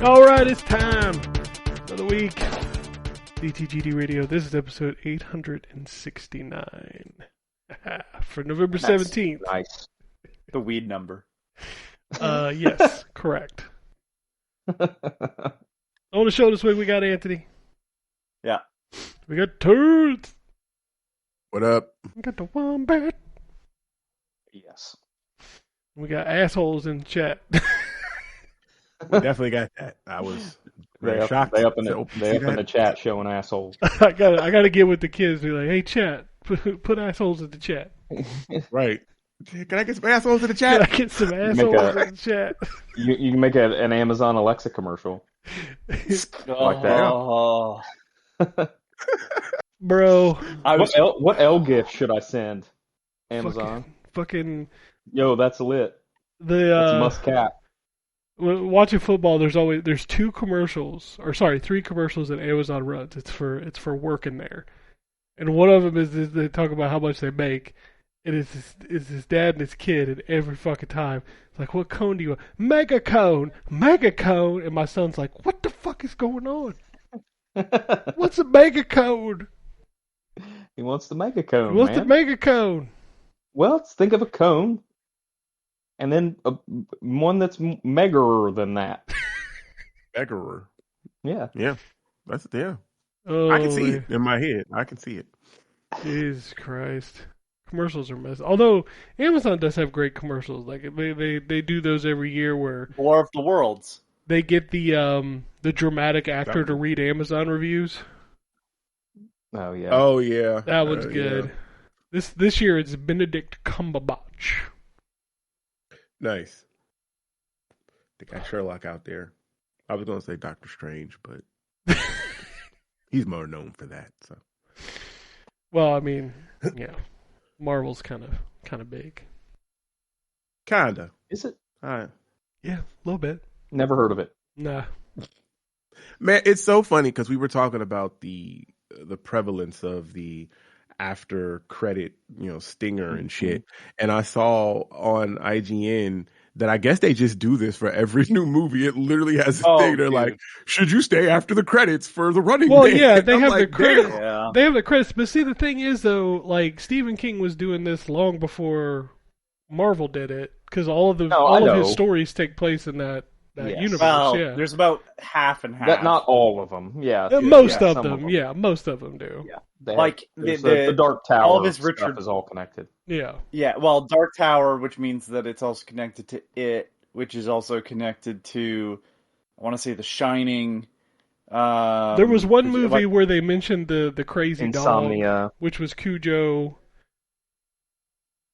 All right, it's time for the week. ZTGD Radio. This is episode 869 for November 17th. Nice. The weed number. Yes, correct. On the show this week, we got Anthony. Yeah. We got Turds. What up? We got the Wombat. Yes. We got assholes in the chat. We definitely got that. I was very shocked. They up in the chat showing assholes. I gotta get with the kids. Be like, hey, chat, put assholes in the chat. Right. Can I get some assholes in the Can chat? I get some assholes in the chat? You can make an Amazon Alexa commercial. Like that. Bro. What L gift should I send? Amazon. Fucking. Yo, that's lit. That's a must cap. Watching football, there's three commercials that Amazon runs. It's for working there, and one of them is they talk about how much they make, and it's his dad and his kid, and every fucking time it's like, what cone do you want? Mega cone, and my son's like, what the fuck is going on? What's a mega cone? He wants the mega cone. What's the mega cone? Well, think of a cone. And then one that's megarer than that. Megarer. Yeah. Yeah. That's yeah. Oh, I can see it in my head. I can see it. Jesus Christ. Commercials are messed. Although Amazon does have great commercials. Like they do those every year where War of the Worlds. They get the dramatic actor to read Amazon reviews. Oh yeah. Oh yeah. That one's good. Yeah. This year it's Benedict Cumberbatch. Nice. They got Sherlock out there. I was going to say Doctor Strange, but he's more known for that. So, well, I mean, yeah, Marvel's kind of big. Kinda. Is it? Yeah, a little bit. Never heard of it. Nah. Man, it's so funny because we were talking about the prevalence of the after credit, stinger and shit. And I saw on IGN that I guess they just do this for every new movie. It literally has a thing. They're like, should you stay after the credits for the running man? Yeah, they have the credits. Yeah. They have the credits. But see, the thing is, though, like Stephen King was doing this long before Marvel did it, because all of his stories take place in that universe. Well, yeah. There's about half and half. Not all of them. Yeah. Most of them. Yeah, most of them do. Yeah. The Dark Tower all of his stuff is all connected. Yeah. Yeah, well, Dark Tower, which means that it's also connected to It, which is also connected to, I want to say, The Shining. There was one movie where they mentioned the crazy Insomnia. dog, which was Cujo.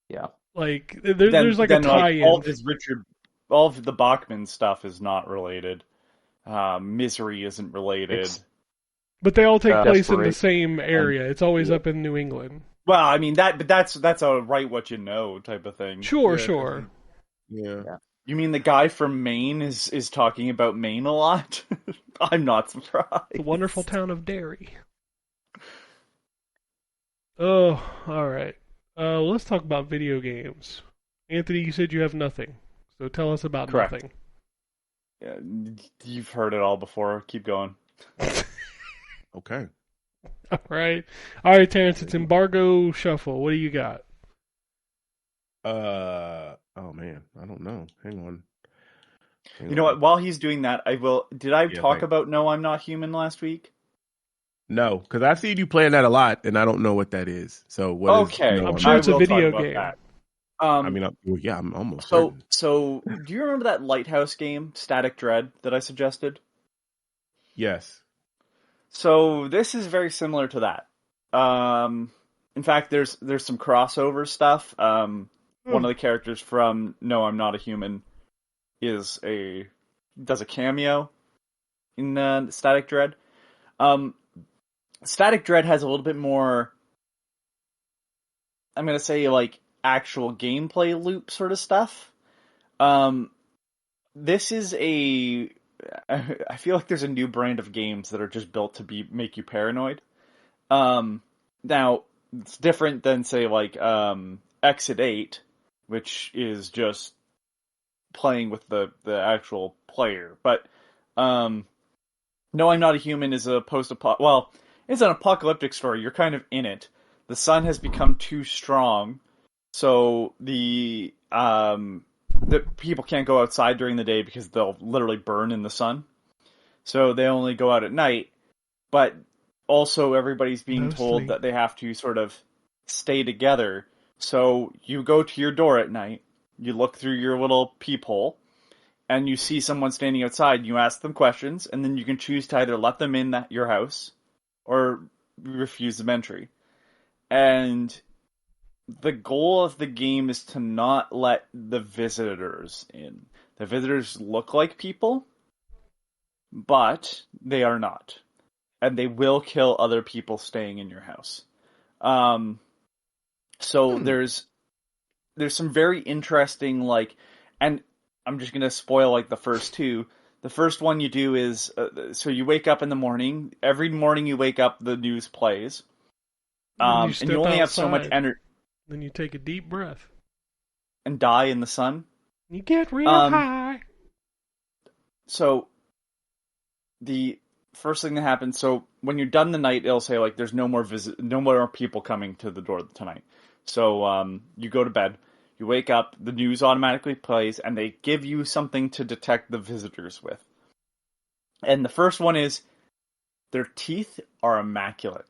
Yeah. Like there's like a tie-in. All of the Bachman stuff is not related. Misery isn't related. But they all take place in the same area. It's always up in New England. Well, I mean that's a write what you know type of thing. Sure. Yeah. You mean the guy from Maine is talking about Maine a lot? I'm not surprised. The wonderful town of Derry. Oh, all right. Let's talk about video games. Anthony, you said you have nothing. So tell us about nothing. Yeah, you've heard it all before. Keep going. Okay. All right, Terrence. It's Embargo Shuffle. What do you got? Oh man, I don't know. Hang on. You know what? While he's doing that, I will. Did I talk about No, I'm Not Human last week? No, because I've seen you playing that a lot, and I don't know what that is. So what? Okay, I'm sure it's a video game. That. I'm almost. So, do you remember that Lighthouse game, Static Dread, that I suggested? Yes. So this is very similar to that. In fact, there's some crossover stuff. One of the characters from No, I'm Not a Human does a cameo in Static Dread. Static Dread has a little bit more, I'm going to say, like, actual gameplay loop sort of stuff. This is I feel like there's a new brand of games that are just built to make you paranoid. Now, it's different than, say, like, Exit 8, which is just playing with the actual player. But No, I'm Not a Human is a well, it's an apocalyptic story. You're kind of in it. The sun has become too strong, so the people can't go outside during the day because they'll literally burn in the sun. So they only go out at night, but also everybody's being told that they have to sort of stay together. So you go to your door at night, you look through your little peephole, and you see someone standing outside, you ask them questions, and then you can choose to either let them in your house or refuse them entry. And the goal of the game is to not let the visitors in. The visitors look like people, but they are not. And they will kill other people staying in your house. So there's some very interesting, like, and I'm just going to spoil, like, the first two. The first one you do is, so you wake up in the morning. Every morning you wake up, the news plays. And you only have so much energy. Then you take a deep breath. And die in the sun. You get real high. So, the first thing that happens, so when you're done the night, it'll say, like, there's no more people coming to the door tonight. So, you go to bed. You wake up, the news automatically plays, and they give you something to detect the visitors with. And the first one is, their teeth are immaculate.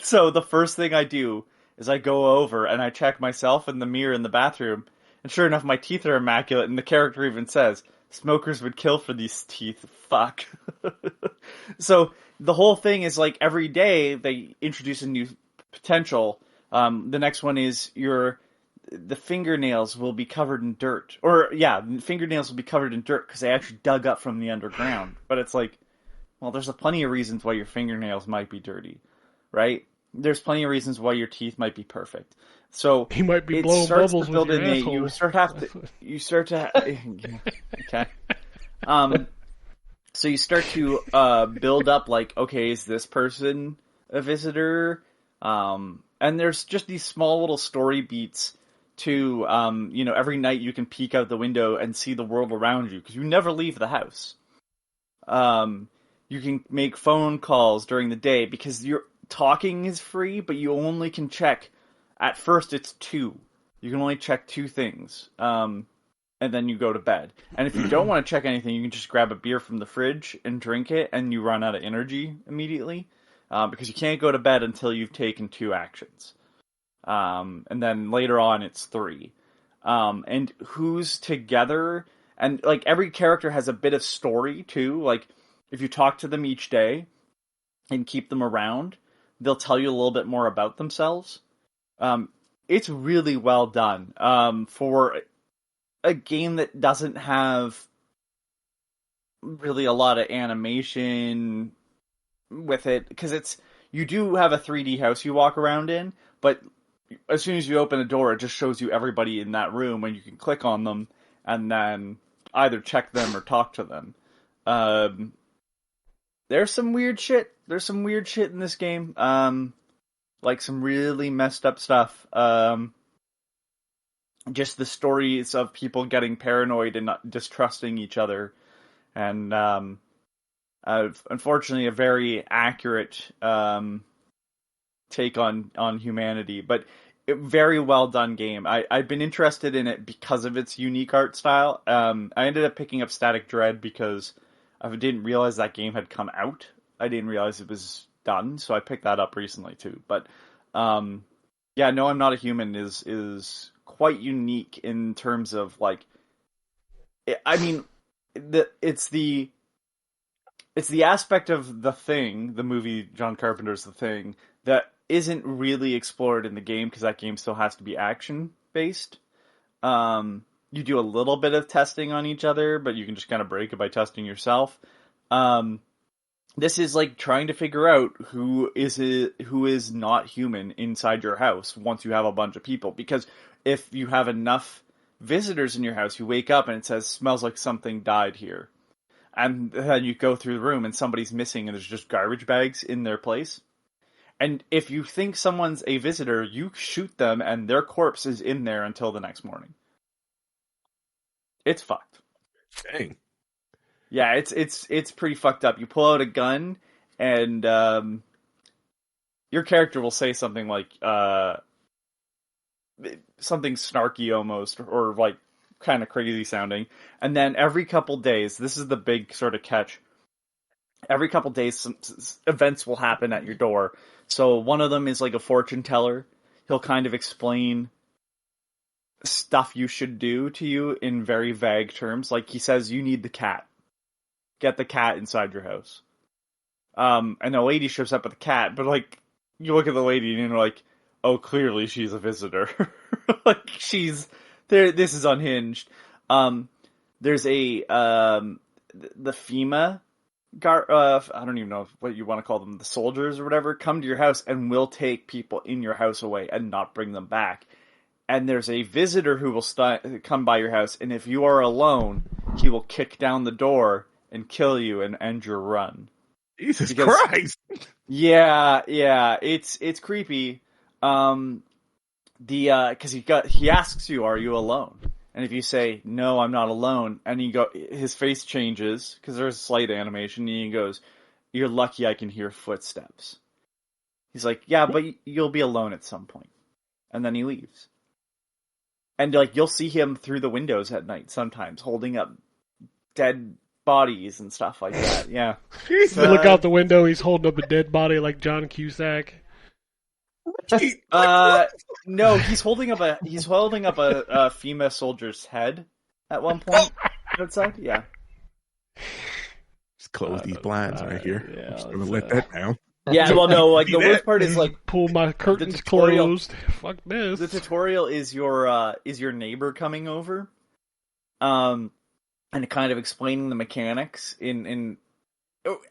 So the first thing I do is I go over and I check myself in the mirror in the bathroom, and sure enough, my teeth are immaculate, and the character even says, smokers would kill for these teeth. Fuck. So the whole thing is, like, every day they introduce a new potential. The next one is the fingernails will be covered in dirt. Fingernails will be covered in dirt because they actually dug up from the underground. But it's like, well, there's plenty of reasons why your fingernails might be dirty, right? There's plenty of reasons why your teeth might be perfect. So he might be blowing bubbles with your asshole. You start to okay. So you start to build up, like, okay, is this person a visitor? And there's just these small little story beats to, every night you can peek out the window and see the world around you, because you never leave the house. You can make phone calls during the day, because your talking is free, but you only can check, at first it's 2. You can only check 2 things, and then you go to bed. And if you don't want to check anything, you can just grab a beer from the fridge and drink it, and you run out of energy immediately, because you can't go to bed until you've taken 2 actions. And then later on it's 3. And who's together, and, like, every character has a bit of story too. Like, if you talk to them each day and keep them around, they'll tell you a little bit more about themselves. It's really well done for a game that doesn't have really a lot of animation with it, because you do have a 3D house you walk around in, but as soon as you open a door, it just shows you everybody in that room, and you can click on them and then either check them or talk to them. There's some weird shit. There's some weird shit in this game. Like some really messed up stuff. Just the stories of people getting paranoid and not distrusting each other. And unfortunately, a very accurate take on humanity, but very well done game. I've been interested in it because of its unique art style. I ended up picking up Static Dread because I didn't realize that game had come out. I didn't realize it was done, so I picked that up recently too. But No, I'm Not a Human is quite unique in terms of, like, it's the aspect of The Thing, the movie John Carpenter's The Thing, that isn't really explored in the game, because that game still has to be action-based. You do a little bit of testing on each other, but you can just kind of break it by testing yourself. This is like trying to figure out who is not human inside your house once you have a bunch of people. Because if you have enough visitors in your house, you wake up and it says, smells like something died here. And then you go through the room and somebody's missing and there's just garbage bags in their place. And if you think someone's a visitor, you shoot them and their corpse is in there until the next morning. It's fucked. Dang. Yeah, it's pretty fucked up. You pull out a gun, and your character will say something like something snarky almost, or like kind of crazy sounding. And then every couple days, this is the big sort of catch. Every couple days, some events will happen at your door. So one of them is like a fortune teller. He'll kind of explain stuff you should do to you in very vague terms. Like he says, you need the cat. Get the cat inside your house. And the lady shows up with the cat, but like you look at the lady and you're like, oh, clearly she's a visitor. Like she's there. This is unhinged. There's a the FEMA I don't even know what you want to call them, the soldiers or whatever, come to your house and will take people in your house away and not bring them back. And there's a visitor who will come by your house, and if you are alone, he will kick down the door and kill you and end your run. Jesus Christ! Yeah, it's creepy. Because he asks you, "Are you alone?" And if you say, "No, I'm not alone," and his face changes because there's a slight animation, and he goes, "You're lucky I can hear footsteps." He's like, "Yeah, but you'll be alone at some point," and then he leaves. And like you'll see him through the windows at night sometimes, holding up dead bodies and stuff like that. Yeah. You look out the window, he's holding up a dead body like John Cusack. No, he's holding up a FEMA soldier's head at one point outside. Yeah. Just close these blinds right here. Yeah, I'm just gonna let that down. Yeah, well, no, like the worst part is like pull my curtains closed. Fuck this. The tutorial is your neighbor coming over, and kind of explaining the mechanics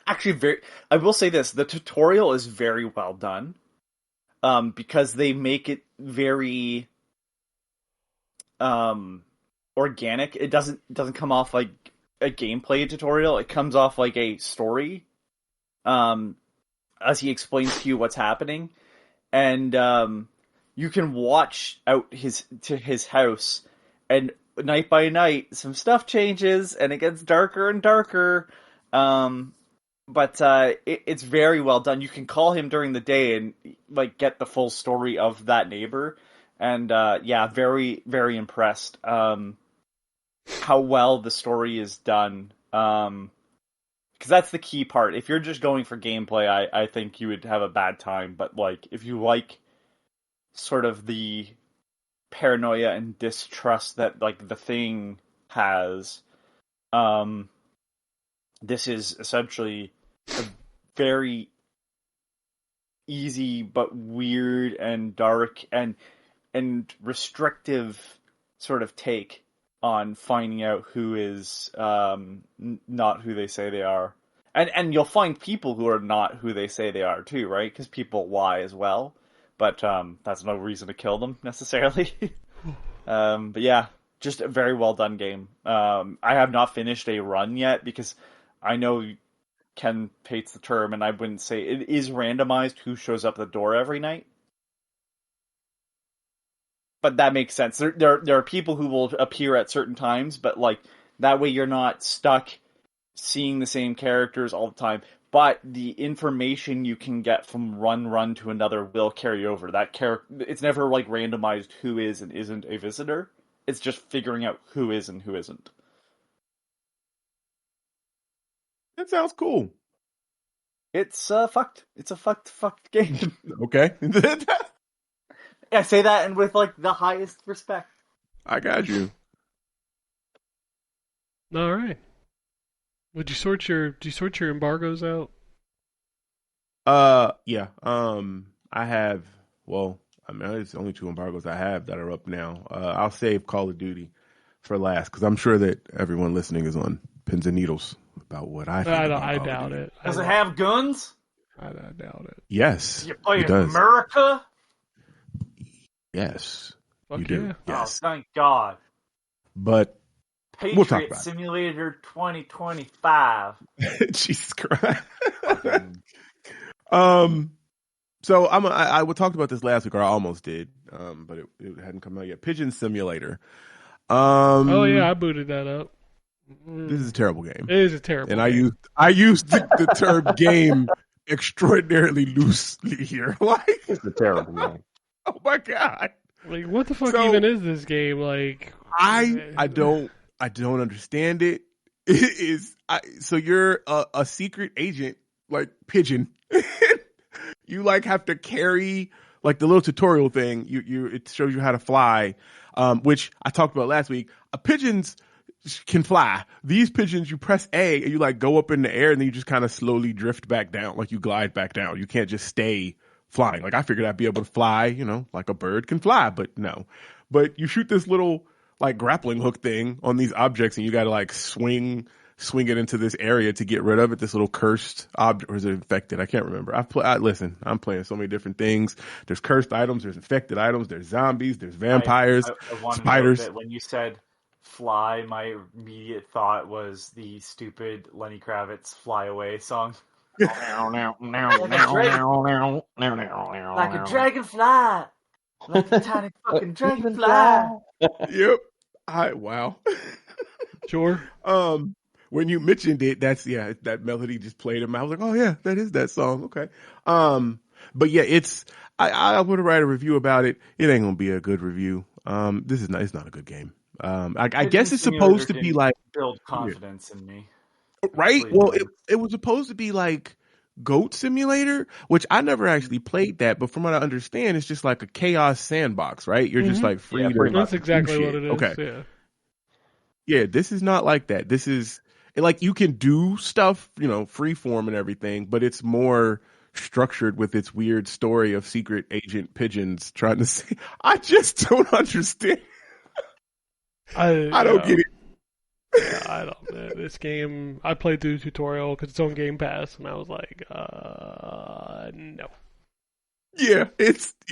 actually I will say this, the tutorial is very well done, because they make it very organic. It doesn't come off like a gameplay tutorial. It comes off like a story. As he explains to you what's happening, and you can watch out to his house, and night by night some stuff changes and it gets darker and darker. But it's very well done. You can call him during the day and like get the full story of that neighbor, and very, very impressed how well the story is done. Because that's the key part. If you're just going for gameplay, I think you would have a bad time. But like, if you like sort of the paranoia and distrust that like the thing has, this is essentially a very easy but weird and dark and restrictive sort of take on finding out who is not who they say they are. And you'll find people who are not who they say they are too, right? Because people lie as well. But that's no reason to kill them, necessarily. But yeah, just a very well done game. I have not finished a run yet, because I know Ken hates the term, and I wouldn't say it is randomized who shows up at the door every night. But that makes sense. There are people who will appear at certain times, but like that way you're not stuck seeing the same characters all the time. But the information you can get from run to another will carry over. That it's never like randomized who is and isn't a visitor. It's just figuring out who is and who isn't. That sounds cool. It's fucked. It's a fucked game. Okay. I say that and with like the highest respect. I got you. All right. Would you sort your embargoes out? Yeah. I have. Well, I mean, it's only 2 embargoes I have that are up now. I'll save Call of Duty for last, because I'm sure that everyone listening is on pins and needles about what I think. I doubt it. Does it have guns? I doubt it. Yes. You play America? Yes. Fuck you do. Yeah. Yes. Oh, thank God. But Patriot we'll talk about Simulator 2025. Jesus Christ. So I talked about this last week, or I almost did, but it hadn't come out yet. Pigeon Simulator. Oh yeah, I booted that up. This is a terrible game. It is a terrible And game. I used the term game extraordinarily loosely here. Like, It's a terrible game. oh my God. Like, what the fuck So- even is this game? Like, I don't understand it. It is so you're a secret agent, like pigeon. You like have to carry like the little tutorial thing. It shows you how to fly, which I talked about last week. Pigeons can fly. These pigeons, you press A and you like go up in the air and then you just kind of slowly drift back down, like you glide back down. You can't just stay flying. Like I figured I'd be able to fly, like a bird can fly, but no. But you shoot this little like grappling hook thing on these objects and you got to like swing it into this area to get rid of it. This little cursed object, or is it infected? I can't remember. Listen, I'm playing so many different things. There's cursed items, there's infected items, there's zombies, there's vampires, I wanted spiders. To note that when you said fly, my immediate thought was the stupid Lenny Kravitz "Fly Away" song. Like Like a dragonfly, like a tiny fucking dragonfly. Yep. Wow. sure. When you mentioned it, that melody just played in my. I was like, oh yeah, that is that song. Okay. But yeah, it's. I would write a review about it. It ain't gonna be a good review. It's not a good game. I guess it's supposed to be like build confidence in me. Right? Actually, Well, it was supposed to be like Goat Simulator, which I never actually played that, but from what I understand, it's just like a chaos sandbox, right? You're just like free to pretty That's much. exactly do what shit. it is. Okay. Yeah. Yeah, this is not like that. This is like you can do stuff, free form and everything, but it's more structured with its weird story of secret agent pigeons trying to say. I just don't understand. I don't get it. Yeah, I don't. This game, I played through the tutorial because it's on Game Pass, and I was like, no. Yeah, goodness.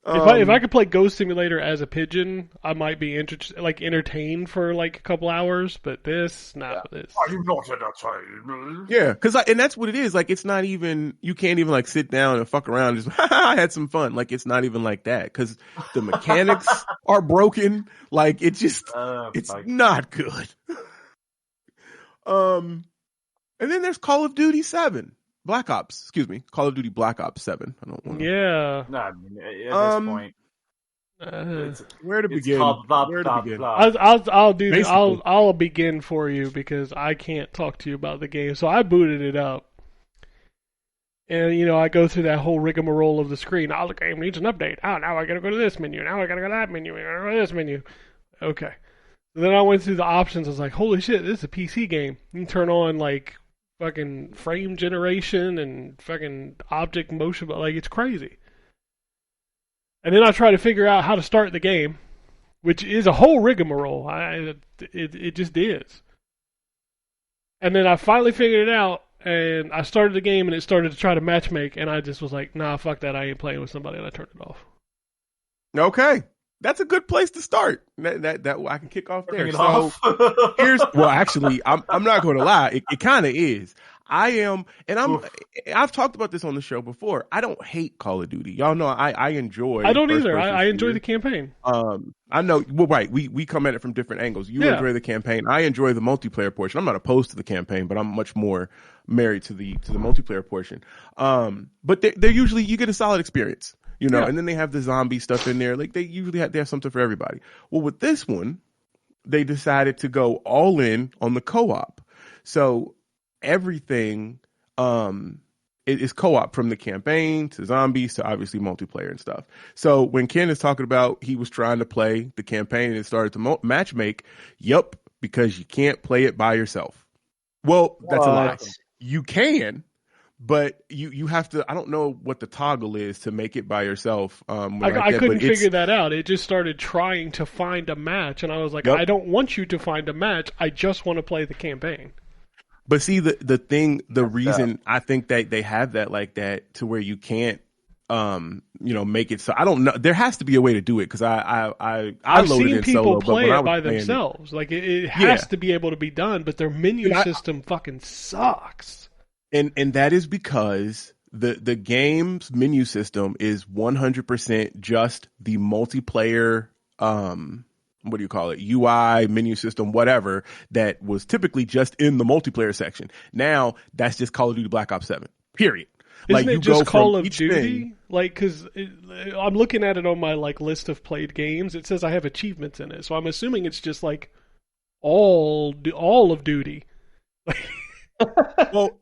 If I could play Ghost Simulator as a pigeon, I might be entertained for like a couple hours. But this, this. Are you not entertained? Yeah, and that's what it is. Like, it's not even, you can't even like sit down and fuck around and just, I had some fun. Like, it's not even like that because the mechanics are broken. Like, it's not good. And then there's Call of Duty 7. Call of Duty Black Ops 7. I don't want to. Yeah. No, I mean, at this point, Where to it's begin? called blah, Where blah, to begin? blah. I'll begin for you because I can't talk to you about the game. So I booted it up, and I go through that whole rigmarole of the screen. Oh, the game needs an update. Oh, now I gotta go to this menu. Now I gotta go to that menu. I gotta go to this menu. Okay. So then I went through the options. I was like, holy shit, this is a PC game. You can turn on like fucking frame generation and fucking object motion, but like it's crazy. And then I try to figure out how to start the game, which is a whole rigmarole. It just is. And then I finally figured it out, and I started the game, and it started to try to matchmake, and I just was like, nah, fuck that, I ain't playing with somebody, and I turned it off. Okay. That's a good place to start. That I can kick off there. Turning it So off. actually, I'm not going to lie. It kind of is. I am, and I've talked about this on the show before. I don't hate Call of Duty. Y'all know I enjoy. I don't either. first-person I enjoy shooters. the campaign. I know. Well, right. We come at it from different angles. You enjoy the campaign. I enjoy the multiplayer portion. I'm not opposed to the campaign, but I'm much more married to the multiplayer portion. But they're usually, you get a solid experience, and then they have the zombie stuff in there. Like they usually they have something for everybody. Well, with this one, they decided to go all in on the co-op. So everything is co-op, from the campaign to zombies to obviously multiplayer and stuff. So when Ken is talking about he was trying to play the campaign and it started to matchmake, because you can't play it by yourself. Well, that's a lie. You can, but you have to. I don't know what the toggle is to make it by yourself. I couldn't figure that out. It just started trying to find a match, and I was like, I don't want you to find a match. I just want to play the campaign. But see, the reason I think that they have that like that to where you can't, make it so. I don't know. There has to be a way to do it because I've loaded in solo, but when I was by playing themselves. Like it has to be able to be done, but their menu system fucking sucks. And that is because the game's menu system is 100% just the multiplayer what do you call it, UI, menu system, whatever, that was typically just in the multiplayer section. Now that's just Call of Duty Black Ops 7. Period. Isn't like it you just go Call from of each Duty? thing. Like, because I'm looking at it on my like list of played games. It says I have achievements in it, so I'm assuming it's just like all of Duty. Well,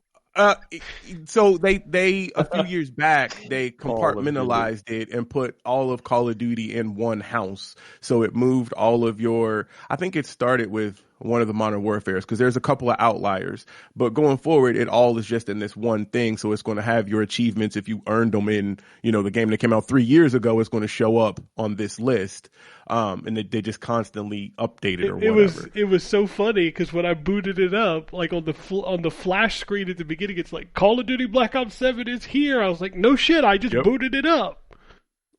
so they a few years back they compartmentalized it and put all of Call of Duty in one house. So it moved all of your. I think it started with one of the Modern Warfares because there's a couple of outliers, but going forward, it all is just in this one thing. So it's going to have your achievements if you earned them in, the game that came out 3 years ago. It's going to show up on this list, and they just constantly update it or whatever. It was so funny because when I booted it up, like on the flash screen at the beginning, it's like Call of Duty Black Ops 7 is here. I was like, no shit, I just booted it up.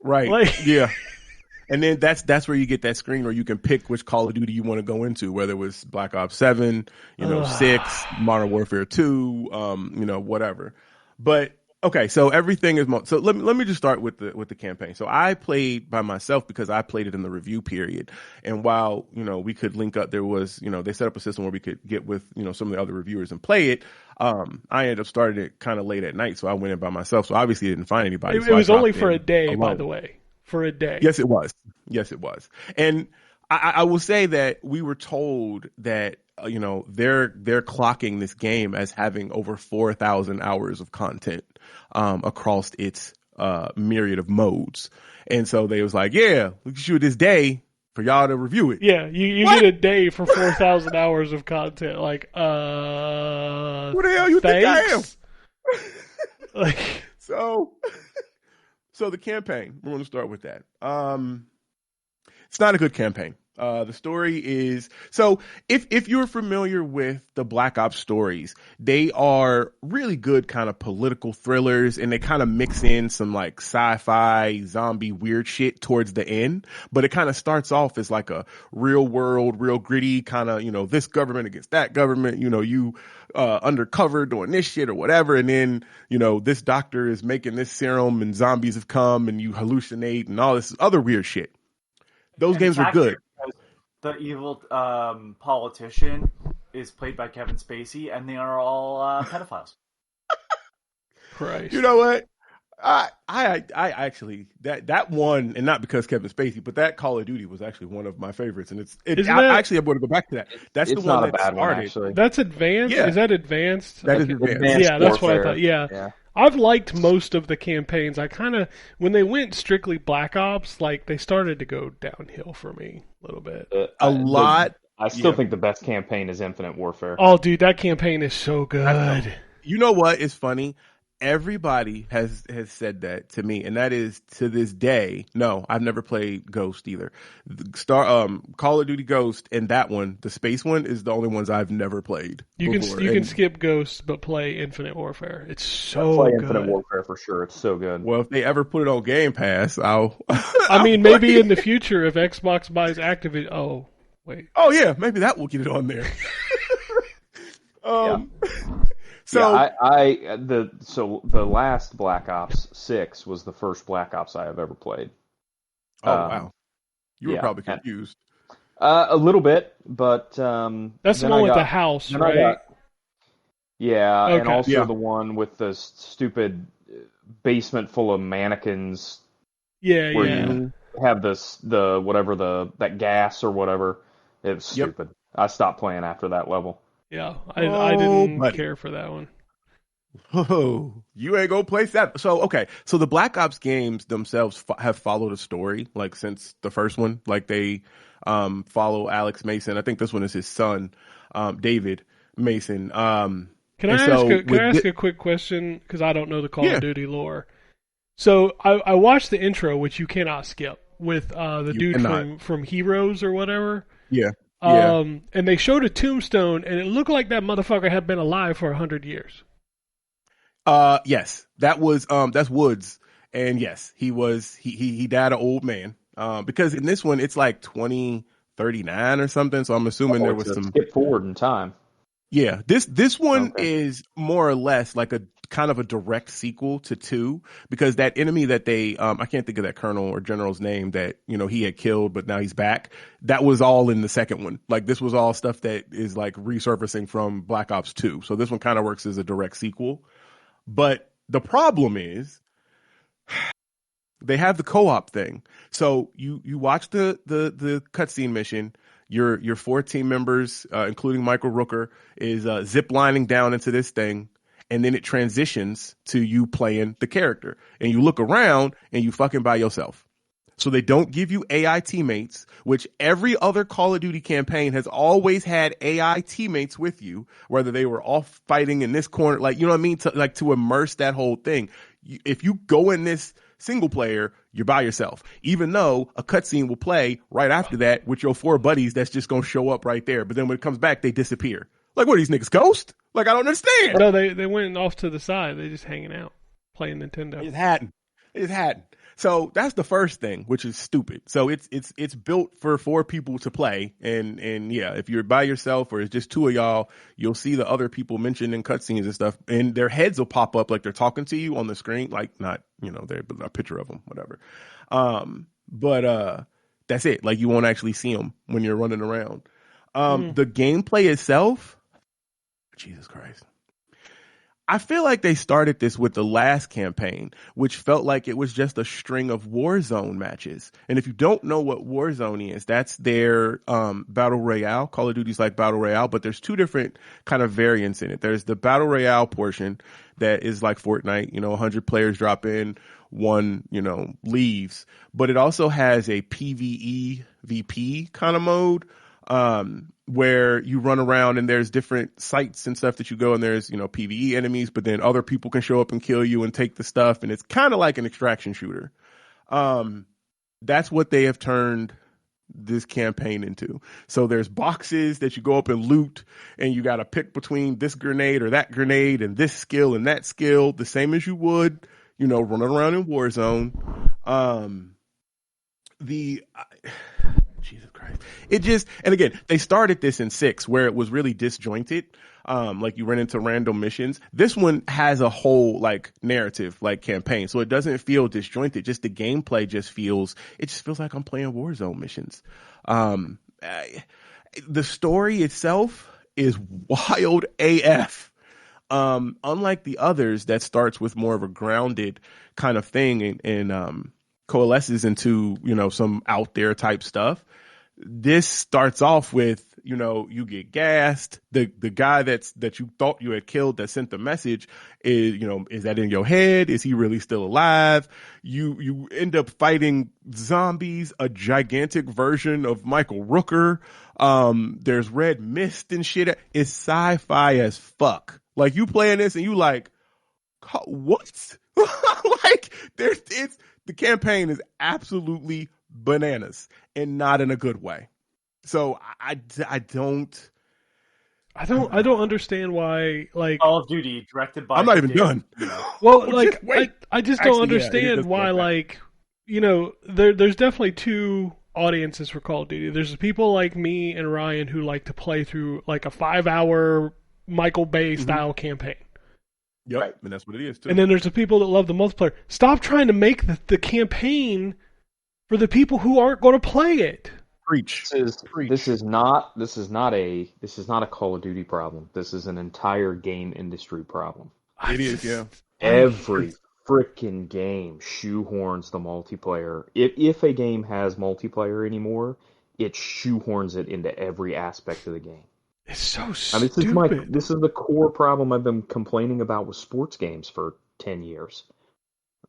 Right. Like, yeah. And then that's where you get that screen where you can pick which Call of Duty you want to go into, whether it was Black Ops 7, 6, Modern Warfare 2, whatever. But okay, so everything is so let me just start with the campaign. So I played by myself because I played it in the review period. And while, we could link up, there was, they set up a system where we could get with, some of the other reviewers and play it. I ended up starting it kind of late at night, so I went in by myself. So obviously I didn't find anybody. It was only for a day, by the way. For a day. Yes, it was. And I will say that we were told that, they're clocking this game as having over 4,000 hours of content across its myriad of modes. And so they was like, yeah, we can shoot this day for y'all to review it. Yeah, you get a day for 4,000 hours of content. Like, who the hell you think I am? Like, So the campaign, we're going to start with that. It's not a good campaign. The story is, so if you're familiar with the Black Ops stories, they are really good kind of political thrillers, and they kind of mix in some like sci-fi zombie weird shit towards the end. But it kind of starts off as like a real world, real gritty kind of, this government against that government, you undercover doing this shit or whatever. And then, this doctor is making this serum and zombies have come and you hallucinate and all this other weird shit. Those games were good. The evil politician is played by Kevin Spacey, and they are all pedophiles. Christ. You know what? I actually that one, and not because Kevin Spacey, but that Call of Duty was actually one of my favorites, and actually I want to go back to that. That's the one that started. One, actually. That's advanced. Yeah. Is that advanced? That is advanced. Yeah, that's what I thought. Yeah. I've liked most of the campaigns. I kind of, when they went strictly Black Ops, like they started to go downhill for me a little bit. I still think the best campaign is Infinite Warfare. Oh, dude, that campaign is so good. You know what is funny? Everybody has said that to me, and that is to this day. No, I've never played Ghost either. Call of Duty Ghost and that one, the space one, is the only ones I've never played. You can skip Ghost, but play Infinite Warfare. It's so play good. Infinite Warfare for sure. It's so good. Well, if they ever put it on Game Pass, I'll. I mean, maybe in the future if Xbox buys Activision. Oh, wait. Oh yeah, maybe that will get it on there. Yeah. So the last Black Ops 6 was the first Black Ops I have ever played. Oh wow, you were probably confused. A little bit, but that's the one with the house, right? Yeah, okay. And also the one with the stupid basement full of mannequins. Yeah, where you have that gas or whatever. It was stupid. I stopped playing after that level. Yeah, I didn't care for that one. Oh, you ain't gonna play that. So, okay. So the Black Ops games themselves have followed a story, like, since the first one. Like, they follow Alex Mason. I think this one is his son, David Mason. Can I ask a quick question? Because I don't know the Call of Duty lore. So I watched the intro, which you cannot skip, with the dude from Heroes or whatever. Yeah. And they showed a tombstone, and it looked like that motherfucker had been alive for 100 years. Yes, that was that's Woods, and yes, he died an old man. Because in this one it's like 2039 or something, so I'm assuming there was some skip forward in time. Yeah, this one Okay. is more or less like a kind of a direct sequel to 2, because that enemy that they I can't think of that colonel or general's name that, you know, he had killed but now he's back. That was all in the second one. Like this was all stuff that is like resurfacing from Black Ops 2. So this one kind of works as a direct sequel. But the problem is they have the co-op thing. So you watch the cutscene mission. Your 4 team members, including Michael Rooker, is zip lining down into this thing, and then it transitions to you playing the character. And you look around and you fucking by yourself. So they don't give you AI teammates, which every other Call of Duty campaign has always had AI teammates with you, whether they were off fighting in this corner, like, you know what I mean? To immerse that whole thing. If you go in this single player, you're by yourself, even though a cutscene will play right after that with your 4 buddies that's just going to show up right there. But then when it comes back, they disappear. Like, what are these niggas, ghost? Like, I don't understand. No, they went off to the side. They just hanging out, playing Nintendo. It's hadn't. So that's the first thing, which is stupid. So it's built for 4 people to play, and yeah, if you're by yourself or it's just 2 of y'all, you'll see the other people mentioned in cutscenes and stuff, and their heads will pop up like they're talking to you on the screen, like not, you know, they're a picture of them, whatever. But that's it. Like you won't actually see them when you're running around. The gameplay itself, Jesus Christ. I feel like they started this with the last campaign, which felt like it was just a string of Warzone matches. And if you don't know what Warzone is, that's their Battle Royale. Call of Duty's like Battle Royale, but there's 2 different kind of variants in it. There's the Battle Royale portion that is like Fortnite, you know, 100 players drop in, 1, you know, leaves. But it also has a PvE VP kind of mode, where you run around and there's different sites and stuff that you go, and there's, you know, PvE enemies, but then other people can show up and kill you and take the stuff. And it's kind of like an extraction shooter. That's what they have turned this campaign into. So there's boxes that you go up and loot, and you got to pick between this grenade or that grenade and this skill and that skill, the same as you would, you know, running around in Warzone. Jesus Christ. It just, and again, they started this in 6 where it was really disjointed. Like you run into random missions. This one has a whole like narrative, like campaign. So it doesn't feel disjointed. Just the gameplay just feels like I'm playing Warzone missions. The story itself is wild AF. Unlike the others that starts with more of a grounded kind of thing and coalesces into, you know, some out there type stuff. This starts off with, you know, you get gassed. The guy that you thought you had killed that sent the message is, you know, is that in your head? Is he really still alive? You end up fighting zombies, a gigantic version of Michael Rooker. There's red mist and shit. It's sci-fi as fuck. Like you playing this and you like, what? Like the campaign is absolutely bananas and not in a good way. So I don't understand why, like, Call of Duty directed by. I'm not even done. Well, like wait. I just Actually, don't understand why, like, you know, there's definitely 2 audiences for Call of Duty. There's people like me and Ryan who like to play through like a 5-hour Michael Bay style campaign. Yep, Right. and that's what it is too. And then there's the people that love the multiplayer. Stop trying to make the campaign for the people who aren't going to play it. Preach. This is not a Call of Duty problem. This is an entire game industry problem. It is, yeah. Every freaking game shoehorns the multiplayer. If a game has multiplayer anymore, it shoehorns it into every aspect of the game. It's so stupid. This is the core problem I've been complaining about with sports games for 10 years.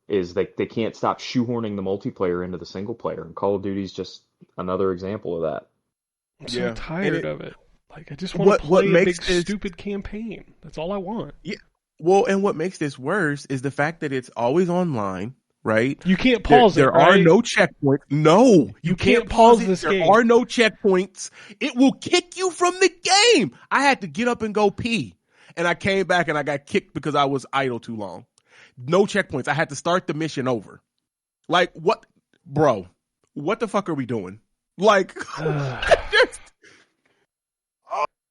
Is they can't stop shoehorning the multiplayer into the single player, and Call of Duty's just another example of that. I'm so tired of it. Like, I just want to play a big stupid campaign. That's all I want. Yeah. Well, and what makes this worse is the fact that it's always online, right? You can't pause there it, right? There are no checkpoints. No, you can't pause this game. There are no checkpoints. It will kick you from the game. I had to get up and go pee, and I came back and I got kicked because I was idle too long. No checkpoints. I had to start the mission over. Like, what? Bro, what the fuck are we doing? Like,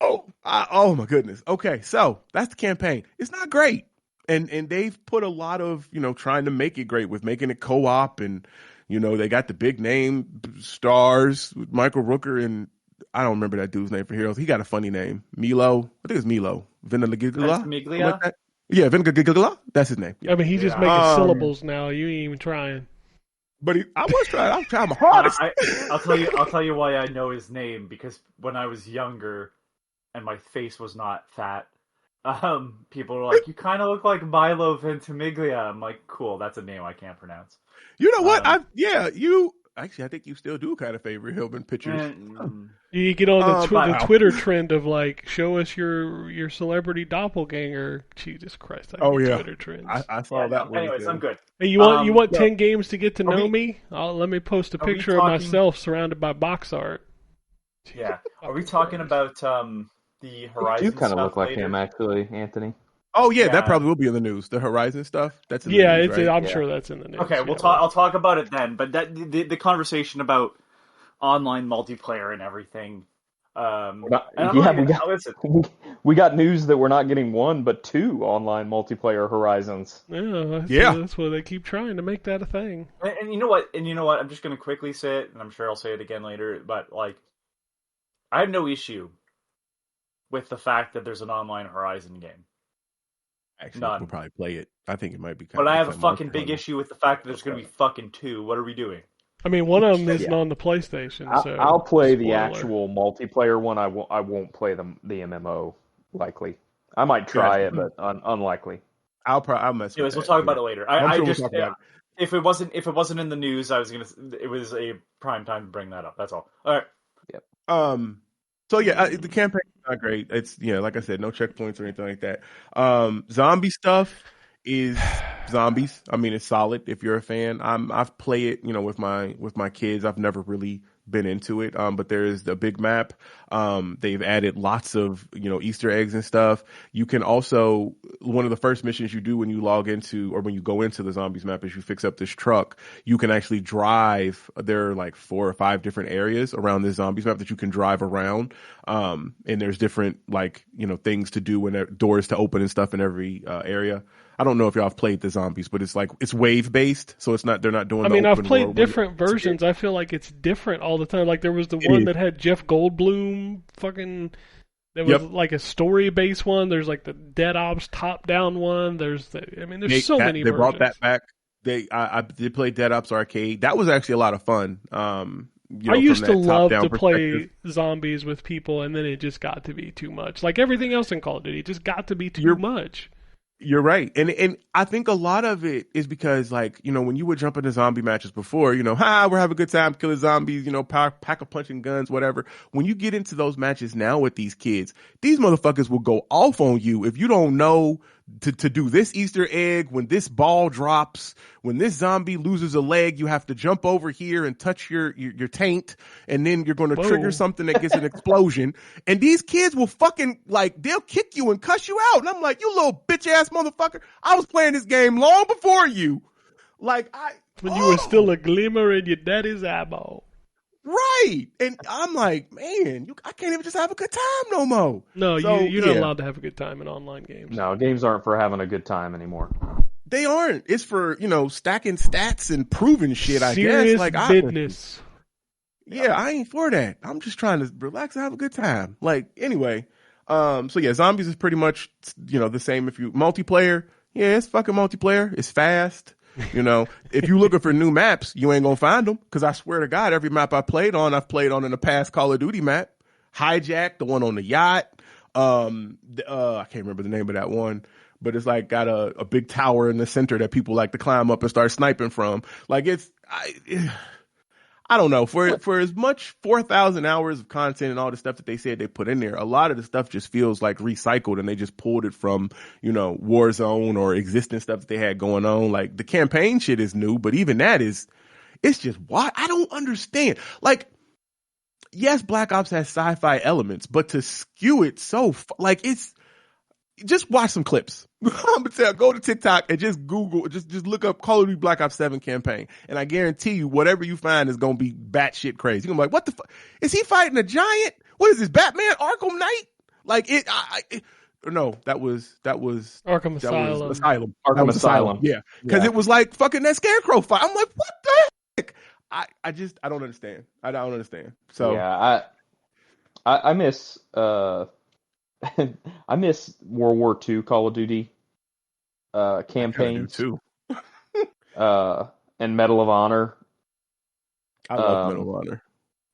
Oh my goodness. Okay, so that's the campaign. It's not great, and they've put a lot of trying to make it great with making it co-op, and they got the big name stars with Michael Rooker and I don't remember that dude's name for Heroes. He got a funny name, Milo. I think it's Milo Ventimiglia. Ventimiglia? Like yeah, Ventimiglia. That's his name. Yeah. I mean, he's just making syllables now. You ain't even trying. But I was trying. I was trying my hardest. I'll tell you why I know his name, because when I was younger and my face was not fat, people were like, "You kind of look like Milo Ventimiglia." I'm like, "Cool, that's a name I can't pronounce." You know what? Actually, I think you still do kind of favor Hillman pictures. You get on the Twitter trend of like, show us your celebrity doppelganger. Jesus Christ! Twitter trends. I saw that one. Anyways, I'm good. Hey, you want 10 games to get to know me? Let me post a picture of myself surrounded by box art. Yeah. Are we talking about the Horizon? You kind of look like later? him, actually, Anthony. Oh yeah, that probably will be in the news. The Horizon stuff. That's in the news, right? I'm sure that's in the news. Okay, I'll talk about it then. But the conversation about online multiplayer and everything. We got news that we're not getting one but two online multiplayer Horizons. That's why they keep trying to make that a thing. And you know what? I'm just going to quickly say it, and I'm sure I'll say it again later. But like, I have no issue with the fact that there's an online Horizon game. Actually, we'll probably play it. I think it might be. But I have a fucking big issue with the fact that there's going to be fucking two. What are we doing? I mean, one of them isn't on the PlayStation. So I'll play the actual multiplayer one. I won't play the MMO likely. I might try it, but unlikely. I'll mess with Anyways, we'll talk about it later. If it wasn't in the news, it was a prime time to bring that up. That's all. All right. Yep. So yeah, the campaign is not great. It's like I said, no checkpoints or anything like that. Zombie stuff is zombies. I mean, it's solid if you're a fan. I've played it, with my kids. I've never really been into it. But there is the big map. They've added lots of, Easter eggs and stuff. You can also, one of the first missions you do when you log into, or when you go into the zombies map, is you fix up this truck. You can actually drive. There are like 4 or 5 different areas around this zombies map that you can drive around. And there's different things to do when doors to open and stuff in every area. I don't know if y'all have played the zombies, but it's wave based, so they're not doing. I mean, I've played different versions. I feel like it's different all the time. Like there was the one that had Jeff Goldblum fucking. There was like a story based one. There's like the Dead Ops top down one. There's many. They brought that back. I did play Dead Ops Arcade. That was actually a lot of fun. I used to love to play zombies with people, and then it just got to be too much. Like everything else in Call of Duty, it just got to be too much. You're right. And I think a lot of it is because, when you would jump into zombie matches before, we're having a good time killing zombies, pack of punching guns, whatever. When you get into those matches now with these kids, these motherfuckers will go off on you if you don't know to do this Easter egg. When this ball drops, when this zombie loses a leg, you have to jump over here and touch your taint, and then you're going to trigger something that gets an explosion. And these kids will fucking, they'll kick you and cuss you out. And I'm like, you little bitch ass motherfucker. I was playing this game long before you. When you were still a glimmer in your daddy's eyeball. Right. And I'm like, man, I can't even just have a good time no more. No, you're not allowed to have a good time in online games. No, games aren't for having a good time anymore. They aren't. It's for, stacking stats and proving shit, I Serious guess. business. I ain't for that. I'm just trying to relax and have a good time. Anyway. So yeah, zombies is pretty much, the same if you multiplayer. Yeah, it's fucking multiplayer. It's fast. If you're looking for new maps, you ain't gonna find them, because I swear to God, every map I've played on in the past Call of Duty map. Hijack, the one on the yacht. I can't remember the name of that one, but it's got a big tower in the center that people like to climb up and start sniping from. I don't know. For as much 4,000 hours of content and all the stuff that they said they put in there, a lot of the stuff just feels like recycled, and they just pulled it from, Warzone or existing stuff that they had going on. The campaign shit is new, but even that it's just why I don't understand. Yes, Black Ops has sci-fi elements, but to skew it so it's just watch some clips. I'm gonna tell, go to TikTok and just Google, just look up Call of Duty Black Ops 7 campaign, and I guarantee you, whatever you find is gonna be batshit crazy. You're gonna be like, what the fuck? Is he fighting a giant? What is this, Batman Arkham Knight? Like no, that was Arkham Asylum. Asylum. Arkham That was Asylum. Yeah, because it was like fucking that Scarecrow fight. I'm like, what the heck? I don't understand. I don't understand. So yeah, I miss I miss World War II Call of Duty campaigns. too. And Medal of Honor. I love Medal of Honor.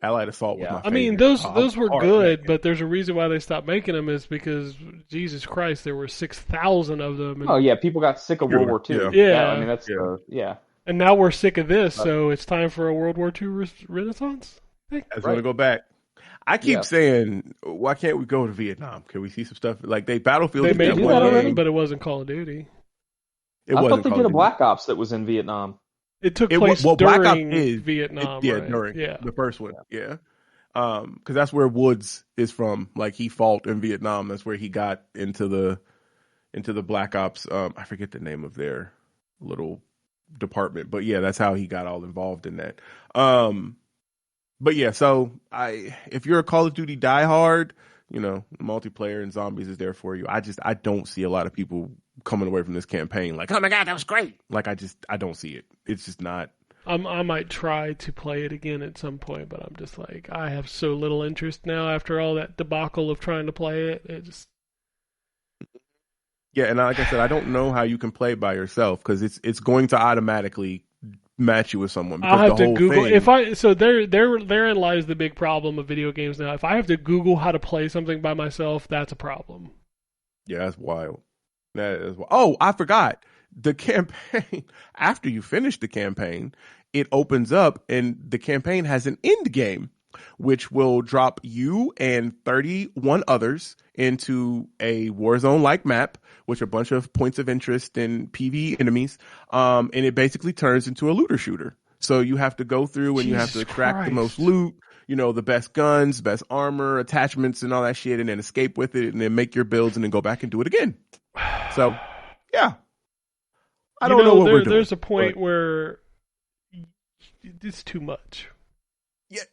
Allied Assault was yeah. my I favorite. mean, those were hard, good, man. but there's a reason why they stopped making them is because Jesus Christ, there were 6,000 of them. And, Oh yeah, people got sick of World War II. Yeah. I mean that's yeah. And now we're sick of this, so it's time for a World War II renaissance. I just want to go back. I keep saying, why can't we go to Vietnam? Can we see some stuff like Battlefield? They made do that already? one, but it wasn't Call of Duty. I thought they did a Black Ops that was in Vietnam. It took place during Black Ops is Vietnam. Right? During the first one, because that's where Woods is from. Like he fought in Vietnam. That's where he got into the Black Ops. I forget the name of their little department, but yeah, that's how he got all involved in that. But yeah, so if you're a Call of Duty diehard, multiplayer and zombies is there for you. I don't see a lot of people coming away from this campaign like, oh my god, that was great. Like I don't see it. It's just not. I might try to play it again at some point, but I'm just like, I have so little interest now after all that debacle of trying to play it. It just. Yeah, and like I said, I don't know how you can play by yourself because it's going to automatically match you with someone. Because I'll have to Google so therein lies the big problem of video games now. If I have to Google how to play something by myself, that's a problem. Yeah, that's wild. That is wild. Oh, I forgot. The campaign, after you finish the campaign, it opens up and the campaign has an end game, which will drop you and 31 others into a Warzone-like map, which are a bunch of points of interest and PvE enemies. And it basically turns into a looter shooter. So you have to go through and you have to extract the most loot, the best guns, best armor, attachments, and all that shit, and then escape with it, and then make your builds, and then go back and do it again. So, yeah. I don't know what we're doing. There's a point where it's too much. Yeah,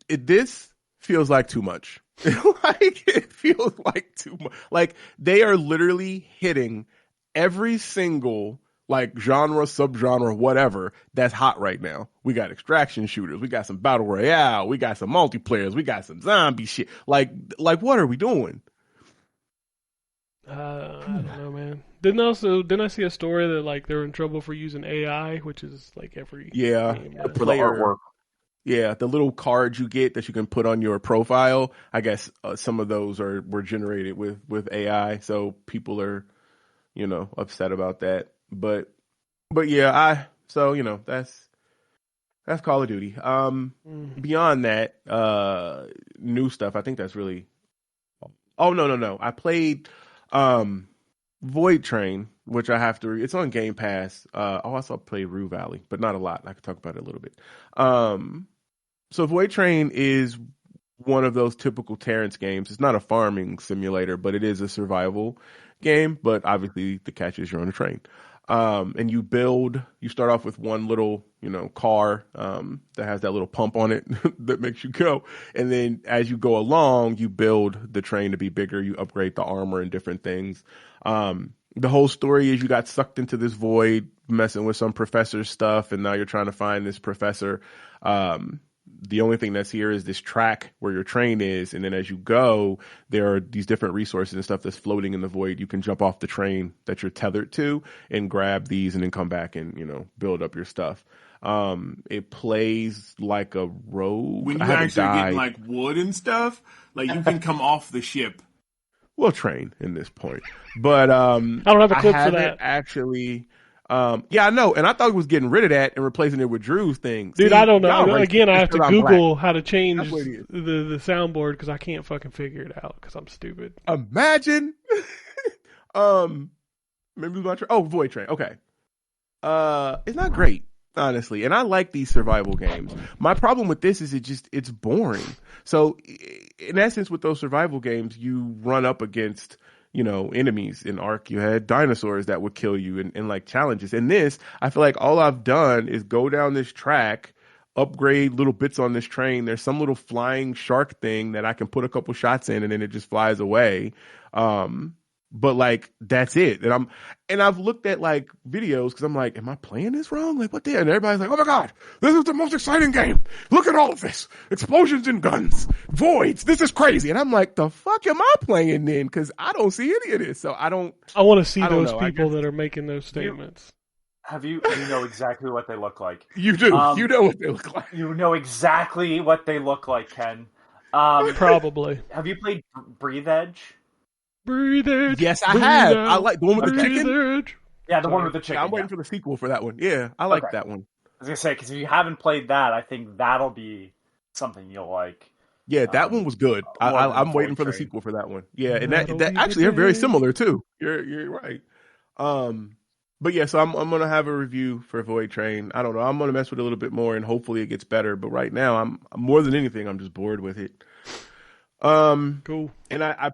this feels like too much. It feels like too much. Like they are literally hitting every single genre, subgenre, whatever that's hot right now. We got extraction shooters, we got some battle royale, we got some multiplayers, we got some zombie shit. Like what are we doing? I don't know, man. Didn't I see a story that they're in trouble for using AI, which is every game, for the artwork. Yeah, the little cards you get that you can put on your profile. I guess some of those were generated with AI, so people are, upset about that. But yeah, that's Call of Duty. Beyond that, new stuff. I think that's really. Oh no! I played Void Train, which I have to. It's on Game Pass. I also played Rue Valley, but not a lot. I could talk about it a little bit. So Void Train is one of those typical Terrence games. It's not a farming simulator, but it is a survival game. But obviously the catch is you're on a train. And you start off with one little, car that has that little pump on it that makes you go. And then as you go along, you build the train to be bigger. You upgrade the armor and different things. The whole story is you got sucked into this void, messing with some professor's stuff, and now you're trying to find this professor. The only thing that's here is this track where your train is, and then as you go, there are these different resources and stuff that's floating in the void. You can jump off the train that you're tethered to and grab these and then come back and, build up your stuff. It plays like a rogue. When you actually getting wood and stuff, you can come off the ship. We'll train in this point. But I don't have a clip for that. Actually, yeah, I know, and I thought he was getting rid of that and replacing it with Drew's thing. Dude, I don't know. Again, I have to Google how to change the soundboard because I can't fucking figure it out because I'm stupid. Imagine. Maybe Void Train. Okay. It's not great, honestly, and I like these survival games. My problem with this is it's boring. So, in essence, with those survival games, you run up against enemies. In Ark, you had dinosaurs that would kill you and challenges. In this, I feel like all I've done is go down this track, upgrade little bits on this train. There's some little flying shark thing that I can put a couple shots in and then it just flies away. But like that's it. And I've looked at like videos because I'm like, am I playing this wrong? Like what the hell? And everybody's like, oh my God, this is the most exciting game. Look at all of this. Explosions and guns, voids. This is crazy. And I'm like, the fuck am I playing then? Because I don't see any of this. So I want to see those people that are making those statements. You know exactly what they look like. You do. You know what they look like. You know exactly what they look like, Ken. Probably. Have you played Breathe Edge? Breathe Edge. Yes, I have. I like the one with the chicken. Edge. Yeah, the one with the chicken. Yeah, I'm waiting for the sequel for that one. Yeah, I like that one. I was gonna say because if you haven't played that, I think that'll be something you'll like. Yeah, that one was good. I'm waiting for the sequel for that one. Yeah, and that actually they're very similar too. You're right. But yeah, so I'm gonna have a review for Void Train. I don't know. I'm gonna mess with it a little bit more, and hopefully it gets better. But right now, I'm more than anything, I'm just bored with it. Cool. And I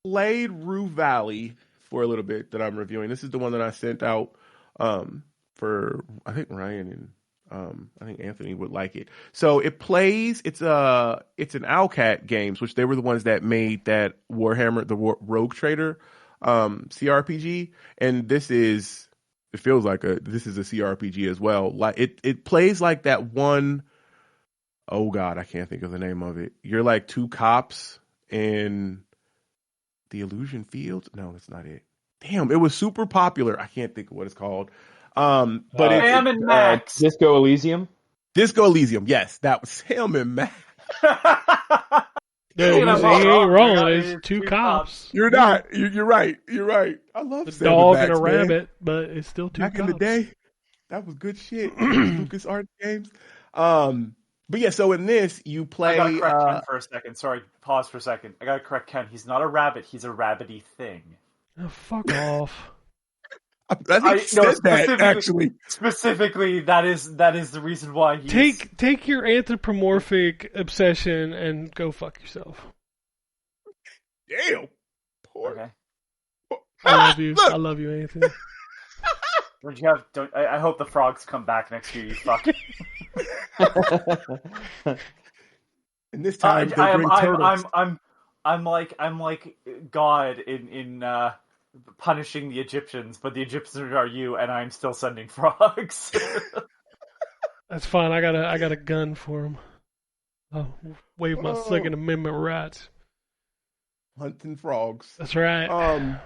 played Rue Valley for a little bit that I'm reviewing. This is the one that I sent out for I think Ryan and I think Anthony would like it. So it plays. It's an Owlcat Games, which they were the ones that made that Warhammer, the Rogue Trader CRPG, and this is. It feels like this is a CRPG as well. Like it plays like that one. Oh God, I can't think of the name of it. You're like two cops in the Illusion Fields. No, that's not it. Damn, it was super popular. I can't think of what it's called. But it's Sam and Max. Disco Elysium. Disco Elysium. Yes, that was Sam and Max. He ain't wrong. It's two cops. You're not. You're right. You're right. I love the Sam dog and and Max, a man. rabbit, but it's still two Back cops. in the day, that was good shit. Lucas Art Games. But yeah, so in this you play. I gotta correct Ken for a second. Sorry, pause for a second. I gotta correct Ken. He's not a rabbit. He's a rabbity thing. Oh, fuck off. I think he said that actually. Specifically, that is the reason why he's... Take your anthropomorphic obsession and go fuck yourself. Damn. Poor. Okay. I love you. I love you, Anthony. I hope the frogs come back next year. You fuck. And this time they bring turtles. I'm like God in punishing the Egyptians, but the Egyptians are you, and I'm still sending frogs. That's fine. I got a gun for him. I'll wave my Second Amendment rights. Hunting frogs. That's right.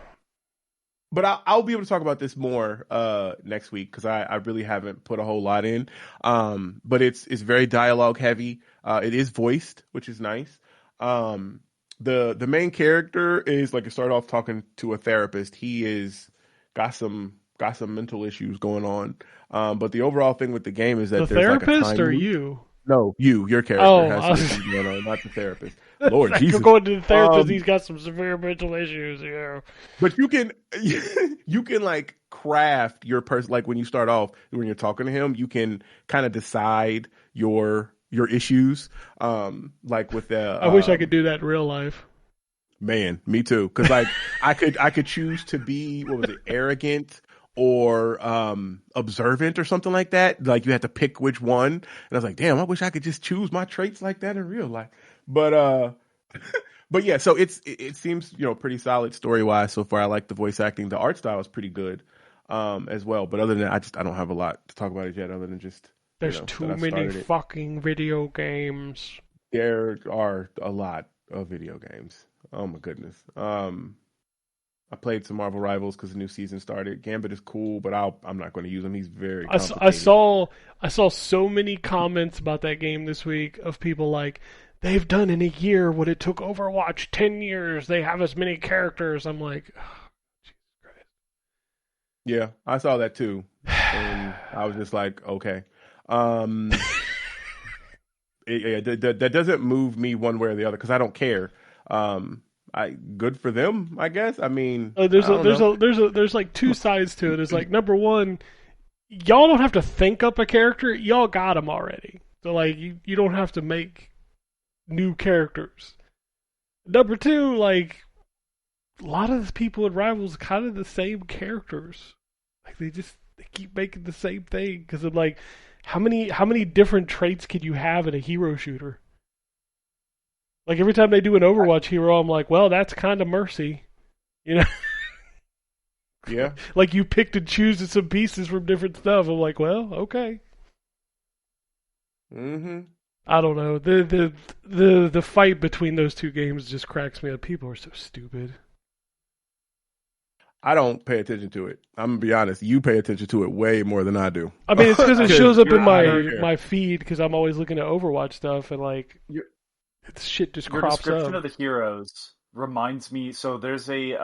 But I'll be able to talk about this more next week because I really haven't put a whole lot in. But it's very dialogue heavy. It is voiced, which is nice. The main character is like, I started off talking to a therapist. He is got some mental issues going on. But the overall thing with the game is that the there's therapist like a time or loop. you? No, your character has some issues going on, not the therapist. Lord like Jesus, you're going to the therapist. He's got some severe mental issues. Yeah, but you can like craft your person. Like when you start off, when you're talking to him, you can kind of decide your issues. Like with the. I wish I could do that in real life. Man, me too. Because like I could choose to be, what was it, arrogant or observant or something like that. Like you had to pick which one. And I was like, damn, I wish I could just choose my traits like that in real life. But yeah, so it seems, pretty solid story wise so far. I like the voice acting. The art style is pretty good as well. But other than that, I don't have a lot to talk about it yet. Other than just there's too many fucking video games. There are a lot of video games. Oh my goodness. I played some Marvel Rivals because the new season started. Gambit is cool, but I'm not going to use him. He's very complicated. I saw so many comments about that game this week of people like, they've done in a year what it took Overwatch 10 years. They have as many characters. I'm like, oh, Jesus Christ. Yeah, I saw that too. And I was just like, okay. That doesn't move me one way or the other because I don't care. Good for them, I guess. I mean, there's like two sides to it. It's like, number one, y'all don't have to think up a character. Y'all got them already. So like, you don't have to make new characters. Number two, like, a lot of the people in Rivals kind of the same characters. Like they keep making the same thing because I'm like, how many different traits could you have in a hero shooter? Like every time they do an Overwatch hero, I'm like, well, that's kind of mercy, you know. Yeah. Like you picked and choose some pieces from different stuff. I'm like, well, okay. Mm-hmm. I don't know. The fight between those two games just cracks me up. People are so stupid. I don't pay attention to it. I'm gonna be honest. You pay attention to it way more than I do. I mean, it's because it shows up in I don't care. my feed because I'm always looking at Overwatch stuff and like shit just Your crops description up. of the heroes reminds me. So there's a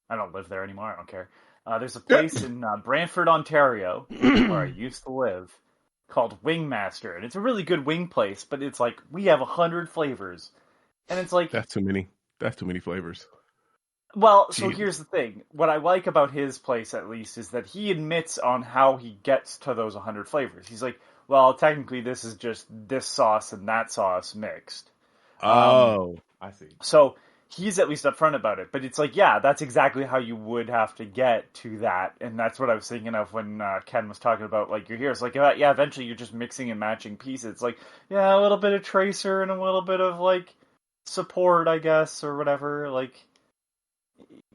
I don't live there anymore. I don't care. There's a place in Brantford, Ontario, where I used to live, called Wingmaster, and it's a really good wing place. But it's like we have 100 flavors, and it's like That's too many. That's too many flavors. well. So Jeez. here's the thing: what I like about his place, at least, is that he admits on how he gets to those 100 flavors. He's like, well, technically, this is just this sauce and that sauce mixed. Oh, I see. So he's at least upfront about it, but it's like, yeah, that's exactly how you would have to get to that, and that's what I was thinking of when Ken was talking about like your heroes. Like, yeah, eventually you're just mixing and matching pieces. It's like, yeah, a little bit of tracer and a little bit of like support, I guess, or whatever. Like,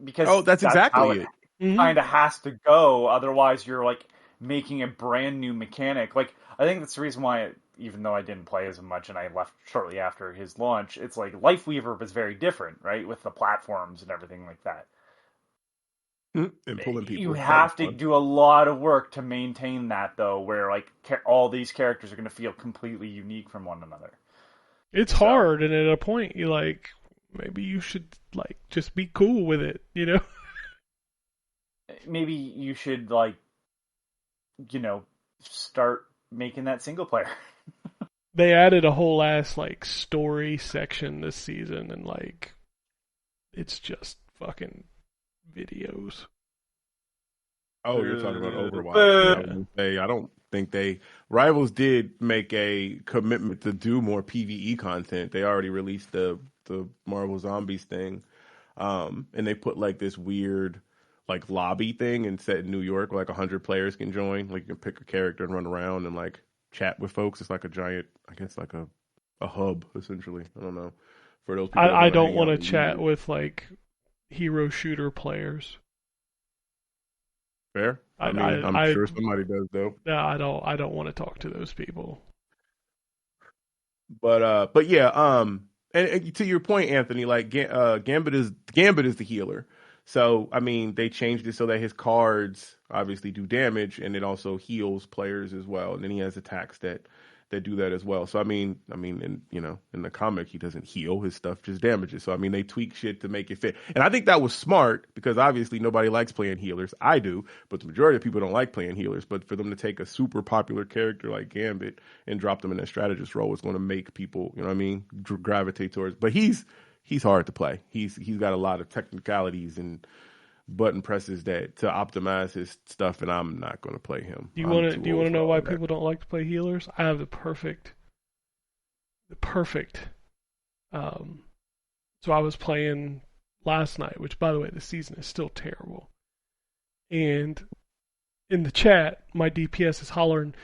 because That's exactly how it. kind of has to go. Otherwise, you're like making a brand new mechanic. Like, I think that's the reason why, even though I didn't play as much and I left shortly after his launch, it's like Lifeweaver was very different, right? With the platforms and everything like that. And pulling people. You have to do a lot of work to maintain that, though, where like all these characters are going to feel completely unique from one another. It's hard, and at a point, you like maybe you should like just be cool with it, you know? Maybe you should like, start making that single player. They added a whole ass like story section this season, and like it's just fucking videos. Oh, you're talking about Overwatch. I don't think Rivals did make a commitment to do more PvE content. They already released the Marvel Zombies thing, and they put like this weird like lobby thing and set in New York where like 100 players can join. Like you can pick a character and run around and like chat with folks. It's like a giant, I guess like a hub essentially. I don't know. For those people I don't want to chat with like hero shooter players. Fair. I'm sure somebody does though. No, I don't want to talk to those people. But yeah, and to your point, Anthony, like Gambit is the healer. So I mean, they changed it so that his cards obviously do damage, and it also heals players as well. And then he has attacks that do that as well. So I mean, in the comic, he doesn't heal; his stuff just damages. So I mean, they tweak shit to make it fit, and I think that was smart because obviously nobody likes playing healers. I do, but the majority of people don't like playing healers. But for them to take a super popular character like Gambit and drop them in a strategist role is going to make people, gravitate towards. But he's hard to play. He's got a lot of technicalities and button presses that to optimize his stuff, and I'm not going to play him. Do you want to know why people don't like to play healers? I have the perfect. So I was playing last night, which by the way, the season is still terrible. And in the chat, my DPS is hollering,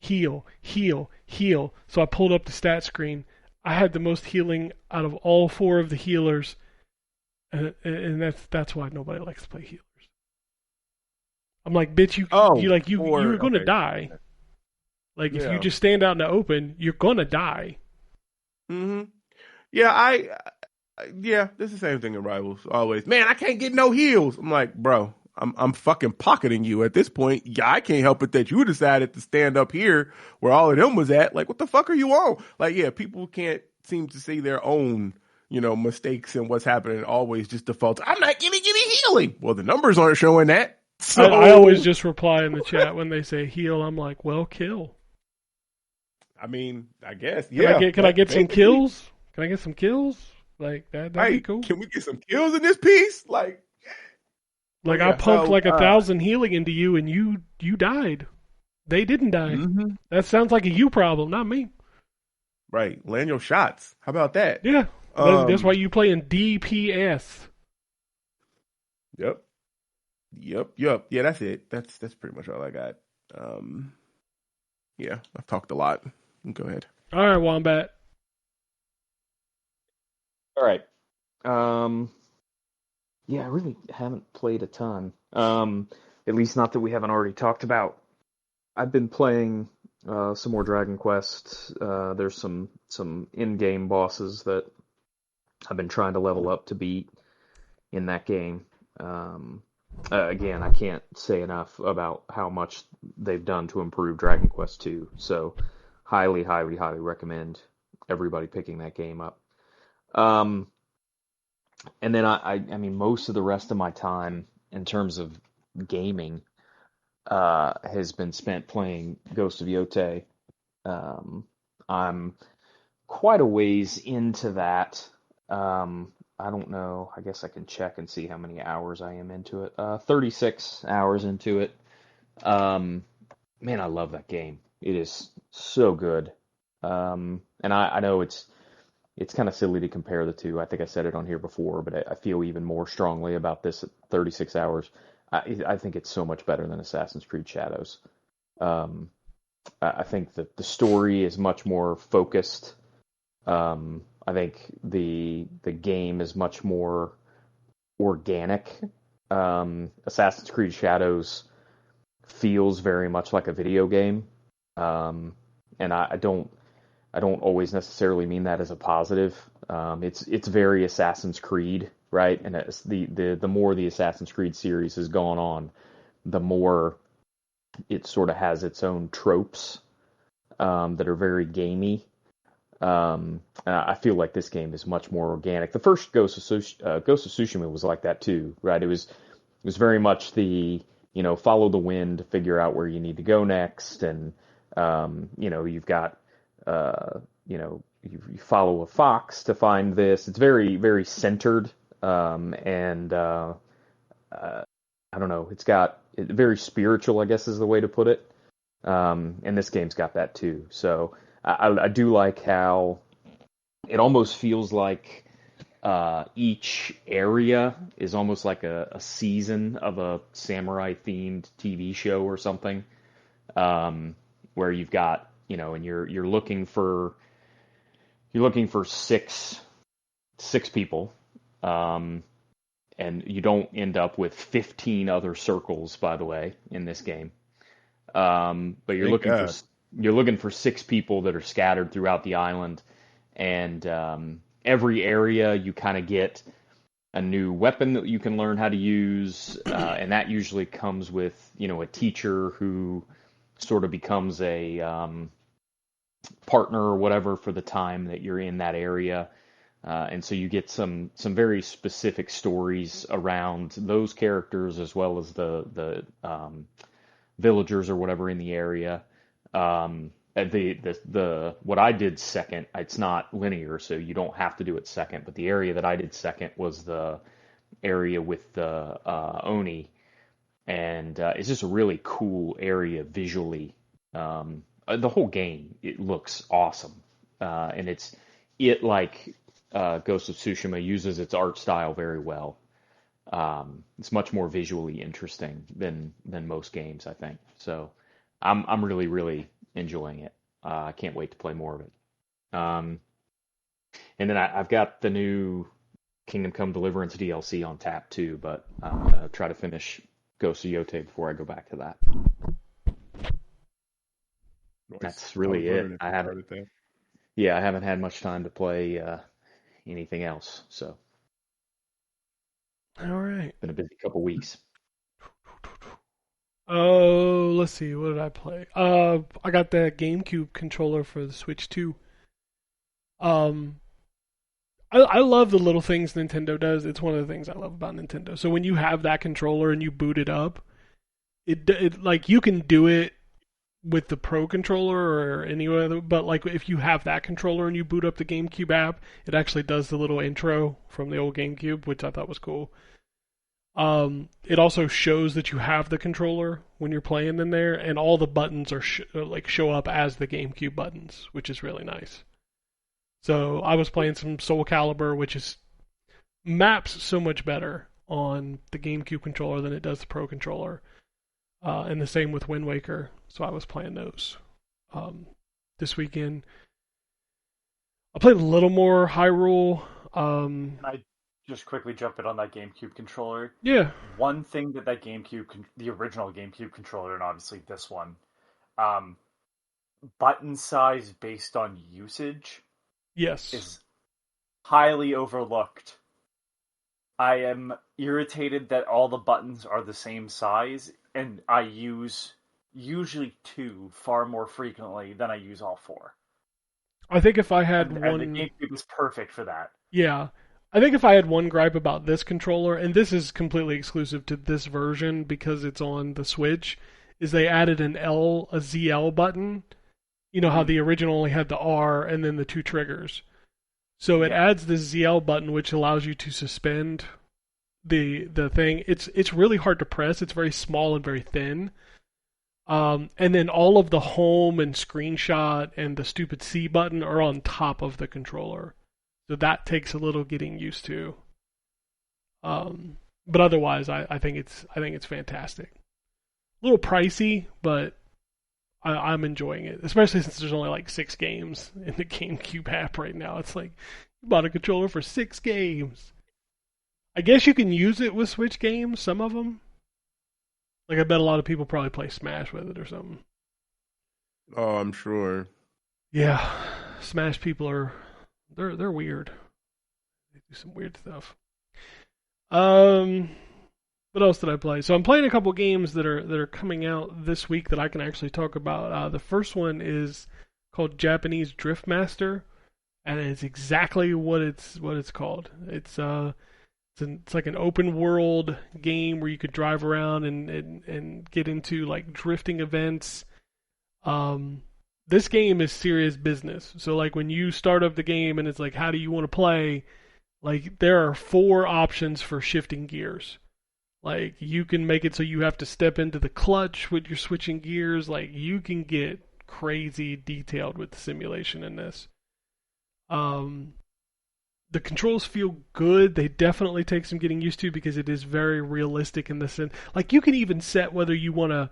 heal, heal, heal. So I pulled up the stat screen. I had the most healing out of all 4 of the healers. And that's why nobody likes to play healers. I'm like, bitch, you're gonna die. Like if you just stand out in the open, you're gonna die. Mm-hmm. Yeah, this is the same thing in Rivals. Always, man, I can't get no heals. I'm like, bro, I'm fucking pocketing you at this point. Yeah, I can't help it that you decided to stand up here where all of them was at. Like, what the fuck are you on? Like, yeah, people can't seem to see their own mistakes and what's happening, always just default. I'm not giving any healing. Well, the numbers aren't showing that. So I always just reply in the chat when they say heal. I'm like, well, kill. I mean, I guess. Yeah. Can I get some kills? Can I get some kills? Like that'd be cool. Can we get some kills in this piece? Like I pumped 1,000 healing into you, and you died. They didn't die. Mm-hmm. That sounds like a you problem, not me. Right. Land your shots. How about that? Yeah. That's why you play in DPS. Yep. Yeah, that's it. That's pretty much all I got. Yeah, I've talked a lot. Go ahead. All right, Wombat. All right. Yeah, I really haven't played a ton. At least not that we haven't already talked about. I've been playing some more Dragon Quest. There's some in-game bosses that I've been trying to level up to beat in that game. Again, I can't say enough about how much they've done to improve Dragon Quest 2. So, highly, highly, highly recommend everybody picking that game up. And then I mean, most of the rest of my time in terms of gaming has been spent playing Ghost of Yotei. I'm quite a ways into that. I don't know. I guess I can check and see how many hours I am into it. 36 hours into it. Man, I love that game. It is so good. And I know it's kind of silly to compare the two. I think I said it on here before, but I feel even more strongly about this at 36 hours. I think it's so much better than Assassin's Creed Shadows. I think that the story is much more focused. I think the game is much more organic. Assassin's Creed Shadows feels very much like a video game, and I don't always necessarily mean that as a positive. It's very Assassin's Creed, right? And it's the more the Assassin's Creed series has gone on, the more it sort of has its own tropes that are very gamey. And I feel like this game is much more organic. The first Ghost of Tsushima was like that too, right? It was very much the, follow the wind, figure out where you need to go next, and you've got you follow a fox to find this. It's very, very centered, and I don't know. It's very spiritual, I guess is the way to put it. And this game's got that too. So I do like how it almost feels like each area is almost like a season of a samurai-themed TV show or something, where you've got, and you're looking for six people, and you don't end up with 15 other circles, by the way, in this game. But you're looking for six people that are scattered throughout the island, and every area you kind of get a new weapon that you can learn how to use, and that usually comes with a teacher who sort of becomes a partner or whatever for the time that you're in that area. And so you get some very specific stories around those characters as well as the villagers or whatever in the area. What I did second, it's not linear, so you don't have to do it second. But the area that I did second was the area with the Oni, and it's just a really cool area visually. The whole game, it looks awesome, and like Ghost of Tsushima uses its art style very well. It's much more visually interesting than most games, I think. So I'm really, really enjoying it. I can't wait to play more of it. And then I've got the new Kingdom Come Deliverance DLC on tap too, but I'm gonna try to finish Ghost of Yotei before I go back to that. Nice. That's really it. I haven't had much time to play anything else, so. All right. Been a busy couple weeks. Oh, let's see. What did I play? I got the GameCube controller for the Switch 2. I love the little things Nintendo does. It's one of the things I love about Nintendo. So when you have that controller and you boot it up, it like you can do it with the Pro controller or any other, but like if you have that controller and you boot up the GameCube app, it actually does the little intro from the old GameCube, which I thought was cool. It also shows that you have the controller when you're playing in there, and all the buttons are show up as the GameCube buttons, which is really nice. So I was playing some Soul Calibur, which maps so much better on the GameCube controller than it does the Pro controller, and the same with Wind Waker. So I was playing those. this weekend. I played a little more Hyrule. Can I just quickly jump in on that GameCube controller? Yeah. One thing that the original GameCube controller, and obviously this one, button size based on usage Yes. is highly overlooked. I am irritated that all the buttons are the same size, and I use usually 2 far more frequently than I use all 4. I think if I had And one... the GameCube is perfect for that. Yeah. I think if I had one gripe about this controller, and this is completely exclusive to this version because it's on the Switch, is they added a ZL button. You know how the original only had the R and then the 2 triggers. So it adds the ZL button, which allows you to suspend the thing. It's really hard to press. It's very small and very thin. And then all of the home and screenshot and the stupid C button are on top of the controller. So that takes a little getting used to. But otherwise, I think it's fantastic. A little pricey, but I'm enjoying it, especially since there's only like 6 games in the GameCube app right now. It's like, you bought a controller for 6 games. I guess you can use it with Switch games, some of them. Like, I bet a lot of people probably play Smash with it or something. Oh, I'm sure. Yeah, Smash people are, they're weird. They do some weird stuff. What else did I play? So I'm playing a couple games that are coming out this week that I can actually talk about. The first one is called Japanese Drift Master, and it's exactly what it's called. It's like an open world game where you could drive around and get into like drifting events. This game is serious business. So like when you start up the game and it's like, how do you want to play? Like there are 4 options for shifting gears. Like, you can make it so you have to step into the clutch with your switching gears. Like, you can get crazy detailed with the simulation in this. The controls feel good. They definitely take some getting used to because it is very realistic in the sense. Like, you can even set whether you want to,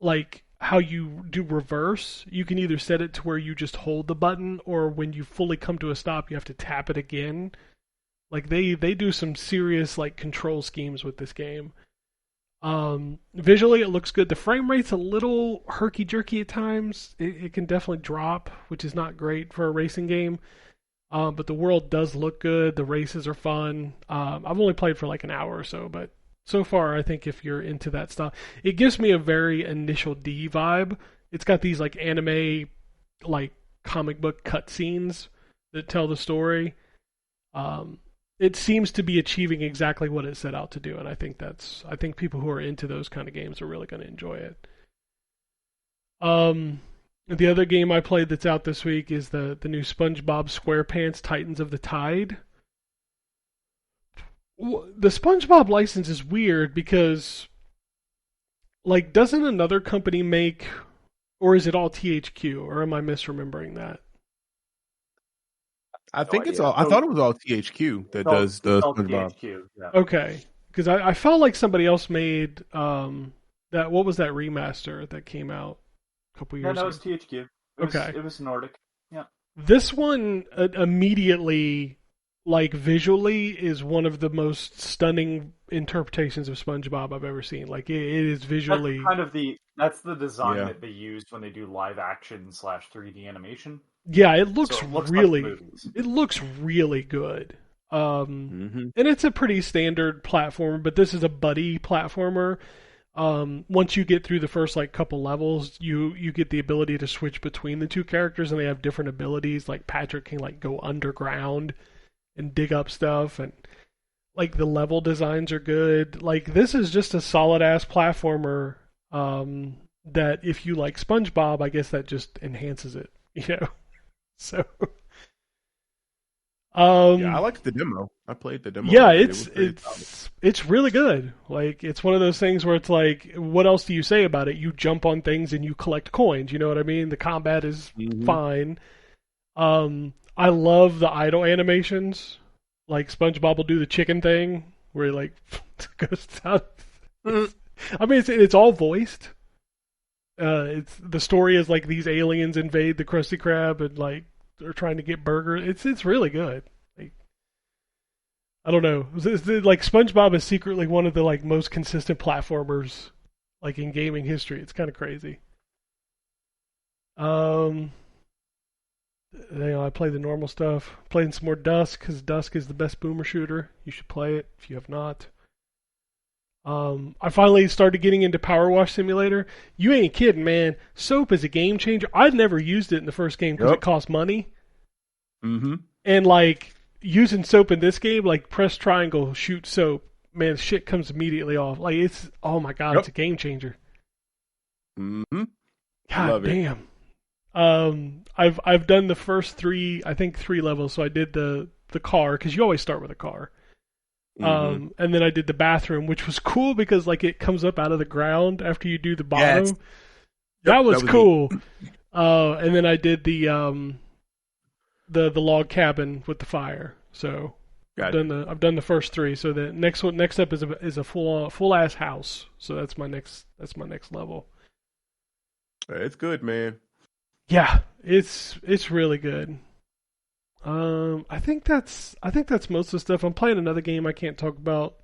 like, how you do reverse. You can either set it to where you just hold the button, or when you fully come to a stop, you have to tap it again. Like, they do some serious, like, control schemes with this game. Visually, it looks good. The frame rate's a little herky-jerky at times. It can definitely drop, which is not great for a racing game. But the world does look good. The races are fun. I've only played for like an hour or so, but so far, I think if you're into that stuff, it gives me a very Initial D vibe. It's got these, like, anime, like, comic book cutscenes that tell the story. It seems to be achieving exactly what it set out to do, and I think people who are into those kind of games are really going to enjoy it. The other game I played that's out this week is the new SpongeBob SquarePants Titans of the Tide. The SpongeBob license is weird because, like, doesn't another company make, or is it all THQ, or am I misremembering that? I think it's all. I thought it was all THQ that does the SpongeBob. THQ, yeah. Okay, because I felt like somebody else made that. What was that remaster that came out a couple years ago? No, it was THQ. It was Nordic. Yeah. This one immediately, like, visually, is one of the most stunning interpretations of SpongeBob I've ever seen. Like, it is visually that's the design that they used when they do live action / 3D animation. Yeah, it looks really, like it looks really good. And it's a pretty standard platform, but this is a buddy platformer. Once you get through the first, like, couple levels, you get the ability to switch between the 2 characters, and they have different abilities. Like, Patrick can, like, go underground and dig up stuff, and, like, the level designs are good. Like, this is just a solid ass platformer. That if you like SpongeBob, I guess that just enhances it, you know. So, yeah, I liked the demo. I played the demo. Yeah, it's really good. Like, it's one of those things where it's like, what else do you say about it? You jump on things and you collect coins. You know what I mean? The combat is fine. I love the idle animations. Like, SpongeBob will do the chicken thing where he, like, goes out. I mean, it's all voiced. It's the story is like these aliens invade the Krusty Krab and like they're trying to get burgers. It's really good. Like, I don't know. Like SpongeBob is secretly one of the like most consistent platformers like in gaming history. It's kind of crazy. I play the normal stuff. Playing some more Dusk because Dusk is the best boomer shooter. You should play it if you have not. I finally started getting into Power Wash Simulator. You ain't kidding, man. Soap is a game changer. I'd never used it in the first game because it cost money. Mm-hmm. And like using soap in this game, like press triangle, shoot soap, man, shit comes immediately off. Like it's oh my god, it's a game changer. Mm-hmm. God Love damn. I've done the first three levels. So I did the car because you always start with a car. And then I did the bathroom, which was cool because like it comes up out of the ground after you do the bottom. Yes. That was cool. And then I did the log cabin with the fire. So I've done the first three. So the next up is a full ass house. So that's my next level. It's good, man. Yeah, it's really good. I think that's most of the stuff. I'm playing another game I can't talk about,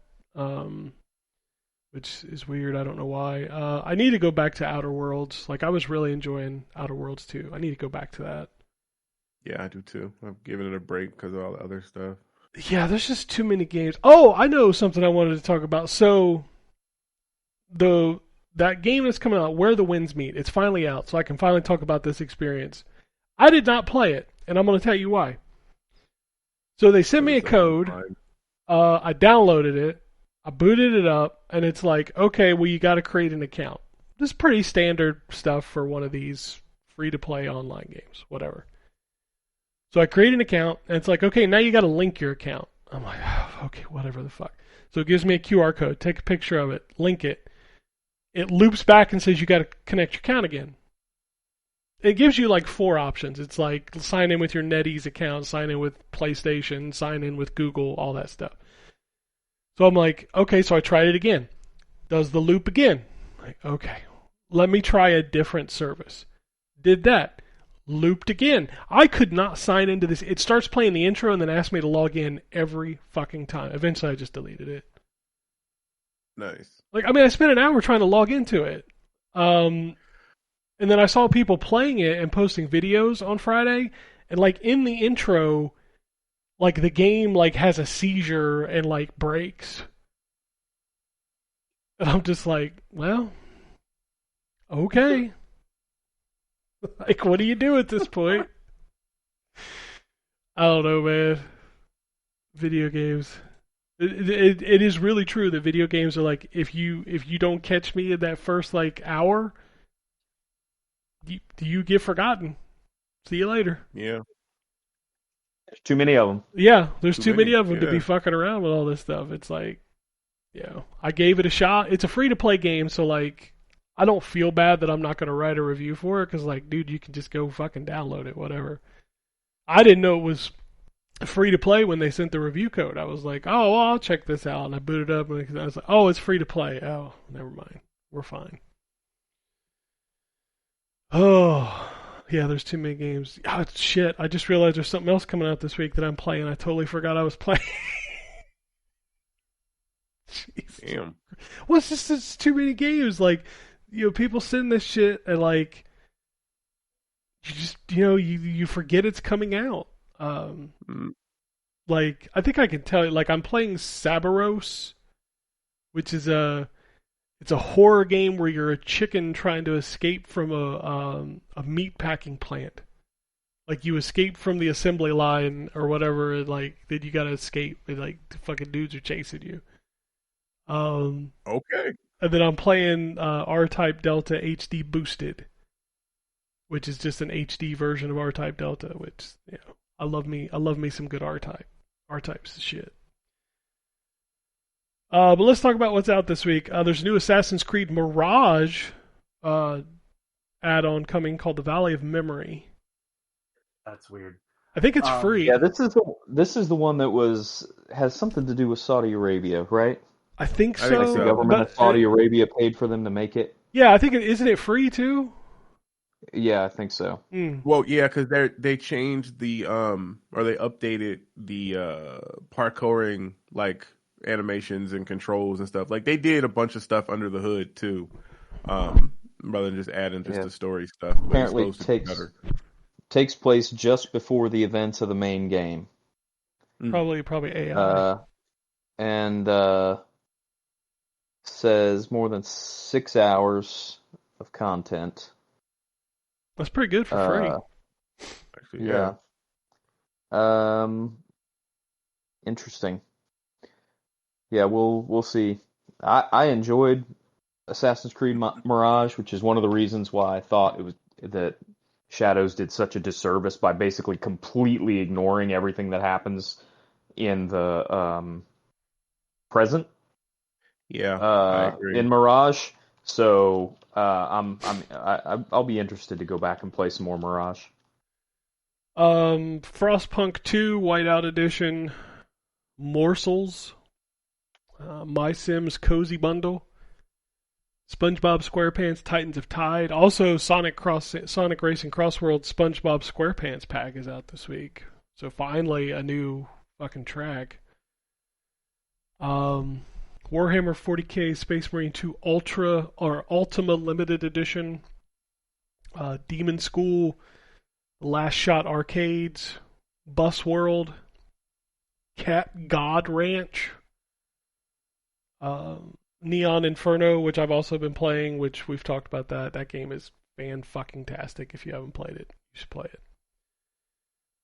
which is weird. I don't know why. I need to go back to Outer Worlds. Like I was really enjoying Outer Worlds 2. I need to go back to that. Yeah, I do too. I'm giving it a break because of all the other stuff. Yeah, there's just too many games. Oh, I know something I wanted to talk about. So that game that's coming out, Where the Winds Meet, it's finally out, so I can finally talk about this experience. I did not play it, and I'm going to tell you why. So they sent me a code. I downloaded it. I booted it up, and it's like, okay, well, you got to create an account. This is pretty standard stuff for one of these free-to-play online games, whatever. So I create an account, and it's like, okay, now you got to link your account. I'm like, oh, okay, whatever the fuck. So it gives me a QR code. Take a picture of it. Link it. It loops back and says you got to connect your account again. It gives you like 4 options. It's like sign in with your NetEase account, sign in with PlayStation, sign in with Google, all that stuff. So I'm like, okay, so I tried it again. Does the loop again. Like, okay, let me try a different service. Did that. Looped again. I could not sign into this. It starts playing the intro and then asks me to log in every fucking time. Eventually I just deleted it. Nice. Like, I mean, I spent an hour trying to log into it. And then I saw people playing it and posting videos on Friday, and like in the intro, like the game like has a seizure and like breaks. And I'm just like, well, okay. Like, what do you do at this point? I don't know, man. Video games. It is really true that video games are like, if you don't catch me in that first like hour, you get forgotten. See you later. Yeah. There's too many of them. Yeah, there's too many of them to yeah. be fucking around with all this stuff. It's like, I gave it a shot. It's a free-to-play game, so like, I don't feel bad that I'm not going to write a review for it, because like, dude, you can just go fucking download it, whatever. I didn't know it was free-to-play when they sent the review code. I was like, oh, well, I'll check this out, and I booted up, and I was like, oh, it's free-to-play. Oh, never mind. We're fine. Oh, yeah, there's too many games. Oh, shit, I just realized there's something else coming out this week that I'm playing. I totally forgot I was playing. Jeez. Damn. Well, it's just too many games. Like, people send this shit and like, you just, you forget it's coming out. Like, I think I can tell you, like, I'm playing Sabaros, which is it's a horror game where you're a chicken trying to escape from a meat packing plant. Like, you escape from the assembly line or whatever, and like, then you gotta escape, and like, the fucking dudes are chasing you. Okay. And then I'm playing R-Type Delta HD Boosted, which is just an HD version of R-Type Delta, which, I love me some good R-Type. R-Type's the shit. But let's talk about what's out this week. There's a new Assassin's Creed Mirage add-on coming called the Valley of Memory. That's weird. I think it's free. Yeah, this is the one that has something to do with Saudi Arabia, right? I think I think so. so. The government of Saudi Arabia paid for them to make it. Yeah, I think isn't it free too? Yeah, I think so. Well, yeah, because they changed the or they updated the parkouring like animations and controls and stuff. Like they did a bunch of stuff under the hood too, rather than just adding just the story stuff. But Apparently, it's supposed to be better. takes place just before the events of the main game. Probably AI. And says more than 6 hours of content. That's pretty good for free. Actually, yeah. Interesting. Yeah, we'll see. I enjoyed Assassin's Creed Mirage, which is one of the reasons why I thought it was that Shadows did such a disservice by basically completely ignoring everything that happens in the present. Yeah, I agree. In Mirage. So I'll be interested to go back and play some more Mirage. Frostpunk 2 Whiteout Edition, Morsels, My Sims Cozy Bundle, SpongeBob SquarePants Titans of Tide. Also, Sonic Racing Crossworld SpongeBob SquarePants pack is out this week. So finally, a new fucking track. Warhammer 40k Space Marine 2 Ultima Limited Edition, Demon School, Last Shot Arcades, Bus World, Cat God Ranch, Neon Inferno, which I've also been playing, which we've talked about that. That game is fan-fucking-tastic. If you haven't played it, you should play it.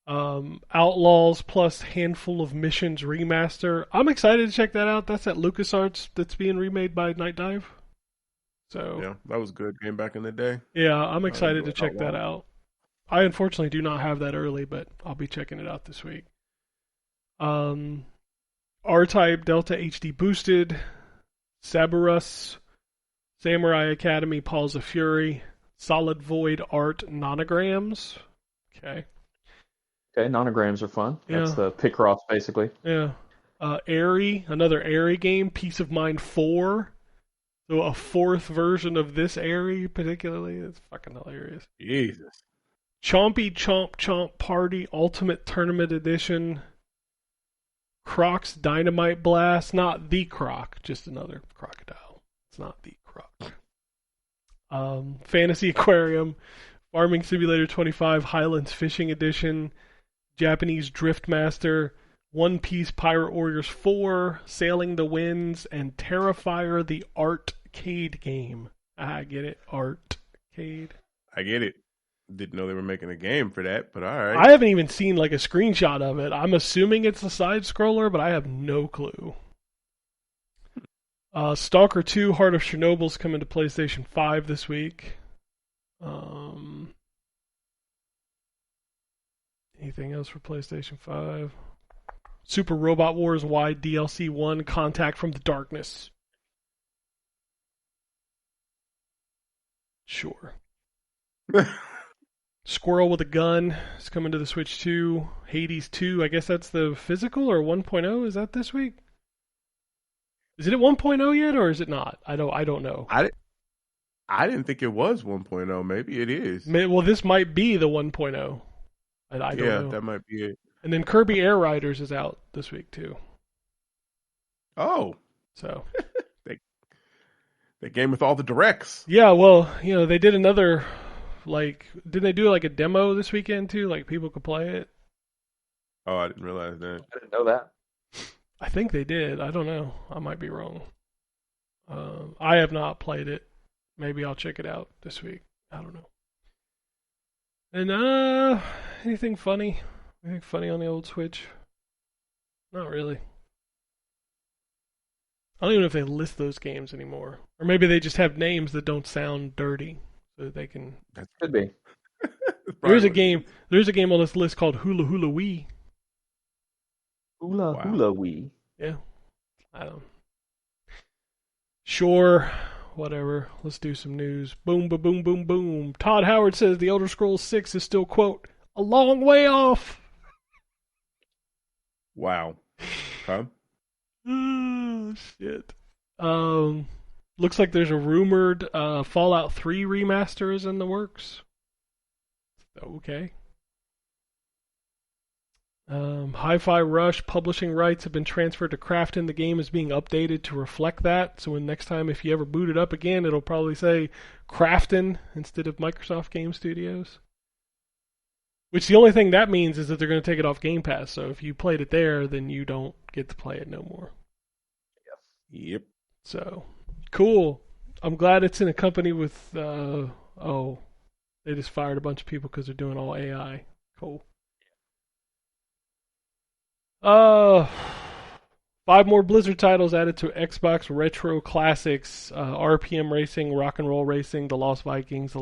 Outlaws plus Handful of Missions Remaster. I'm excited to check that out. That's at LucasArts that's being remade by Night Dive. So yeah, that was a good game back in the day. Yeah, I'm excited to check that out. I unfortunately do not have that early, but I'll be checking it out this week. R-Type Delta HD Boosted, Cerberus, Samurai Academy Paws of Fury, Solid Void Art Nonograms. Okay, nonograms are fun. Yeah. That's the Picross, basically. Yeah. Airy, another Airy game, Peace of Mind 4. So a fourth version of this Airy, particularly. It's fucking hilarious. Jesus. Chompy Chomp Chomp Party Ultimate Tournament Edition. Croc's Dynamite Blast. Not the Croc, just another crocodile. It's not the Croc. Fantasy Aquarium. Farming Simulator 25 Highlands Fishing Edition. Japanese Driftmaster, One Piece Pirate Warriors 4, Sailing the Winds, and Terrifier the Artcade game. I get it, Artcade. I get it. Didn't know they were making a game for that, but all right. I haven't even seen like a screenshot of it. I'm assuming it's a side scroller, but I have no clue. Stalker 2 Heart of Chernobyl's coming to PlayStation 5 this week. Anything else for PlayStation 5? Super Robot Wars Wide DLC 1 Contact from the Darkness. Sure. Squirrel with a Gun is coming to the Switch 2. Hades 2, I guess that's the physical or 1.0? Is that this week? Is it at 1.0 yet or is it not? I don't know. I didn't think it was 1.0. Maybe it is. Well, this might be the 1.0. I don't know. That might be it. And then Kirby Air Riders is out this week too. Oh. So that game with all the directs. Yeah, well, they did another didn't they do like a demo this weekend too? Like people could play it? Oh, I didn't realize that. I didn't know that. I think they did. I don't know. I might be wrong. I have not played it. Maybe I'll check it out this week. I don't know. And anything funny? Anything funny on the old Switch? Not really. I don't even know if they list those games anymore. Or maybe they just have names that don't sound dirty. So that they can... That could be. There's a game on this list called Hula Hula Wii. Hula Wii. Yeah. I don't... Sure. Whatever. Let's do some news. Boom, ba boom, boom, boom. Todd Howard says The Elder Scrolls 6 is still, quote, a long way off. Wow. Huh? Oh, shit. Looks like there's a rumored Fallout 3 remaster is in the works. Okay. Hi-Fi Rush publishing rights have been transferred to Krafton. The game is being updated to reflect that. So when next time, if you ever boot it up again, it'll probably say Krafton instead of Microsoft Game Studios. Which the only thing that means is that they're going to take it off Game Pass. So if you played it there, then you don't get to play it no more. Yep. So, cool. I'm glad it's in a company with, they just fired a bunch of people because they're doing all AI. Cool. 5 more Blizzard titles added to Xbox Retro Classics, RPM Racing, Rock and Roll Racing, The Lost Vikings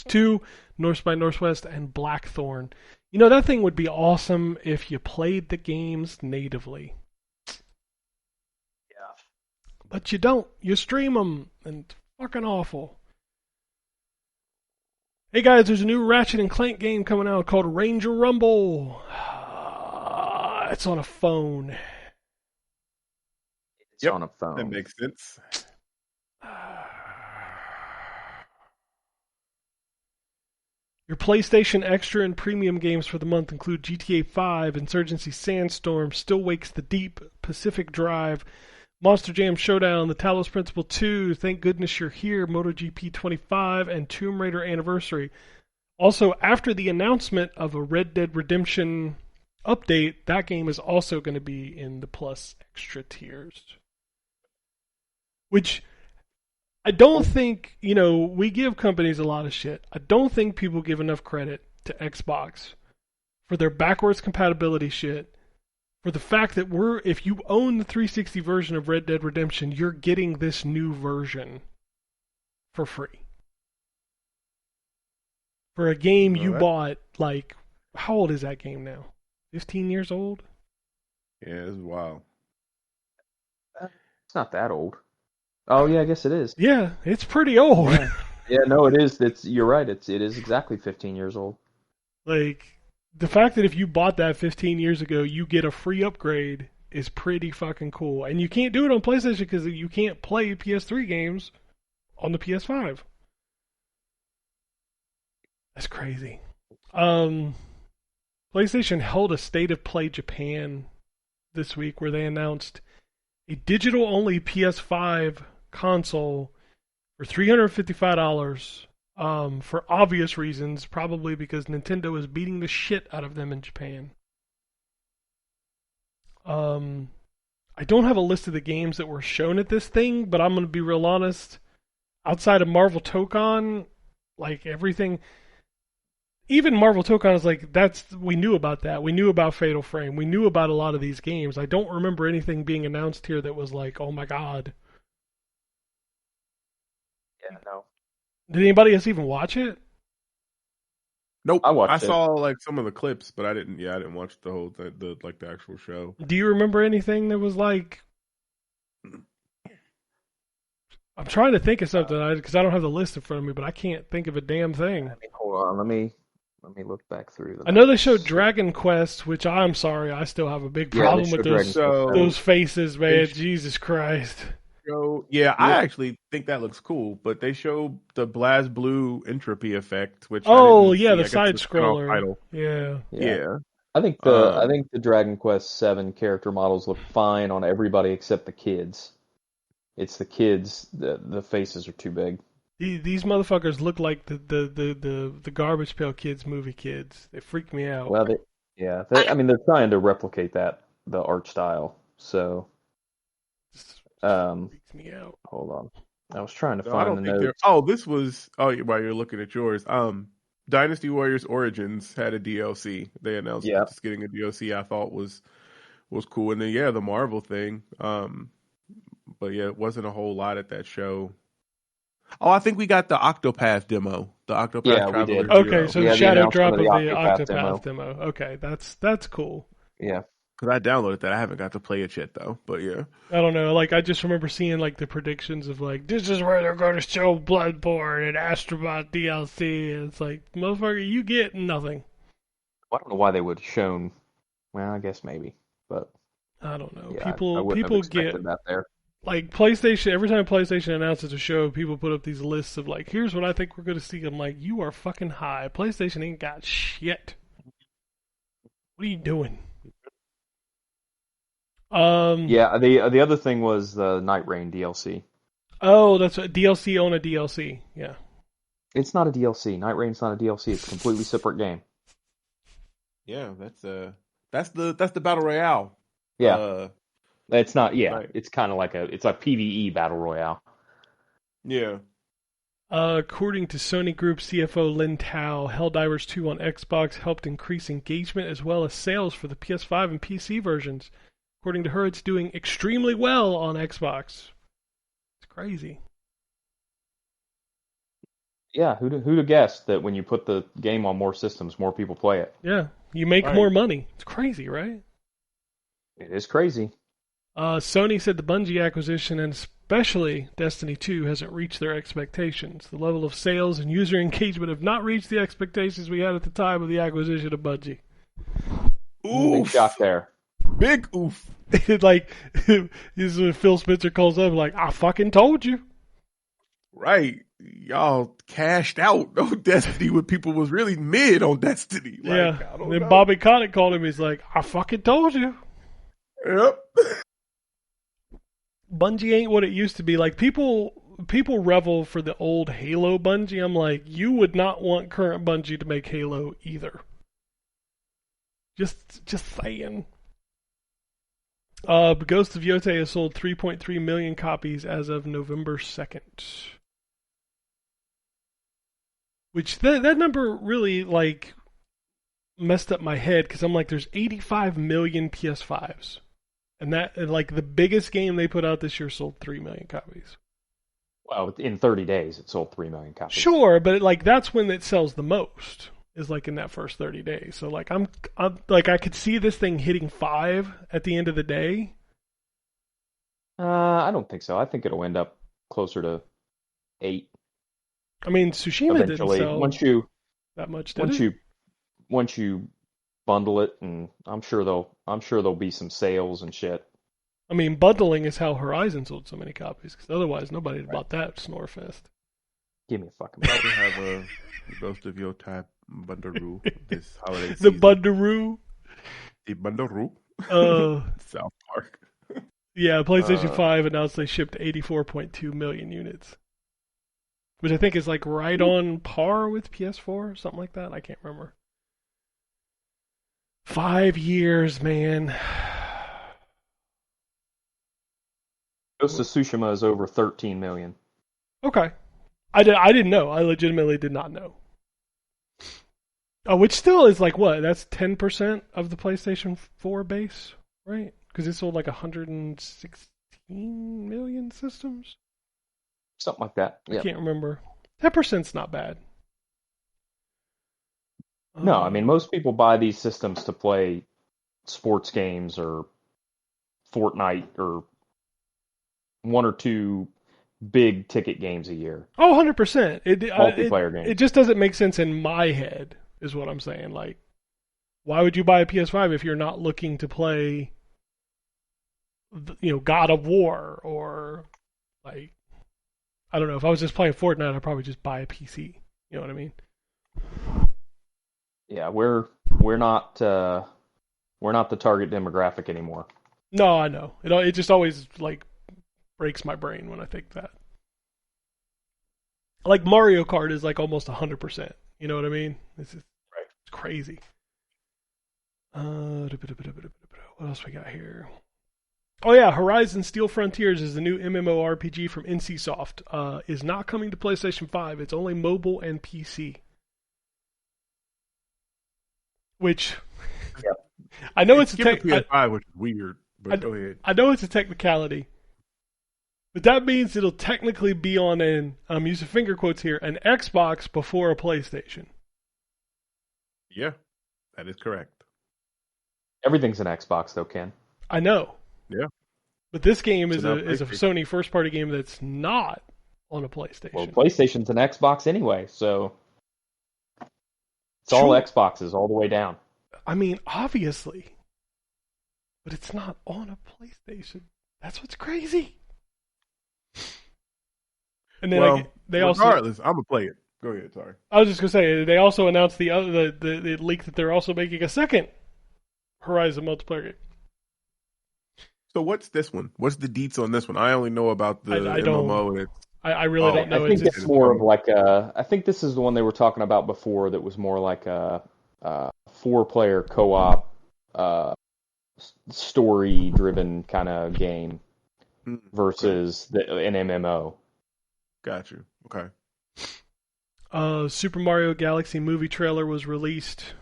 2, North by Northwest, and Blackthorn. You know, that thing would be awesome if you played the games natively. Yeah. But you don't. You stream them, and it's fucking awful. Hey guys, there's a new Ratchet & Clank game coming out called Ranger Rumble. It's on a phone. It's on a phone. That makes sense. Your PlayStation Extra and Premium games for the month include GTA 5, Insurgency Sandstorm, Still Wakes the Deep, Pacific Drive, Monster Jam Showdown, The Talos Principle 2, Thank Goodness You're Here, MotoGP 25, and Tomb Raider Anniversary. Also, after the announcement of a Red Dead Redemption update, that game is also going to be in the Plus Extra tiers. Which I don't think, we give companies a lot of shit. I don't think people give enough credit to Xbox for their backwards compatibility shit. For the fact that if you own the 360 version of Red Dead Redemption, you're getting this new version for free. For a game you bought, how old is that game now? 15 years old? Yeah, it's wild. It's not that old. Oh yeah, I guess it is. Yeah, it's pretty old. Yeah, no, it is. You're right. It is exactly 15 years old. The fact that if you bought that 15 years ago, you get a free upgrade is pretty fucking cool. And you can't do it on PlayStation because you can't play PS3 games on the PS5. That's crazy. PlayStation held a State of Play Japan this week where they announced a digital-only PS5 console for $355 for obvious reasons, probably because Nintendo is beating the shit out of them in Japan. I don't have a list of the games that were shown at this thing, but I'm going to be real honest. Outside of Marvel Tokon, everything... Even Marvel Tokon is we knew about that. We knew about Fatal Frame. We knew about a lot of these games. I don't remember anything being announced here that was oh my god. Yeah, no. Did anybody else even watch it? Nope. I saw some of the clips, but I didn't watch the whole the actual show. Do you remember anything that was I'm trying to think of something because I don't have the list in front of me, but I can't think of a damn thing. Hold on, let me look back through. I know they showed Dragon Quest, which I'm sorry, I still have a big problem with those faces, man. Jesus Christ. I actually think that looks cool, but they showed the Blaz Blue Entropy Effect, which the side scroller. Yeah. I think the Dragon Quest 7 character models look fine on everybody except the kids. It's the kids, the faces are too big. These motherfuckers look like the Garbage Pail Kids movie kids. They freak me out. Well, they're trying to replicate the art style. So, freaks me out. Hold on, I was trying to find the notes. While you're looking at yours, Dynasty Warriors Origins had a DLC. They announced just getting a DLC. I thought was cool, and then the Marvel thing. But it wasn't a whole lot at that show. Oh, I think we got the Octopath demo. The Octopath Traveler. We did. Okay, so the shadow drop of the Octopath demo. Okay, that's cool. Yeah. Because I downloaded that. I haven't got to play it yet, though. But yeah. I don't know. I just remember seeing, the predictions of, this is where they're going to show Bloodborne and Astrobot DLC. And it's motherfucker, you get nothing. I don't know why they would have shown... Well, I guess maybe. But... I don't know. Yeah, people I get... that there. like PlayStation, every time PlayStation announces a show, people put up these lists of like, here's what I think we're going to see. I'm like, you are fucking high. PlayStation ain't got shit. What are you doing? Yeah, the other thing was the Night Rain DLC. Oh, that's a DLC on a DLC. Yeah. It's not a DLC. Night Rain's not a DLC. It's a completely separate game. Yeah, that's the battle royale. Yeah. It's not. Yeah, Right. it's kind of like it's a PvE battle royale. Yeah. According to Sony Group CFO Lin Tao, Helldivers 2 on Xbox helped increase engagement as well as sales for the PS5 and PC versions. According to her, it's doing extremely well on Xbox. It's crazy. Yeah, who'd have guessed that when you put the game on more systems, more people play it? Yeah, you make Right. more money. It's crazy, right? It is crazy. Sony said the Bungie acquisition and especially Destiny 2 hasn't reached their expectations. The level of sales and user engagement have not reached the expectations we had at the time of the acquisition of Bungie. Big Oof. shock there. Big oof. Like, this is when Phil Spencer calls up like, I fucking told you. Right. Y'all cashed out on Destiny when people was really mid on Destiny. Like, Yeah. I don't And then know. Bobby Kotick called him. He's like, I fucking told you. Yep. Bungie ain't what it used to be. Like, people revel for the old Halo Bungie. I'm like, you would not want current Bungie to make Halo either. Just saying. Ghost of Yotei has sold 3.3 million copies as of November 2nd. Which, that number really, like, messed up my head, because I'm like, there's 85 million PS5s. And like, the biggest game they put out this year sold 3 million copies. Well, in 30 days, it sold 3 million copies. Sure, but, like, that's when it sells the most, is, like, in that first 30 days. So, like, I'm like, I could see this thing hitting 5 at the end of the day. I don't think so. I think it'll end up closer to 8 I mean, Tsushima didn't eventually. sell that much, did it? Once you bundle it, and I'm sure there'll be some sales and shit. I mean, bundling is how Horizon sold so many copies, because otherwise nobody had bought that Snorefest. Give me a fucking Probably break. have a Ghost of Yotei Bundaroo this holiday The season. Bundaroo. The Bundaroo. South Park. Yeah, PlayStation 5 announced they shipped 84.2 million units. Which I think is like right on par with PS4, something like that. I can't remember. 5 years, man. Ghost of Tsushima is over 13 million. Okay. I didn't know. I legitimately did not know. Oh, which still is like what? That's 10% of the PlayStation 4 base, right? Because it sold like 116 million systems. Something like that. I Yeah. can't remember. 10%'s not bad. No, I mean, most people buy these systems to play sports games or Fortnite or one or two big ticket games a year. Oh, 100%. Multiplayer games. It just doesn't make sense in my head, is what I'm saying. Like, why would you buy a PS5 if you're not looking to play, God of War or, like, I don't know. If I was just playing Fortnite, I'd probably just buy a PC. You know what I mean? Yeah, we're not the target demographic anymore. No, I know. It just always, like, breaks my brain when I think that. Like, Mario Kart is, like, almost 100%. You know what I mean? It's crazy. What else we got here? Oh yeah, Horizon Steel Frontiers is the new MMORPG from NCSoft. Is not coming to PlayStation 5. It's only mobile and PC. Which I know it's a PS5, which is weird. But go ahead. I know it's a technicality, but that means it'll technically be on an I'm using finger quotes here, an Xbox before a PlayStation. Yeah, that is correct. Everything's an Xbox, though, Ken. I know. Yeah. But this game is So a Sony first party game that's not on a PlayStation. Well, PlayStation's an Xbox anyway, so it's all Xboxes all the way down. I mean, obviously. But it's not on a PlayStation. That's what's crazy. And then Well, they also, regardless, I'm gonna play it. Go ahead. Sorry. I was just gonna say, they also announced the leak that they're also making a second Horizon multiplayer game. So what's this one? What's the deets on this one? I only know about the I don't- MMO. And it's, I really don't know. I think It's it's more of like a. I think this is the one they were talking about before. That was more like a 4-player co-op, story-driven kind of game versus an MMO. got you. Okay. Super Mario Galaxy movie trailer was released.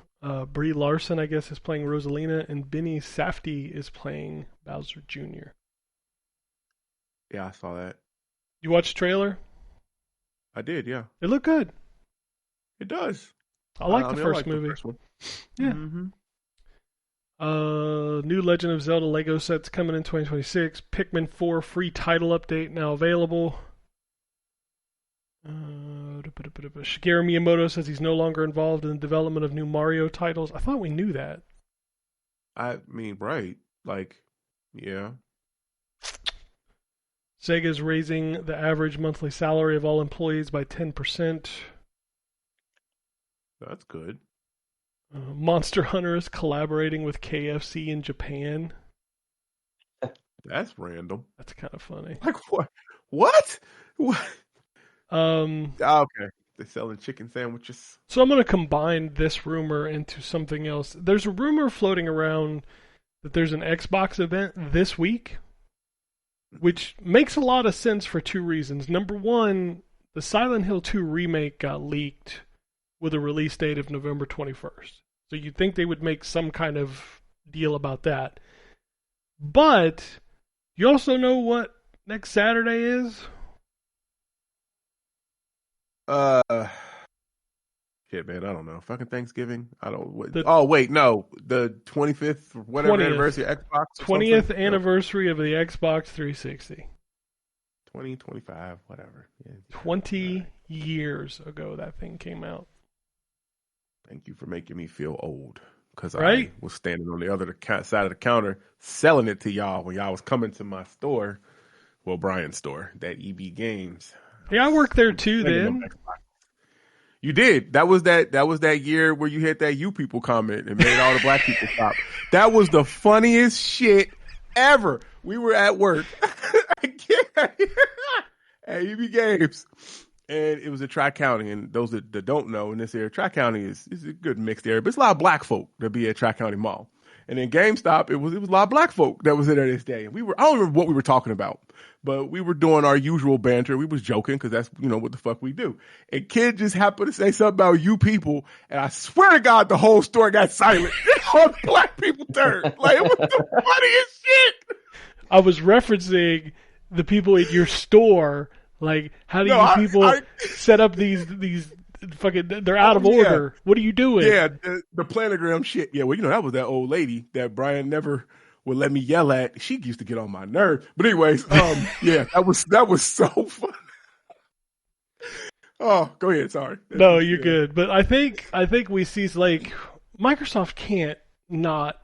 Brie Larson, I guess, is playing Rosalina, and Benny Safdie is playing Bowser Jr. Yeah, I saw that. You watched the trailer? I did. Yeah, It looked good. it does. I like the mean, first like movie. The first one. Yeah. Mm-hmm. New Legend of Zelda Lego sets coming in 2026. Pikmin 4 free title update now available. Shigeru Miyamoto says he's no longer involved in the development of new Mario titles. I thought we knew that. I mean, right? Like, yeah. Sega's raising the average monthly salary of all employees by 10%. That's good. Monster Hunter is collaborating with KFC in Japan. That's random. That's kind of funny. Like what? What? What? Um, Okay, they're selling chicken sandwiches. So I'm going to combine this rumor into something else. There's a rumor floating around that there's an Xbox event this week, which makes a lot of sense for two reasons. Number one, the Silent Hill 2 remake got leaked with a release date of November 21st. So you'd think they would make some kind of deal about that. But you also know what next Saturday is? Shit, man, I don't know. Fucking Thanksgiving. I don't. The- oh wait, no, the 25th, whatever 20th. anniversary of Xbox. Or 20th something? anniversary of the Xbox 360. 2025, whatever. Yeah. 20 years ago that thing came out. Thank you for making me feel old, because Right? I was standing on the other side of the counter selling it to y'all when y'all was coming to my store, well, Brian's store, that EB Games. Yeah, I worked there too Thinking then. of Xbox. You did. That was that year where you hit that "you people" comment and made all the black people stop. That was the funniest shit ever. We were at work at EB Games, and it was a Tri-County. And those that don't know, in this area, Tri-County is a good mixed area, but it's a lot of black folk that be at Tri-County Mall. And then GameStop, it was a lot of black folk that was in there this day. And I don't remember what we were talking about, but we were doing our usual banter. We was joking because that's, what the fuck we do. And kid just happened to say something about you people, and I swear to God, the whole store got silent. All the black people turned. Like, it was the funniest shit. I was referencing the people at your store. Like, how do you people set up these fucking? They're out of order. What are you doing? Yeah, the planogram shit. Yeah, well, that was that old lady that Brian never would let me yell at. She used to get on my nerve. But anyways, yeah, that was so fun. Oh, go ahead. Sorry. No, you're good. But I think we see like Microsoft can't not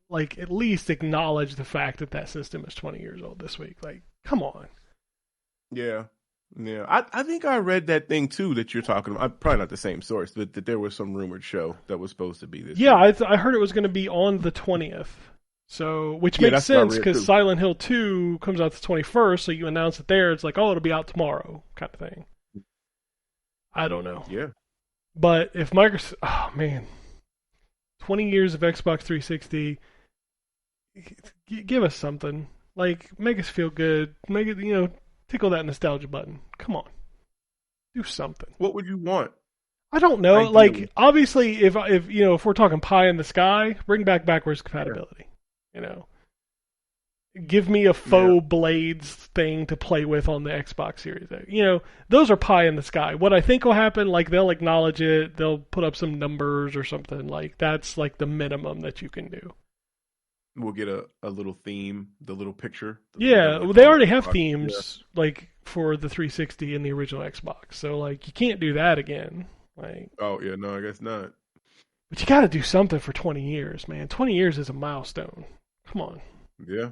like at least acknowledge the fact that system is 20 years old this week. Like, come on. Yeah. Yeah, I think I read that thing too that you're talking about. Probably not the same source, but that there was some rumored show that was supposed to be this. Yeah, I heard it was going to be on the 20th. So, which makes sense because Silent Hill 2 comes out the 21st, so you announce it there. It's like, oh, it'll be out tomorrow, kind of thing. I don't know. Yeah. But if Microsoft, oh man, 20 years of Xbox 360, give us something. Like, make us feel good. Make it, tickle that nostalgia button. Come on. Do something. What would you want? I don't know. Ideally. Like, obviously, if we're talking pie in the sky, bring back backwards compatibility. Give me a faux blades thing to play with on the Xbox Series X. Those are pie in the sky. What I think will happen, like, they'll acknowledge it. They'll put up some numbers or something. Like, that's like the minimum that you can do. We'll get a little theme, the little picture. Well, they already have themes like for the 360 and the original Xbox. So like you can't do that again. Like, oh yeah, no, I guess not. But you got to do something for 20 years, man. 20 years is a milestone. Come on. Yeah,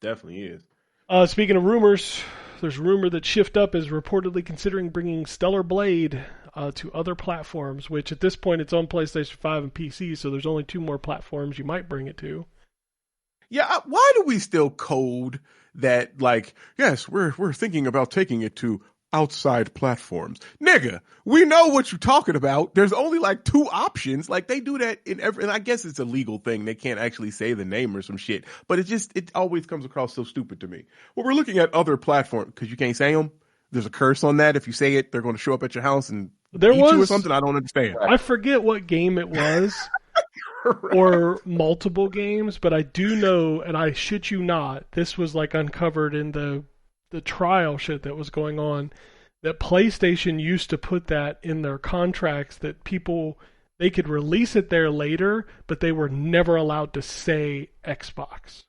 definitely is. Speaking of rumors, there's a rumor that Shift Up is reportedly considering bringing Stellar Blade to other platforms, which at this point it's on PlayStation 5 and PC, so there's only 2 more platforms you might bring it to. Yeah, why do we still code that, like, yes, we're thinking about taking it to outside platforms? Nigga, we know what you're talking about. There's only like 2 options. Like, they do that in every, and I guess it's a legal thing. They can't actually say the name or some shit, but it always comes across so stupid to me. Well, we're looking at other platforms because you can't say them. There's a curse on that. If you say it, they're going to show up at your house and eat you or something. I don't understand. I forget what game it was. Or multiple games, but I do know, and I shit you not, this was like uncovered in the trial shit that was going on, that PlayStation used to put that in their contracts that they could release it there later, but they were never allowed to say Xbox.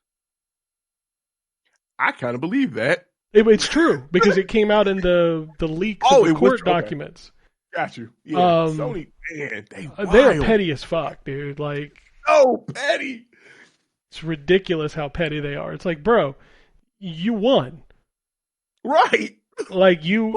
I kind of believe that. It's true, because it came out in the leaks of the court documents. Got you. Yeah, Sony, man, they're petty as fuck, dude. Like, oh, petty. It's ridiculous how petty they are. It's like, bro, you won. Right. Like, you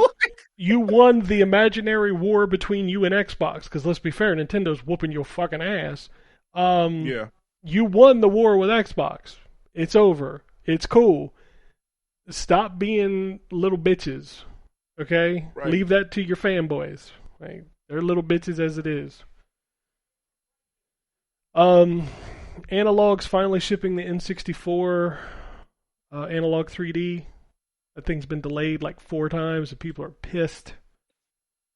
won the imaginary war between you and Xbox, because let's be fair, Nintendo's whooping your fucking ass. Yeah. You won the war with Xbox. It's over. It's cool. Stop being little bitches. Okay? Right. Leave that to your fanboys. Like, they're little bitches as it is. Analog's finally shipping the N64 Analog 3D. That thing's been delayed like 4 times, and people are pissed.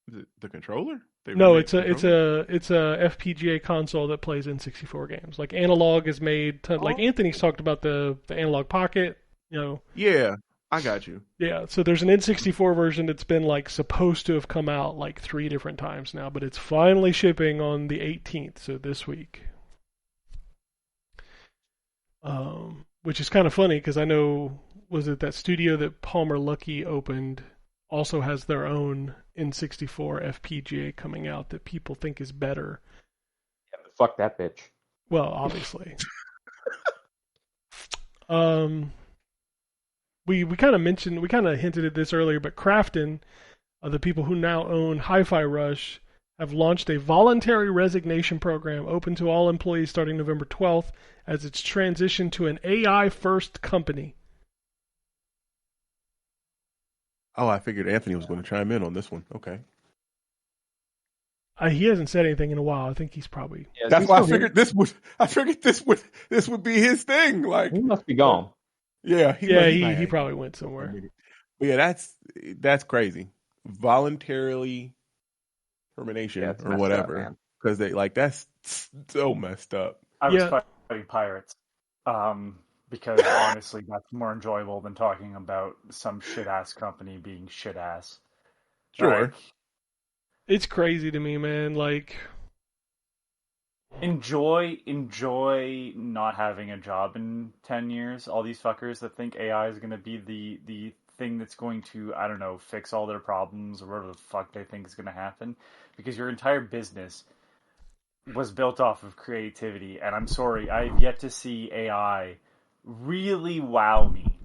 Is it the controller? No, it's a FPGA console that plays N64 games. Like Analog is made like Anthony's talked about the Analog Pocket, you know. Yeah, I got you. Yeah, so there's an N64 version that's been like supposed to have come out like 3 different times now, but it's finally shipping on the 18th, so this week. Which is kind of funny because I know, was it that studio that Palmer Luckey opened also has their own N64 FPGA coming out that people think is better. Yeah, but fuck that bitch. Well, obviously. We kind of hinted at this earlier, but Krafton, the people who now own Hi-Fi Rush, have launched a voluntary resignation program open to all employees starting November 12th as it's transitioned to an AI-first company. Oh, I figured Anthony was going to chime in on this one. Okay. He hasn't said anything in a while. I think he's probably. Yeah, that's why I figured this would be his thing. Like, he must be gone. Yeah, he probably went somewhere. But yeah, that's crazy. Voluntarily termination or whatever, because they like that's so messed up. I was fighting pirates, because honestly, that's more enjoyable than talking about some shit ass company being shit ass. Sure, like, it's crazy to me, man. Like, enjoy not having a job in 10 years. All these fuckers that think AI is going to be the thing that's going to, I don't know, fix all their problems or whatever the fuck they think is going to happen, because your entire business was built off of creativity, and I'm sorry, I've yet to see AI really wow me.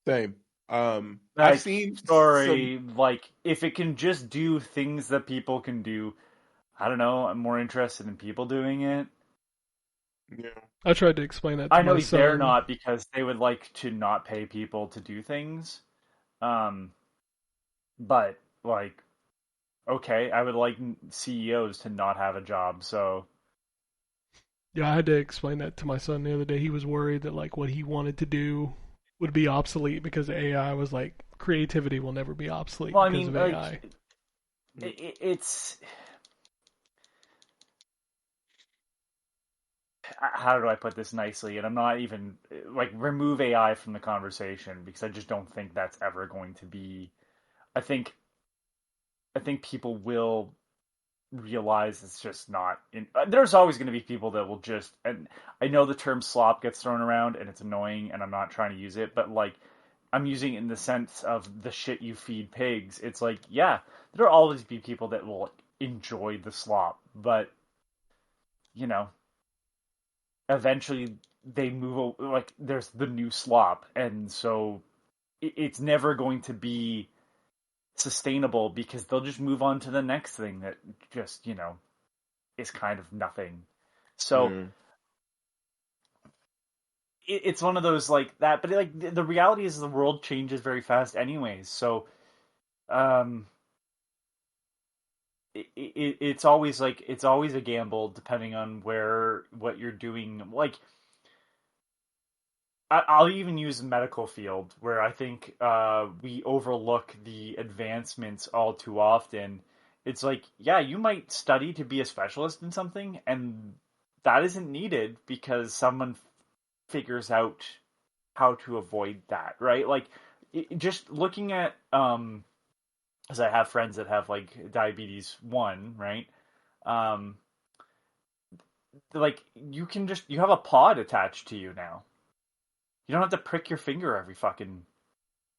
Same. I've seen like, if it can just do things that people can do, I don't know, I'm more interested in people doing it. Yeah. I tried to explain that to I know my son. they're not, because they would like to not pay people to do things. But, like, okay, I would like CEOs to not have a job, so... Yeah, I had to explain that to my son the other day. He was worried that, like, what he wanted to do would be obsolete because AI was like, creativity will never be obsolete because of AI. It's... How do I put this nicely? And I'm not even, like, remove AI from the conversation, because I just don't think that's ever going to be... I think people will realize it's just not... there's always going to be people that will just... And I know the term slop gets thrown around, and it's annoying, and I'm not trying to use it, but, like, I'm using it in the sense of the shit you feed pigs. It's like, yeah, there'll always be people that will enjoy the slop, but, you know... Eventually, they move like there's the new slop, and so it's never going to be sustainable because they'll just move on to the next thing that just is kind of nothing. So it's one of those like that, but like the reality is the world changes very fast anyways. So it's always a gamble depending on what you're doing. Like I'll even use the medical field where I think we overlook the advancements all too often. It's like, yeah, you might study to be a specialist in something, and that isn't needed because someone figures out how to avoid that, right? Like, just looking at, as I have friends that have like diabetes 1, right? Like you have a pod attached to you now. You don't have to prick your finger every fucking,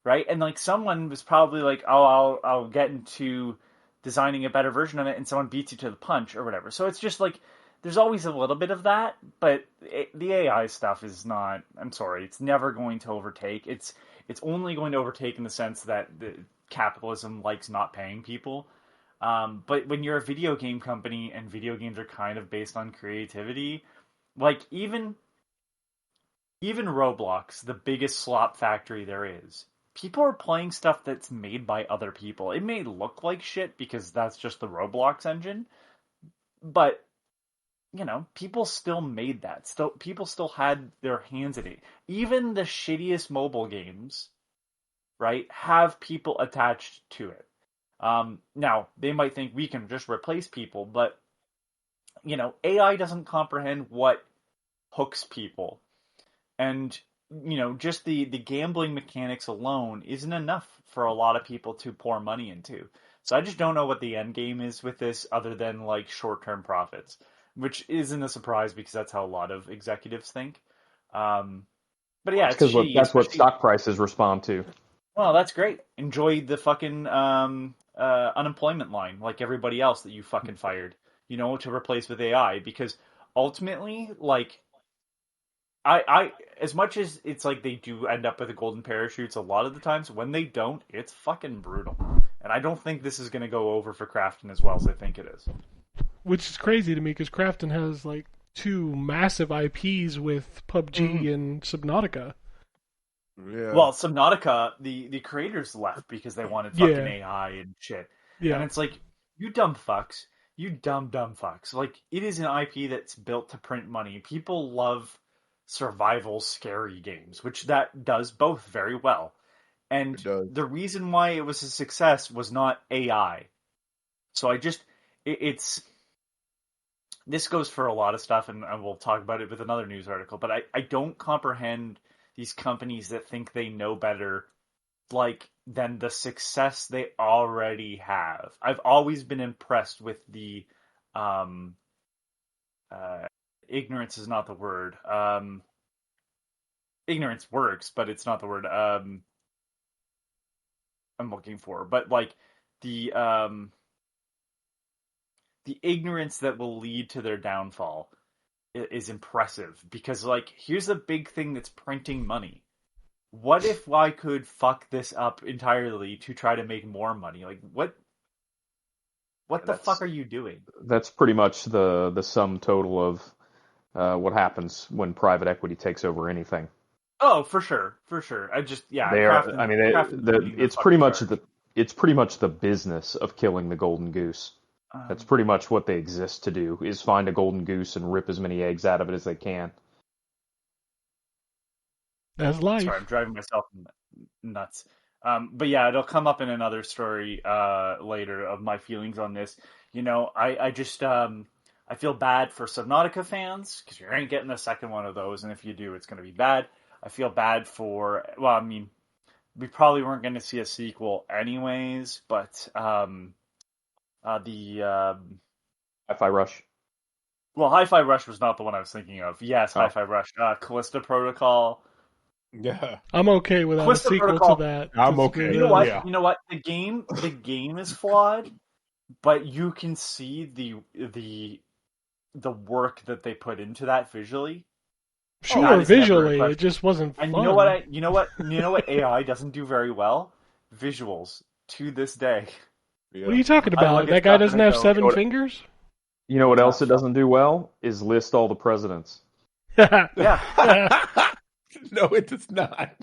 right? And like someone was probably like, oh, I'll get into designing a better version of it, and someone beats you to the punch or whatever. So it's just like there's always a little bit of that, but the AI stuff is not. I'm sorry, it's never going to overtake. It's only going to overtake in the sense that the capitalism likes not paying people. But when you're a video game company and video games are kind of based on creativity, like even Roblox, the biggest slop factory there is, people are playing stuff that's made by other people. It may look like shit because that's just the Roblox engine, but people still made that. People still had their hands in it. Even the shittiest mobile games, right, have people attached to it. Now, they might think we can just replace people, but, AI doesn't comprehend what hooks people. And, just the gambling mechanics alone isn't enough for a lot of people to pour money into. So I just don't know what the end game is with this other than, like, short-term profits, which isn't a surprise because that's how a lot of executives think. But yeah, it's shitty. That's what stock prices respond to. Well, that's great. Enjoy the fucking unemployment line like everybody else that you fucking fired, to replace with AI. Because ultimately, like, I as much as it's like they do end up with the golden parachutes a lot of the times, when they don't, it's fucking brutal. And I don't think this is going to go over for Krafton as well as I think it is. Which is crazy to me because Krafton has like 2 massive IPs with PUBG and Subnautica. Yeah. Well, Subnautica, the creators left because they wanted fucking AI and shit. Yeah. And it's like, you dumb fucks. You dumb fucks. Like, it is an IP that's built to print money. People love survival scary games, which that does both very well. And the reason why it was a success was not AI. So this goes for a lot of stuff, and we'll talk about it with another news article, but I don't comprehend these companies that think they know better, like, than the success they already have. I've always been impressed with the, ignorance is not the word. Ignorance works, but it's not the word, I'm looking for. But, like, the ignorance that will lead to their downfall is impressive because, like, here's a big thing that's printing money. What if I could fuck this up entirely to try to make more money? Like, what the fuck are you doing? That's pretty much the sum total of what happens when private equity takes over anything. Oh, for sure. It's pretty much the business of killing the golden goose. That's pretty much what they exist to do, is find a golden goose and rip as many eggs out of it as they can. That's life. Sorry, I'm driving myself nuts. But yeah, it'll come up in another story later of my feelings on this. I just I feel bad for Subnautica fans because you ain't getting a second one of those, and if you do, it's going to be bad. I feel bad for, well, I mean, we probably weren't going to see a sequel anyways, but Hi-Fi Rush. Well, Hi-Fi Rush was not the one I was thinking of. Yes, Hi-Fi Rush. Callisto Protocol. Yeah, I'm okay without Callisto a sequel Protocol. to that. I'm okay. You know what? Yeah. You know what? The game is flawed, but you can see the work that they put into that visually. Sure, that is never a visually, question. it just wasn't fun. And you know what AI doesn't do very well? Visuals to this day. Yeah. What are you talking I about? look at That guy stuff doesn't and I have go, 7 what- fingers? You know what else it fuck. doesn't do well is list all the presidents. Yeah. No, it does not.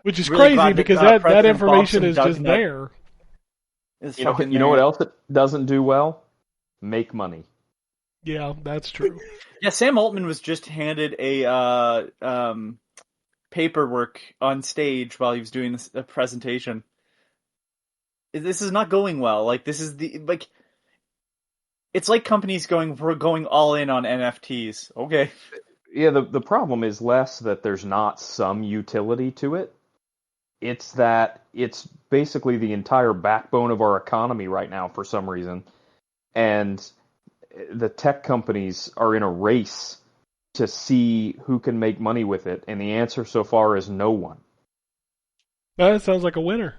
Which is Really crazy glad because that, that President information Bobson is just Dugnut there. is You know, fucking you know what there. else it doesn't do well? Make money. Yeah, that's true. Yeah, Sam Altman was just handed a paperwork on stage while he was doing a presentation. This is not going well. Like, this is it's like companies going, we're going all in on NFTs. Okay. Yeah, the problem is less that there's not some utility to it. It's that it's basically the entire backbone of our economy right now for some reason. And the tech companies are in a race to see who can make money with it. And the answer so far is no one. That sounds like a winner.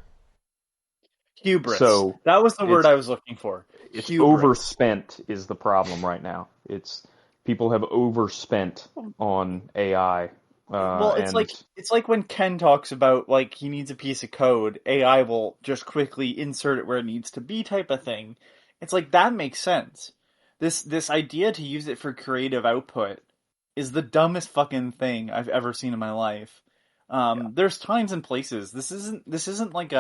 Hubris. So that was the word it's- I was looking for. It's Hubris. overspent is the problem right now. It's people have overspent on AI. Well, it's and like when Ken talks about like he needs a piece of code, AI will just quickly insert it where it needs to be, type of thing. It's like that makes sense. This idea to use it for creative output is the dumbest fucking thing I've ever seen in my life. There's times and places. This isn't like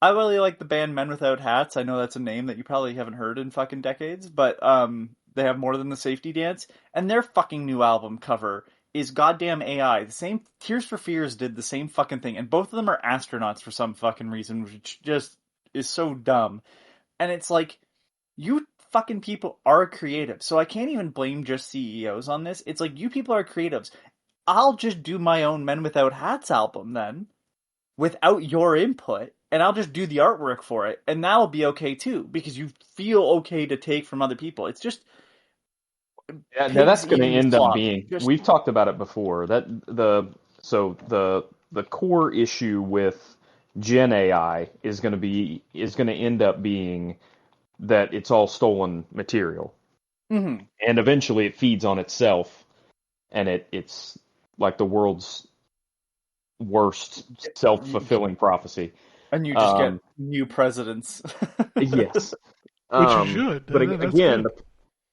I really like the band Men Without Hats. I know that's a name that you probably haven't heard in fucking decades, but they have More Than the Safety Dance, and their fucking new album cover is goddamn AI. The same Tears for Fears did the same fucking thing, and both of them are astronauts for some fucking reason, which just is so dumb. And it's like, you fucking people are creative, so I can't even blame just CEOs on this. It's like, you people are creatives. I'll just do my own Men Without Hats album then, without your input, and I'll just do the artwork for it, and that'll be okay too, because you feel okay to take from other people. It's just yeah, now that's going to eating end up slop. being. Just- We've talked about it before. That the core issue with Gen AI is going to end up being that it's all stolen material, Mhm. and eventually it feeds on itself, and it's like the world's worst self-fulfilling prophecy. And you just get new presidents. Yes. Which you should. But That's again, good.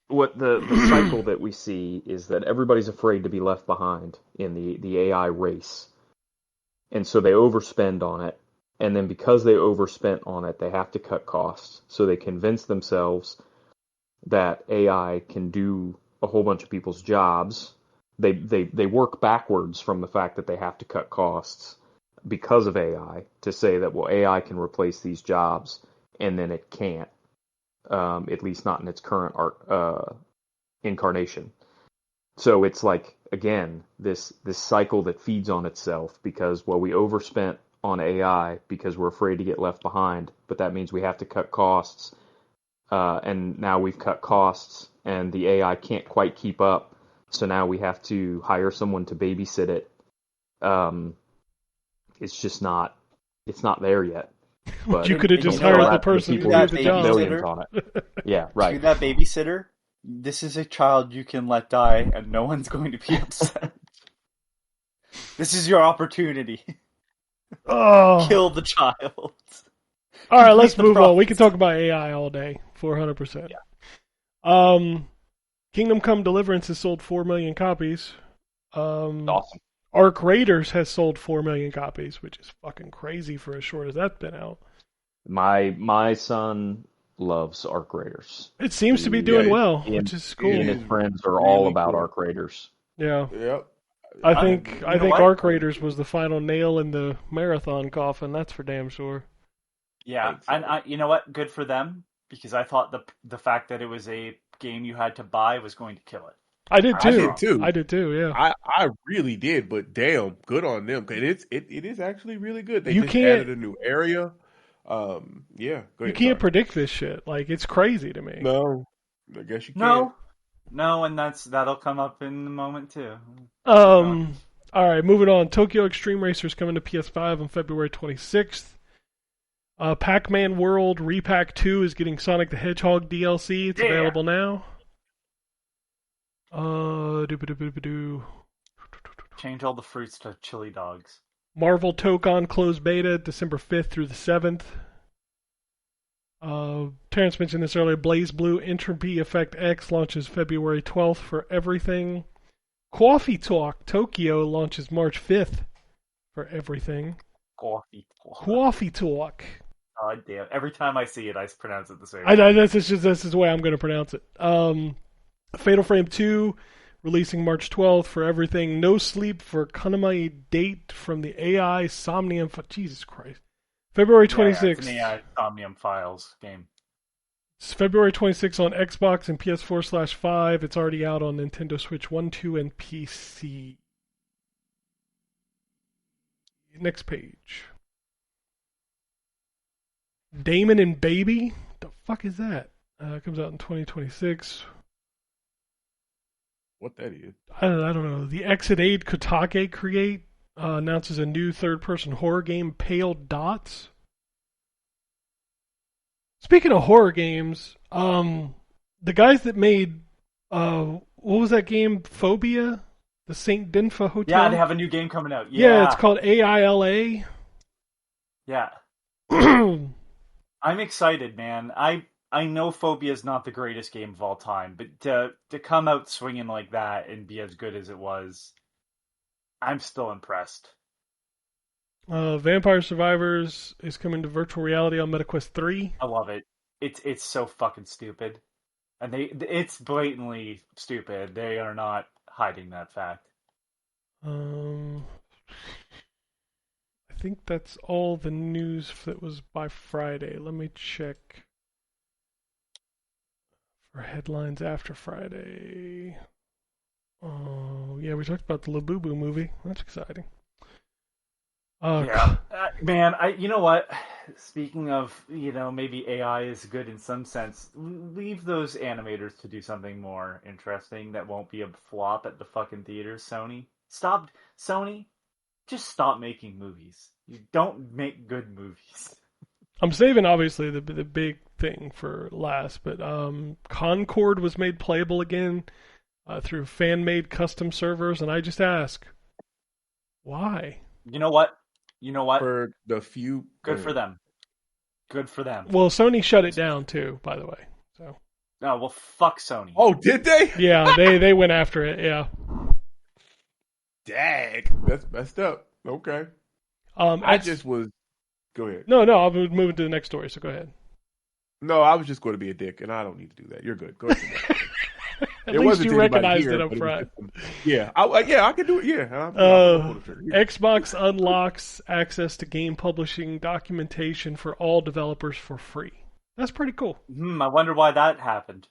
what the cycle that we see is that everybody's afraid to be left behind in the AI race. And so they overspend on it. And then because they overspent on it, they have to cut costs. So they convince themselves that AI can do a whole bunch of people's jobs. They work backwards from the fact that they have to cut costs because of AI to say that, well, AI can replace these jobs, and then it can't, at least not in its current incarnation. So it's like, again, this cycle that feeds on itself because, well, we overspent on AI because we're afraid to get left behind, but that means we have to cut costs, and now we've cut costs, and the AI can't quite keep up, so now we have to hire someone to babysit it. It's just not there yet. But You could have just you know hired what? the person people to who do the that job. millions on it. Yeah, To right. that babysitter, this is a child you can let die, and no one's going to be upset. This is your opportunity. Oh. Kill the child. All right, let's the move on. We process. can talk about AI all day, 400%. Yeah. Kingdom Come Deliverance has sold 4 million copies. Awesome. Arc Raiders has sold 4 million copies, which is fucking crazy for as short as that's been out. My son loves Arc Raiders. It seems to be doing Yeah, well, he which is He and cool. his friends are really all about cool. Arc Raiders. Yeah. Yep. I think you know what? Arc Raiders was the final nail in the marathon coffin, that's for damn sure. Yeah, and you know what? Good for them, because I thought the fact that it was a game you had to buy was going to kill it. I did too. I did too. Yeah. I really did, but damn, good on them. It is actually really good. They You just can't- added a new area. Yeah, go You ahead, can't sorry. predict this shit. Like, it's crazy to me. No, I guess you can't. No, and that'll come up in a moment too. All right, moving on. Tokyo Extreme Racer is coming to PS5 on February 26th. Pac-Man World Repack 2 is getting Sonic the Hedgehog DLC. It's Yeah. available now. Doo-ba-doo-ba-doo-ba-doo. Change all the fruits to chili dogs. Marvel Tokon closed beta December 5th through the 7th. Terrence mentioned this earlier. Blaze Blue Entropy Effect X launches February 12th for everything. Coffee Talk Tokyo launches March 5th for everything. Coffee talk. Coffee Talk. God damn. Every time I see it, I pronounce it the same. This is the way I'm going to pronounce it. Fatal Frame 2 releasing March 12th for everything. No Sleep for Kaname Date from the AI Somnium. Jesus Christ. February 26th. Yeah, it's an AI Somnium Files game. It's February 26th on Xbox and PS4/5. It's already out on Nintendo Switch 1, 2, and PC. Next page. Damon and Baby? The fuck is that? It comes out in 2026. What that is? I don't know. The Exit 8 Kotake Create announces a new third-person horror game, Pale Dots. Speaking of horror games, the guys that made what was that game? Phobia, the Saint Dinfa Hotel. Yeah, they have a new game coming out. Yeah, it's called AILA. Yeah, I'm excited, man. I know Phobia is not the greatest game of all time, but to come out swinging like that and be as good as it was, I'm still impressed. Vampire Survivors is coming to virtual reality on MetaQuest 3. I love it. It's so fucking stupid, and it's blatantly stupid. They are not hiding that fact. I think that's all the news that was by Friday. Let me check for headlines after Friday. Oh, yeah, we talked about the Labubu movie. That's exciting. Yeah, man. You know what? Speaking of, maybe AI is good in some sense. Leave those animators to do something more interesting that won't be a flop at the fucking theaters. Sony, Sony, just stop making movies. You don't make good movies. I'm saving obviously the big thing for last, but Concord was made playable again through fan-made custom servers, and I just ask, why? You know what? For the few. Good for them. Good for them. Well, Sony shut it down too, by the way. So. Oh, well, fuck Sony. Oh, did they? Yeah, they went after it. Yeah. Dag, that's messed up. Okay. I just was. Go ahead. No, I was moving to the next story. So go ahead. No, I was just going to be a dick, and I don't need to do that. You're good. Go ahead. At least you recognized it up front. I can do it. Yeah. Xbox unlocks access to game publishing documentation for all developers for free. That's pretty cool. I wonder why that happened.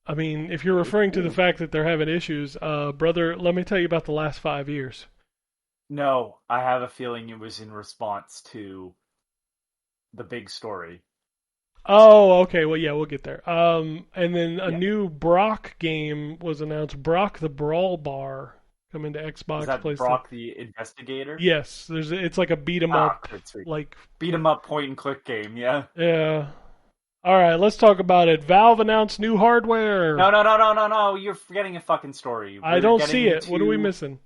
I mean, if you're referring to the fact that they're having issues, brother, let me tell you about the last 5 years. No, I have a feeling it was in response to the big story. Oh, okay. Well, yeah, we'll get there. And then a new Brock game was announced. Brock the Brawl Bar coming to Xbox. Is that PlayStation. Brock the Investigator? Yes. It's like a beat 'em up, like beat 'em up point and click game. Yeah. Yeah. All right, let's talk about it. Valve announced new hardware. No. You're forgetting a fucking story. I don't see it. What are we missing?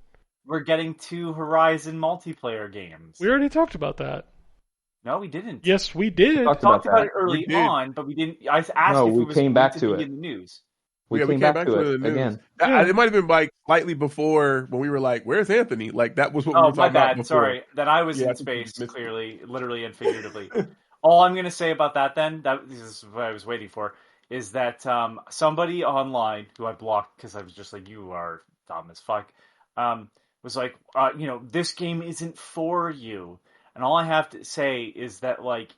We're getting 2 Horizon multiplayer games. We already talked about that. No, we didn't. Yes, we did. We talked about it early on, but we didn't. I asked if it was came back to be it in the news. We came back to it again. It might have been like slightly before when we were like, "Where's Anthony?" Like that was what we were talking about before. Sorry, that I was in space, clearly, literally and figuratively. All I'm going to say about that, then, this is what I was waiting for, is that somebody online who I blocked because I was just like, "You are dumb as fuck," was like, this game isn't for you. And all I have to say is that, like,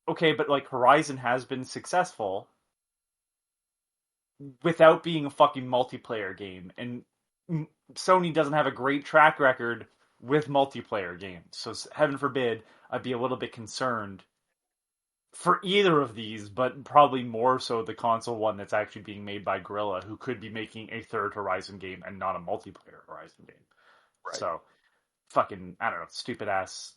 okay, but, like, Horizon has been successful without being a fucking multiplayer game. And Sony doesn't have a great track record with multiplayer games. So, heaven forbid, I'd be a little bit concerned for either of these, but probably more so the console one that's actually being made by Guerrilla, who could be making a third Horizon game and not a multiplayer Horizon game. Right. So, fucking, I don't know, stupid ass,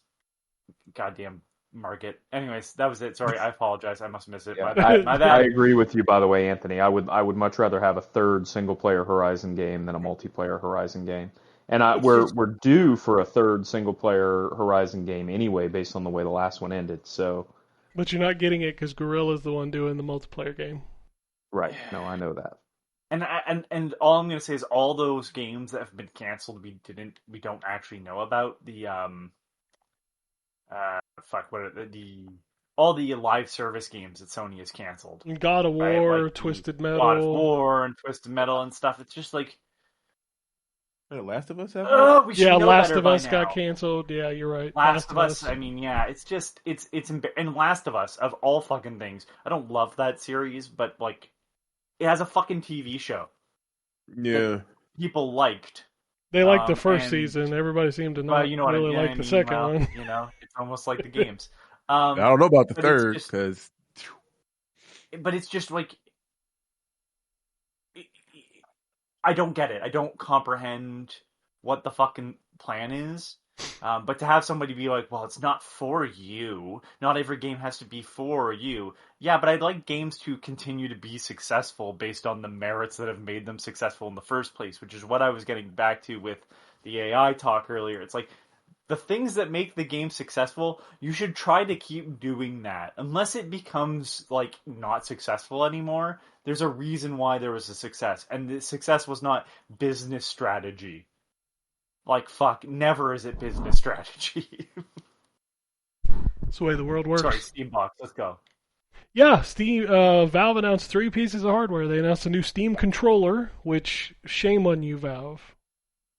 goddamn market. Anyways, that was it. Sorry, I apologize. I must miss it. Yeah, My bad. I agree with you, by the way, Anthony. I would much rather have a third single-player Horizon game than a multiplayer Horizon game. And we're due for a third single-player Horizon game anyway, based on the way the last one ended. So, But you're not getting it because Guerrilla's the one doing the multiplayer game. right? No, I know that. And all I'm gonna say is all those games that have been canceled, we don't actually know about. The all the live service games that Sony has canceled. God of War, right? Like Twisted Metal. God of War and Twisted Metal and stuff. It's just like, The Last of Us. we should Yeah, know Last better of by Us got now. canceled. Yeah, you're right. Last of Us. I mean, yeah, it's just and Last of Us, of all fucking things, I don't love that series, but like, it has a fucking TV show. Yeah. People liked. They liked the first and- season. Everybody seemed to not Well, you know what really I mean. like the second one. You know, it's almost like the games. I don't know about the but it's third just- because But it's just like, I don't get it. I don't comprehend what the fucking plan is. But to have somebody be like, well, it's not for you. Not every game has to be for you. Yeah, but I'd like games to continue to be successful based on the merits that have made them successful in the first place, which is what I was getting back to with the AI talk earlier. It's like, the things that make the game successful, you should try to keep doing that. Unless it becomes, like, not successful anymore, there's a reason why there was a success. And the success was not business strategy. Like, fuck, never is it business strategy. That's the way the world works. Sorry, Steambox, let's go. Yeah, Steam. Valve announced 3 pieces of hardware. They announced a new Steam controller, which, shame on you, Valve.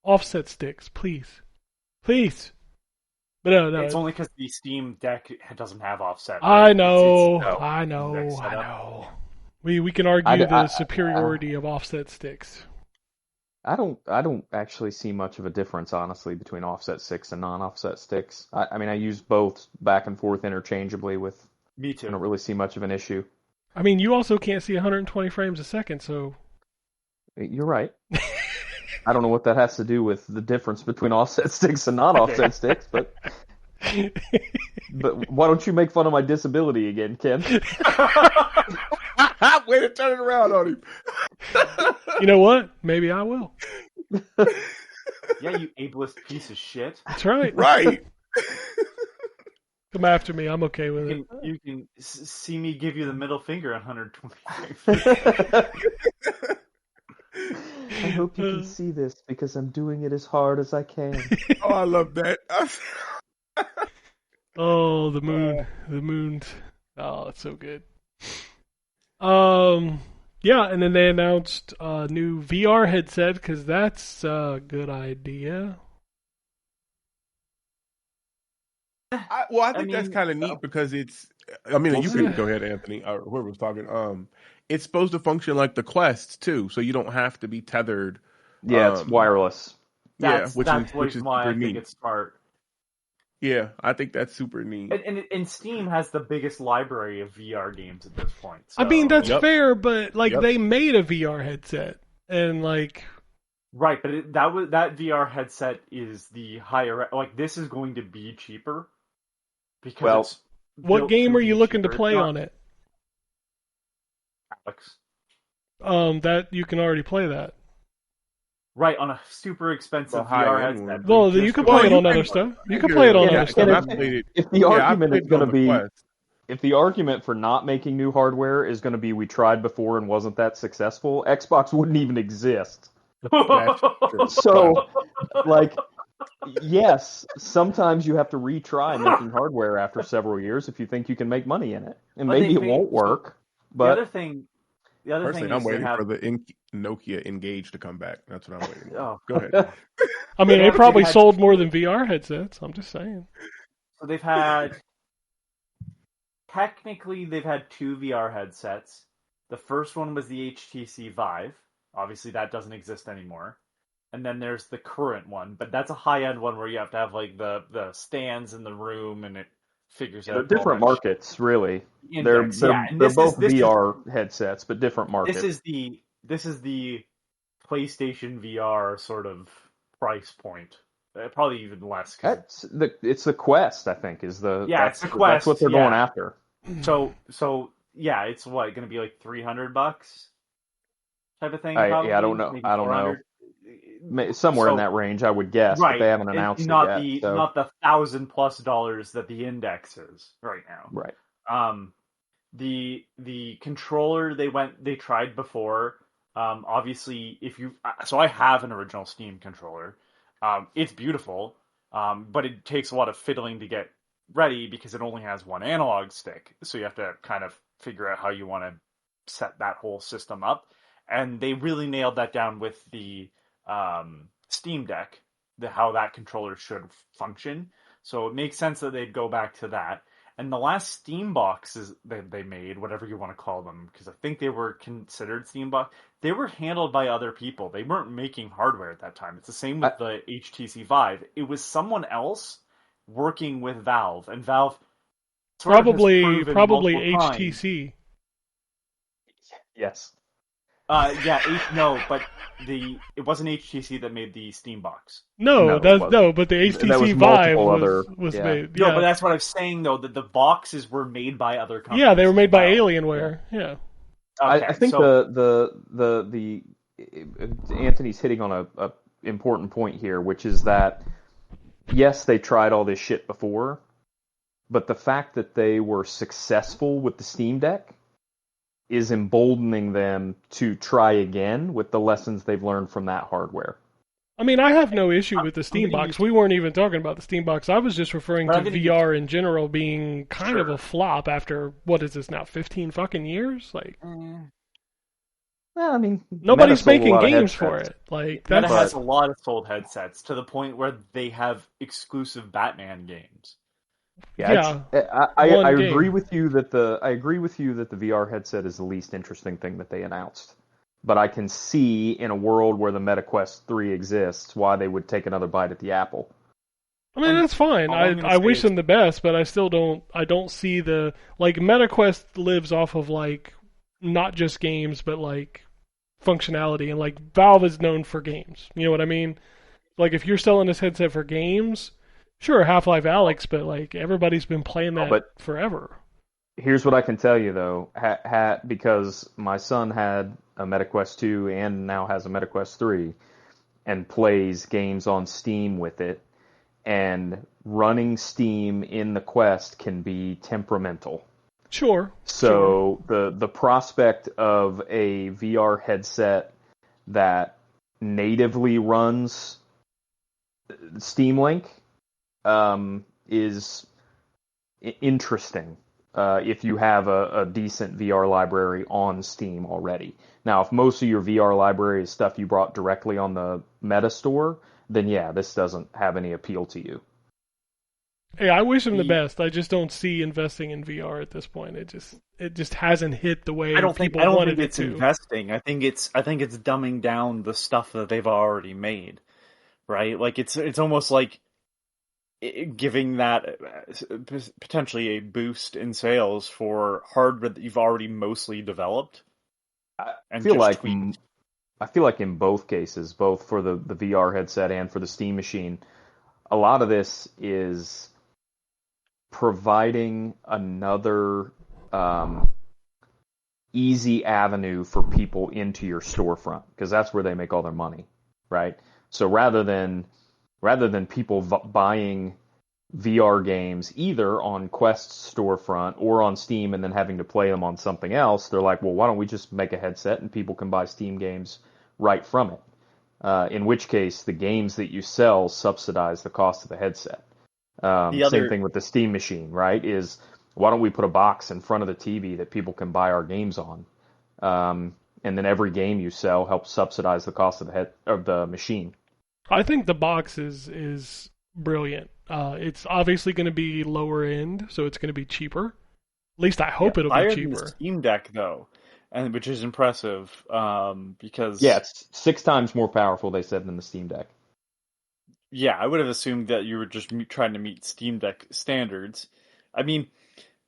Offset sticks, please. Please. But no. It's only because the Steam Deck doesn't have offset. I right? know. It's I know. exact I setup. know. We can argue the superiority of offset sticks. I don't actually see much of a difference, honestly, between offset sticks and non-offset sticks. I mean, I use both back and forth interchangeably with. Me I too. don't really see much of an issue. I mean, you also can't see 120 frames a second, so... You're right. I don't know what that has to do with the difference between offset sticks and non-offset sticks, but why don't you make fun of my disability again, Ken? way to turn it around on him. You know what? Maybe I will. Yeah, you ableist piece of shit. That's right. Right. Come after me. I'm okay with it. You can see me give you the middle finger at 125. I hope you can see this because I'm doing it as hard as I can. Oh, I love that. Oh, the moon. The moon's... Oh, it's so good. Yeah, and then they announced a new VR headset, because that's a good idea. I think that's kind of neat because it's. I mean, you can go ahead, Anthony, or whoever was talking. It's supposed to function like the Quest too, so you don't have to be tethered. Yeah, it's wireless. That's which is why I super think neat. it's smart. Yeah, I think that's super neat. And Steam has the biggest library of VR games at this point. I mean, that's Yep. fair, but like Yep. they made a VR headset, and like right, but that VR headset is the higher. Like, this is going to be cheaper because. Well, it's what built game to are you be looking to cheaper. play It's not on it? Alex. That you can already play that. Right, on a super expensive The VR high-end headset. one. Well, Just you can for- play it you on can- other stuff. You can play it on Yeah, other stuff. and I played it. If the Yeah, I argument played is it going on to the be, Quest. if the argument for not making new hardware is going to be we tried before and wasn't that successful, Xbox wouldn't even exist. That's true. So, like, yes, sometimes you have to retry making hardware after several years if you think you can make money in it, and But maybe they- it won't work. the But other thing Personally, I'm is they waiting have. for the Nokia Engage to come back. That's what I'm waiting for. Oh. Go ahead. I mean, Yeah, they probably they had- sold more than VR headsets. I'm just saying. So they've had. Technically, they've had 2 VR headsets. The first one was the HTC Vive. Obviously, that doesn't exist anymore. And then there's the current one, but that's a high-end one where you have to have like the stands in the room, and it figures they're out different all that markets, really. shit. They're Index, yeah, and they're this both is VR headsets, but different markets. this is the PlayStation VR sort of price point. Probably even less. It's the Quest, I think, is the it's the Quest. That's what they're going after. So yeah, it's what going to be like $300 type of thing. I probably, don't know. maybe I don't know. 400. Somewhere in that range, I would guess, right. but they haven't announced not it yet. Not the $1,000+ that the Index is right now. Right. The controller they tried before. Obviously, so I have an original Steam controller. It's beautiful, but it takes a lot of fiddling to get ready because it only has one analog stick. So you have to kind of figure out how you want to set that whole system up. And they really nailed that down with the Steam Deck, how that controller should function. So it makes sense that they'd go back to that. And the last Steam boxes that they made, whatever you want to call them, because I think they were considered Steam box, they were handled by other people. They weren't making hardware at that time. It's the same with the HTC Vive. It was someone else working with Valve, and Valve probably HTC. Yes. No, but it wasn't HTC that made the Steam box. But the HTC Vive was made. No, but that's what I was saying though, that the boxes were made by other companies. Yeah, they were made by Alienware. Yeah. Okay, I think the Anthony's hitting on a important point here, which is that yes, they tried all this shit before, but the fact that they were successful with the Steam Deck is emboldening them to try again with the lessons they've learned from that hardware. I mean, I have no issue with the Steam Box. We weren't even talking about the Steam Box. I was just referring to VR in general being kind of a flop after, what is this now, 15 fucking years? Like, well, I mean, nobody's making games for it. Like, Meta has a lot of sold headsets to the point where they have exclusive Batman games. I agree with you that the VR headset is the least interesting thing that they announced. But I can see in a world where the Meta Quest 3 exists why they would take another bite at the apple. I mean, that's fine. I wish them the best, but I still don't see the, like, Meta Quest lives off of, like, not just games, but, like, functionality, and, like, Valve is known for games. You know what I mean? Like, if you're selling this headset for games, sure, Half-Life Alyx, but, like, everybody's been playing that forever. Here's what I can tell you, though, because my son had a MetaQuest 2 and now has a MetaQuest 3 and plays games on Steam with it, and running Steam in the Quest can be temperamental. Sure. So the prospect of a VR headset that natively runs Steam Link is interesting. If you have a decent VR library on Steam already. Now, if most of your VR library is stuff you brought directly on the Meta Store, then yeah, this doesn't have any appeal to you. Hey, I wish them the best. I just don't see investing in VR at this point. It just hasn't hit the way people wanted it to. I don't think it's investing. I think it's dumbing down the stuff that they've already made. Right? Like it's almost like giving that potentially a boost in sales for hardware that you've already mostly developed. I feel like in both cases, both for the VR headset and for the Steam machine, a lot of this is providing another easy avenue for people into your storefront, because that's where they make all their money, right? So rather than people buying VR games either on Quest's storefront or on Steam and then having to play them on something else, they're like, well, why don't we just make a headset and people can buy Steam games right from it? In which case, the games that you sell subsidize the cost of the headset. Same thing with the Steam machine, right? Is why don't we put a box in front of the TV that people can buy our games on? And then every game you sell helps subsidize the cost of the machine. I think the box is brilliant. It's obviously going to be lower end, so it's going to be cheaper. At least I hope it'll be cheaper. The Steam Deck, though, and which is impressive because it's 6 times more powerful, they said, than the Steam Deck. Yeah, I would have assumed that you were just trying to meet Steam Deck standards. I mean,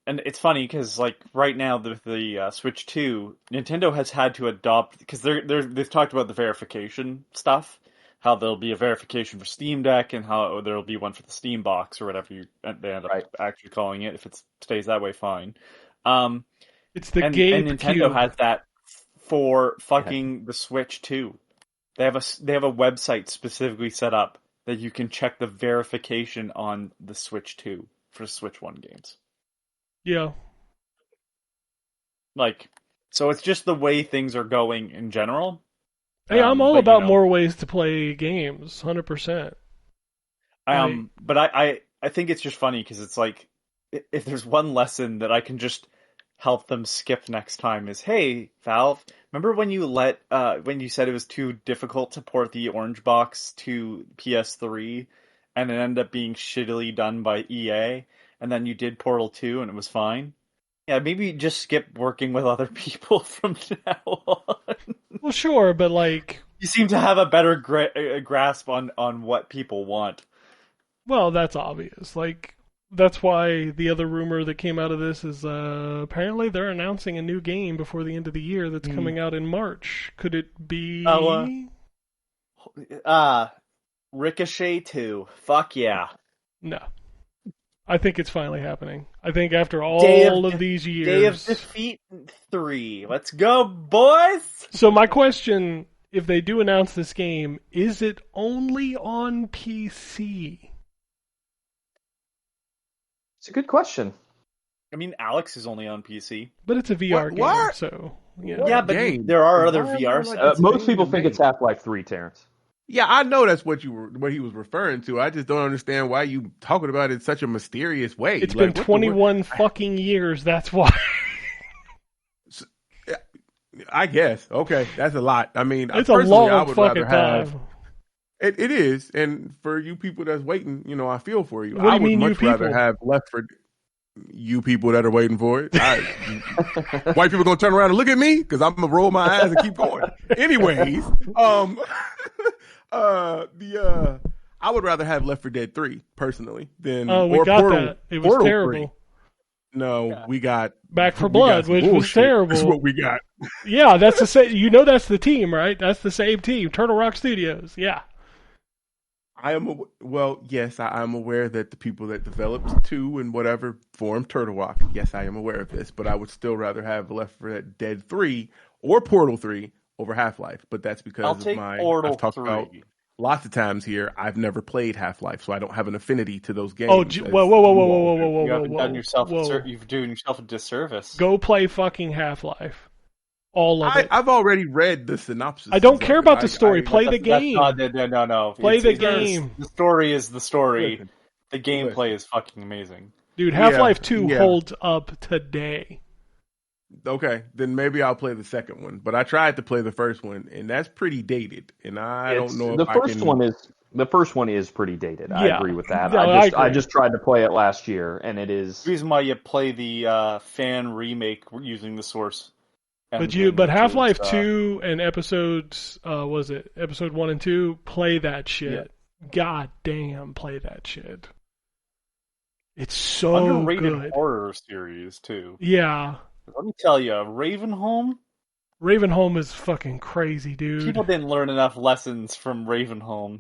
and it's funny because like right now with the Switch 2, Nintendo has had to adopt, because they've talked about the verification stuff, how there'll be a verification for Steam Deck and how there'll be one for the Steam Box or whatever they end up actually calling it. If it stays that way, fine. It's the and Gabe Nintendo Cube. has that for fucking the Switch too. They have a website specifically set up that you can check the verification on the Switch 2 for Switch 1 games. Yeah. Like, so it's just the way things are going in general. Hey, I'm all about more ways to play games, 100%. But I think it's just funny because it's like, if there's one lesson that I can just help them skip next time is, hey, Valve, remember when you when you said it was too difficult to port the Orange Box to PS3 and it ended up being shittily done by EA, and then you did Portal 2 and it was fine? Yeah, maybe just skip working with other people from now on. Well, sure, but like... You seem to have a better grasp on what people want. Well, that's obvious. Like, that's why the other rumor that came out of this is apparently they're announcing a new game before the end of the year that's coming out in March. Could it be... Ricochet 2. Fuck yeah. No. I think it's finally happening. I think after all of these years... Day of Defeat 3. Let's go, boys! So my question, if they do announce this game, is it only on PC? It's a good question. I mean, Alex is only on PC. But it's a VR game, so... Yeah, but there are other VR sets. Most people think it's Half-Life 3, Terrence. Yeah, I know that's what he was referring to. I just don't understand why you talking about it in such a mysterious way. It's been 21 fucking years, that's why. I guess. Okay, that's a lot. I mean, it's a long fucking time. It is, and for you people that's waiting, I feel for you. What do you mean, I would much rather have Left for you people that are waiting for it. White people gonna turn around and look at me because I'm gonna roll my eyes and keep going. Anyways, I would rather have Left 4 Dead 3 personally than we got Portal, that. It was Portal terrible. 3. No, we got Back 4 Blood, which was terrible. That's what we got. Yeah, that's the same. That's the team, right? That's the same team, Turtle Rock Studios. Yeah. Yes, I am aware that the people that developed 2 and whatever formed Turtle Rock. Yes, I am aware of this, but I would still rather have Left 4 Dead 3 or Portal 3 over Half-Life. But that's because I've talked about lots of times here. I've never played Half-Life, so I don't have an affinity to those games. Whoa! You've done yourself a disservice. Go play fucking Half-Life. All of it. I've already read the synopsis. I don't care about the story. Play the game. No. Play the game. The story is the story. Listen. The gameplay is fucking amazing. Dude, Half-Life 2 holds up today. Okay, then maybe I'll play the second one. But I tried to play the first one, and that's pretty dated. And I don't know if the first one is pretty dated. Yeah. I agree with that. No, I just tried to play it last year, and it is... The reason why you play the fan remake using the source. But Half-Life 2 and episodes, episode 1 and 2, play that shit. Yeah. God damn, play that shit. It's so underrated good. Horror series, too. Yeah. Let me tell you, Ravenholm is fucking crazy, dude. People didn't learn enough lessons from Ravenholm.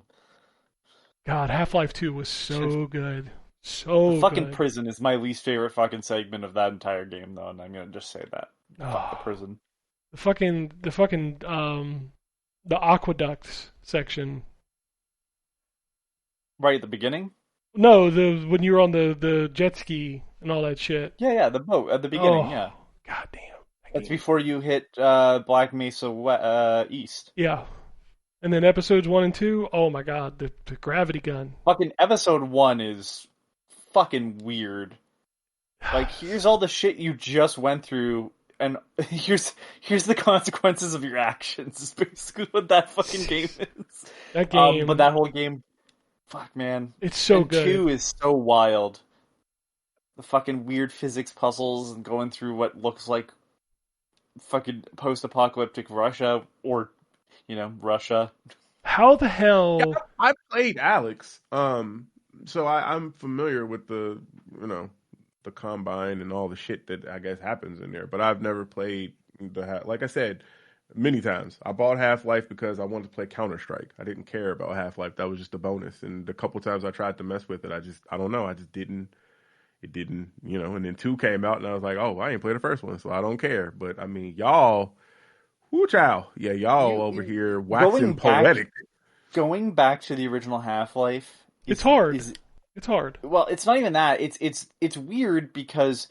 God, Half-Life 2 was so good. So the fucking good. prison is my least favorite fucking segment of that entire game, though, and I'm gonna just say that. Fuck the prison. The aqueducts section. Right at the beginning? No, when you were on the jet ski and all that shit. Yeah, the boat at the beginning, yeah. God damn. That's before you hit Black Mesa East. Yeah. And then episodes 1 and 2, oh my god, the gravity gun. Fucking episode 1 is fucking weird. Like, here's all the shit you just went through, and here's the consequences of your actions. Is basically what that fucking game is. That game, but that whole game, fuck man, it's so good. 2 is so wild. The fucking weird physics puzzles and going through what looks like fucking post-apocalyptic Russia, or Russia. How the hell? Yeah, I played Alex, so I'm familiar with the the Combine and all the shit that I guess happens in there. But I've never played like I said, Many times. I bought Half-Life because I wanted to play Counter-Strike. I didn't care about Half-Life. That was just a bonus. And the couple times I tried to mess with it, I don't know. I just didn't. It didn't, and then 2 came out and I was like, oh, I ain't played the first one, so I don't care. But I mean, y'all, whoo child. Yeah, y'all over here waxing poetic. Going back to the original Half-Life. It's hard. It's hard. Well, it's not even that. It's weird because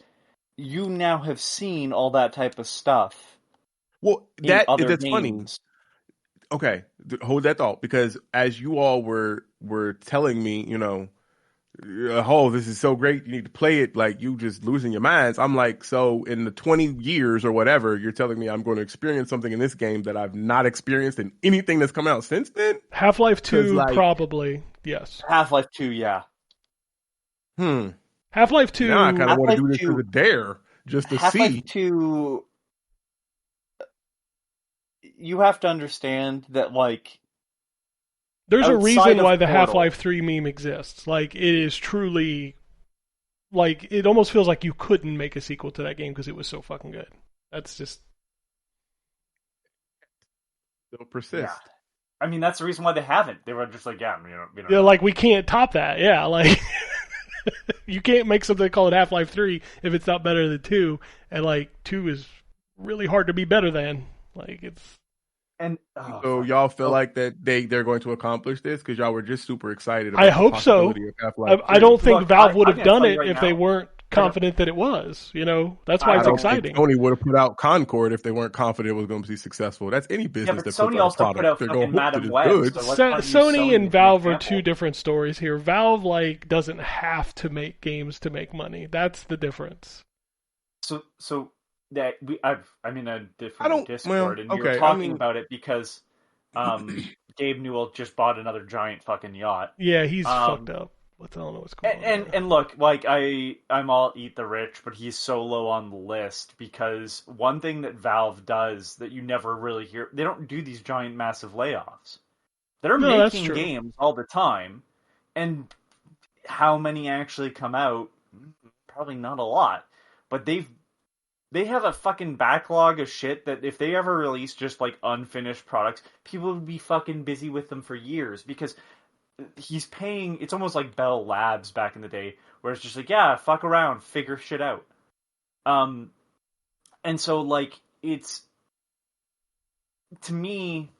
you now have seen all that type of stuff. Well, that's games. funny. Okay, hold that thought, because as you all were telling me, oh, this is so great, you need to play it, like you just losing your minds. I'm like, so in the 20 years or whatever, you're telling me I'm going to experience something in this game that I've not experienced in anything that's come out since then? Half-Life 2, probably, yes. Half-Life 2, yeah. Half-Life 2... Now I kind of want to do this as a dare, just to see. Half-Life 2... You have to understand that, like... There's a reason why the Half-Life 3 meme exists. Like, it is truly... Like, it almost feels like you couldn't make a sequel to that game because it was so fucking good. That's just... It'll persist. Yeah. I mean, that's the reason why they haven't. They were just like, Yeah, like, we can't top that. Yeah, like... you can't make something called Half-Life 3 if it's not better than 2. And, like, 2 is really hard to be better than. Like, it's... And so y'all feel like that they're going to accomplish this because y'all were just super excited about I hope so. I don't think Valve would have done it if they weren't confident that it was. That's why it's exciting. Sony would have put out Concord if they weren't confident it was going to be successful. That's any business that Sony puts out a product. They're going to hope that it's good. Sony and Valve are two different stories here. Valve doesn't have to make games to make money. That's the difference. So that I'm in a different Discord, and we were talking about it because Gabe Newell just bought another giant fucking yacht. Yeah, he's fucked up. I don't know what's going on. And look, like I'm all eat the rich, but he's so low on the list because one thing that Valve does that you never really hear, they don't do these giant massive layoffs. They're making games all the time, and how many actually come out? Probably not a lot, but they have a fucking backlog of shit that if they ever release just like unfinished products, people would be fucking busy with them for years because he's paying. It's almost like Bell Labs back in the day, where it's just like, yeah, fuck around, figure shit out. And so like it's, to me,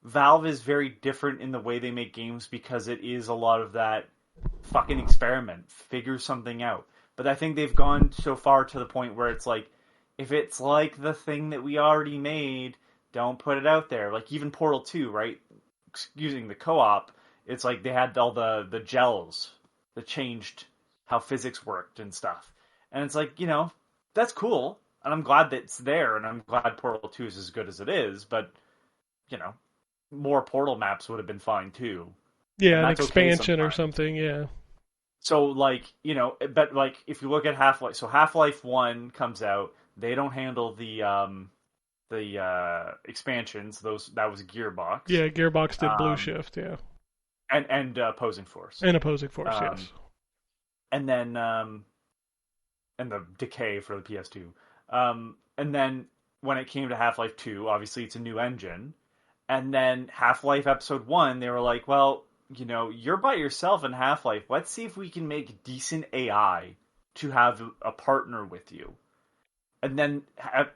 Valve is very different in the way they make games because it is a lot of that fucking experiment, figure something out. But I think they've gone so far to the point where it's like, if it's like the thing that we already made, don't put it out there. Like even Portal 2, right? Using the co-op, it's like they had all the gels that changed how physics worked and stuff. And it's like, that's cool. And I'm glad that it's there. And I'm glad Portal 2 is as good as it is. But, more Portal maps would have been fine too. Yeah, an expansion or something, yeah. So, like, but like, if you look at Half-Life, so Half-Life 1 comes out, they don't handle the expansions. That was Gearbox. Yeah, Gearbox did Blue Shift, yeah. And Opposing Force. And Opposing Force, yes. And then and the Decay for the PS2. And then when it came to Half-Life 2, obviously it's a new engine. And then Half-Life Episode 1, they were like, well, you're by yourself in Half-Life. Let's see if we can make decent AI to have a partner with you. And then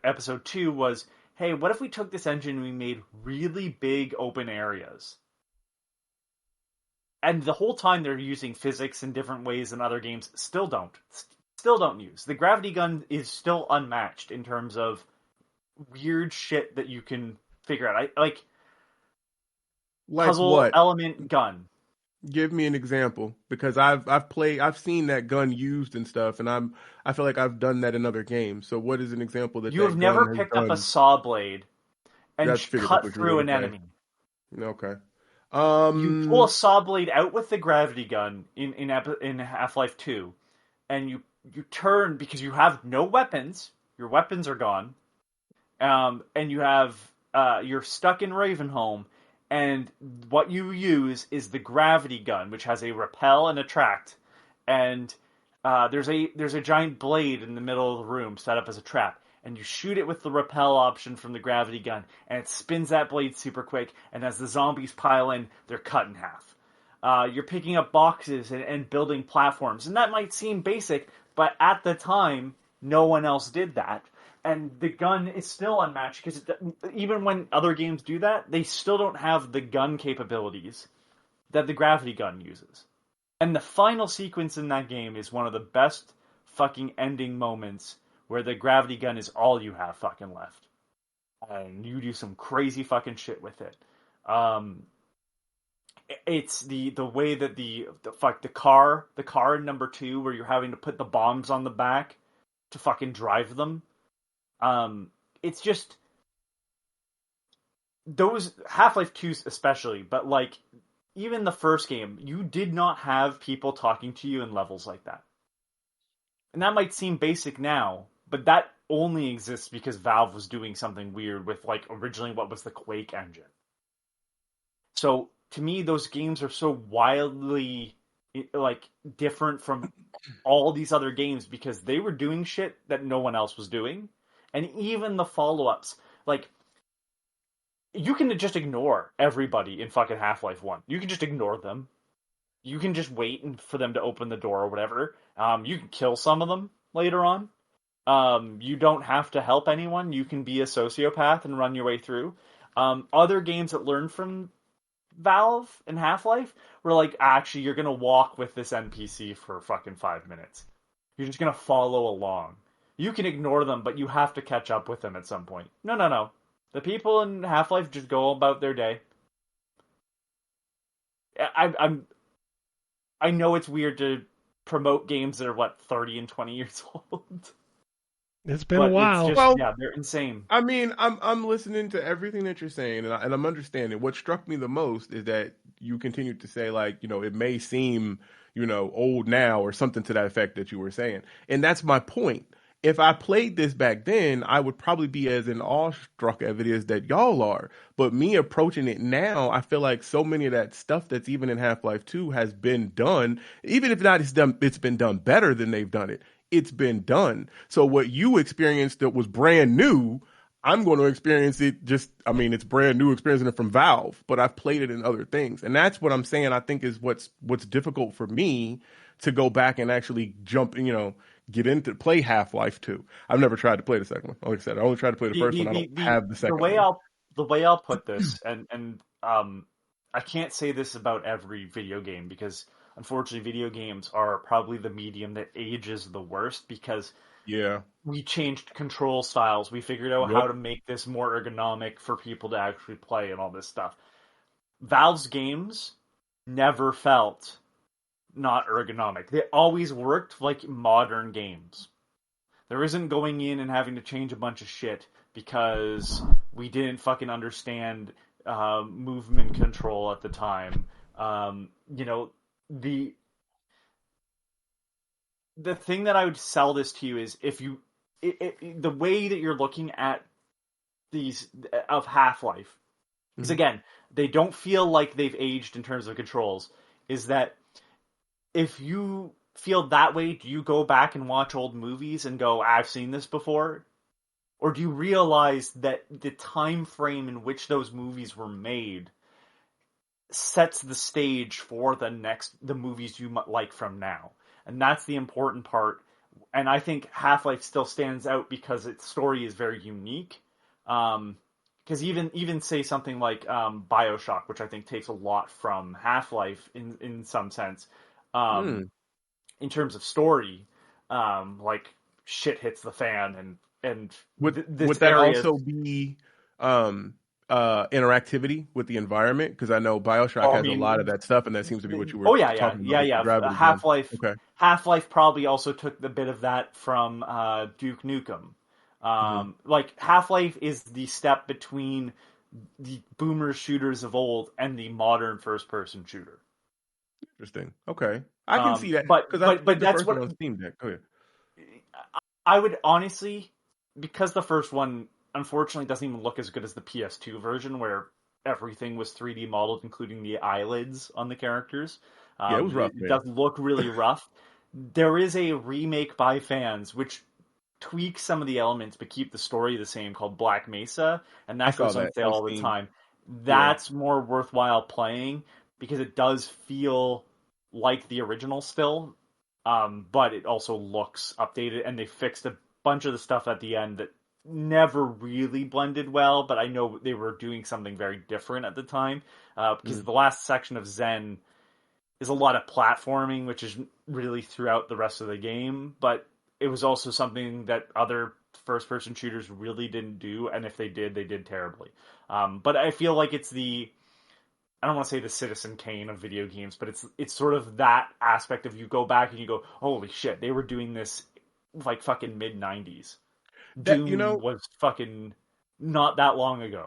Episode 2 was, hey, what if we took this engine and we made really big open areas? And the whole time they're using physics in different ways than other games still don't use. The gravity gun is still unmatched in terms of weird shit that you can figure out. Like puzzle what? Element gun. Give me an example, because I've seen that gun used and stuff, and I feel like I've done that in other games. So what is an example that you have never picked up a saw blade and cut through an enemy? Okay. You pull a saw blade out with the gravity gun in Half-Life 2, and you turn because you have no weapons. Your weapons are gone, and you're stuck in Ravenholm. And what you use is the gravity gun, which has a repel and attract. And there's a giant blade in the middle of the room set up as a trap. and you shoot it with the rappel option from the gravity gun, and it spins that blade super quick, and as the zombies pile in, they're cut in half. You're picking up boxes and building platforms, and that might seem basic, but at the time, no one else did that. And the gun is still unmatched, because even when other games do that, they still don't have the gun capabilities that the gravity gun uses. And the final sequence in that game is one of the best fucking ending moments, where the gravity gun is all you have fucking left. And you do some crazy fucking shit with it. It's the way that the car in number 2, where you're having to put the bombs on the back to fucking drive them. It's just those Half-Life 2s especially, but like even the first game, you did not have people talking to you in levels like that. And that might seem basic now, but that only exists because Valve was doing something weird with like originally what was the Quake engine. So to me, those games are so wildly like different from all these other games because they were doing shit that no one else was doing. And even the follow-ups, like, you can just ignore everybody in fucking Half-Life 1. You can just ignore them. You can just wait for them to open the door or whatever. You can kill some of them later on. You don't have to help anyone. You can be a sociopath and run your way through. Other games that learned from Valve and Half-Life were like, actually, you're going to walk with this NPC for fucking 5 minutes. You're just going to follow along. You can ignore them, but you have to catch up with them at some point. No. The people in Half-Life just go about their day. I know it's weird to promote games that are 30 and 20 years old. It's been a while. It's just, they're insane. I mean, I'm listening to everything that you're saying, and I'm understanding. What struck me the most is that you continued to say, like, it may seem, old now or something to that effect that you were saying, and that's my point. If I played this back then, I would probably be as awestruck as it is that y'all are. But me approaching it now, I feel like so many of that stuff that's even in Half-Life 2 has been done. Even if not, it's been done better than they've done it. It's been done. So what you experienced that was brand new, I'm going to experience it it's brand new experiencing it from Valve, but I've played it in other things. And that's what I'm saying, I think is what's difficult for me to go back and actually jump, get into play Half-Life 2. I've never tried to play the second one. Like I said, I only tried to play the first one. I don't have the second one. The way I'll put this, and I can't say this about every video game because unfortunately video games are probably the medium that ages the worst because we changed control styles. We figured out how to make this more ergonomic for people to actually play and all this stuff. Valve's games never felt not ergonomic. They always worked like modern games. There isn't going in and having to change a bunch of shit because we didn't fucking understand movement control at the time. The thing that I would sell this to you is if you the way that you're looking at these of Half-Life is again, they don't feel like they've aged in terms of controls, is that if you feel that way, do you go back and watch old movies and go, I've seen this before? Or do you realize that the time frame in which those movies were made sets the stage for the movies you might like from now? And that's the important part. And I think Half-Life still stands out because its story is very unique. Because even say something like BioShock, which I think takes a lot from Half-Life in some sense, in terms of story, like shit hits the fan and would that also be interactivity with the environment? Because I know BioShock has a lot of that stuff, and that seems to be what you were talking about. Half-Life probably also took the bit of that from Duke Nukem. Like Half-Life is the step between the boomer shooters of old and the modern first-person shooter. Interesting. Okay, I can see that. But that's what on Steam Deck. Go ahead. I would honestly, because the first one unfortunately doesn't even look as good as the PS2 version, where everything was 3D modeled, including the eyelids on the characters. It was rough. It does look really rough. There is a remake by fans, which tweak some of the elements but keep the story the same, called Black Mesa, and I that saw goes on that sale on all the Steam. time. That's more worthwhile playing because it does feel like the original still, but it also looks updated, and they fixed a bunch of the stuff at the end that never really blended well, but I know they were doing something very different at the time, because the last section of Zen is a lot of platforming, which is really throughout the rest of the game, but it was also something that other first-person shooters really didn't do, and if they did, they did terribly. But I feel like it's I don't want to say the Citizen Kane of video games, but it's sort of that aspect of you go back and you go, holy shit, they were doing this like fucking mid-90s. Doom was fucking not that long ago.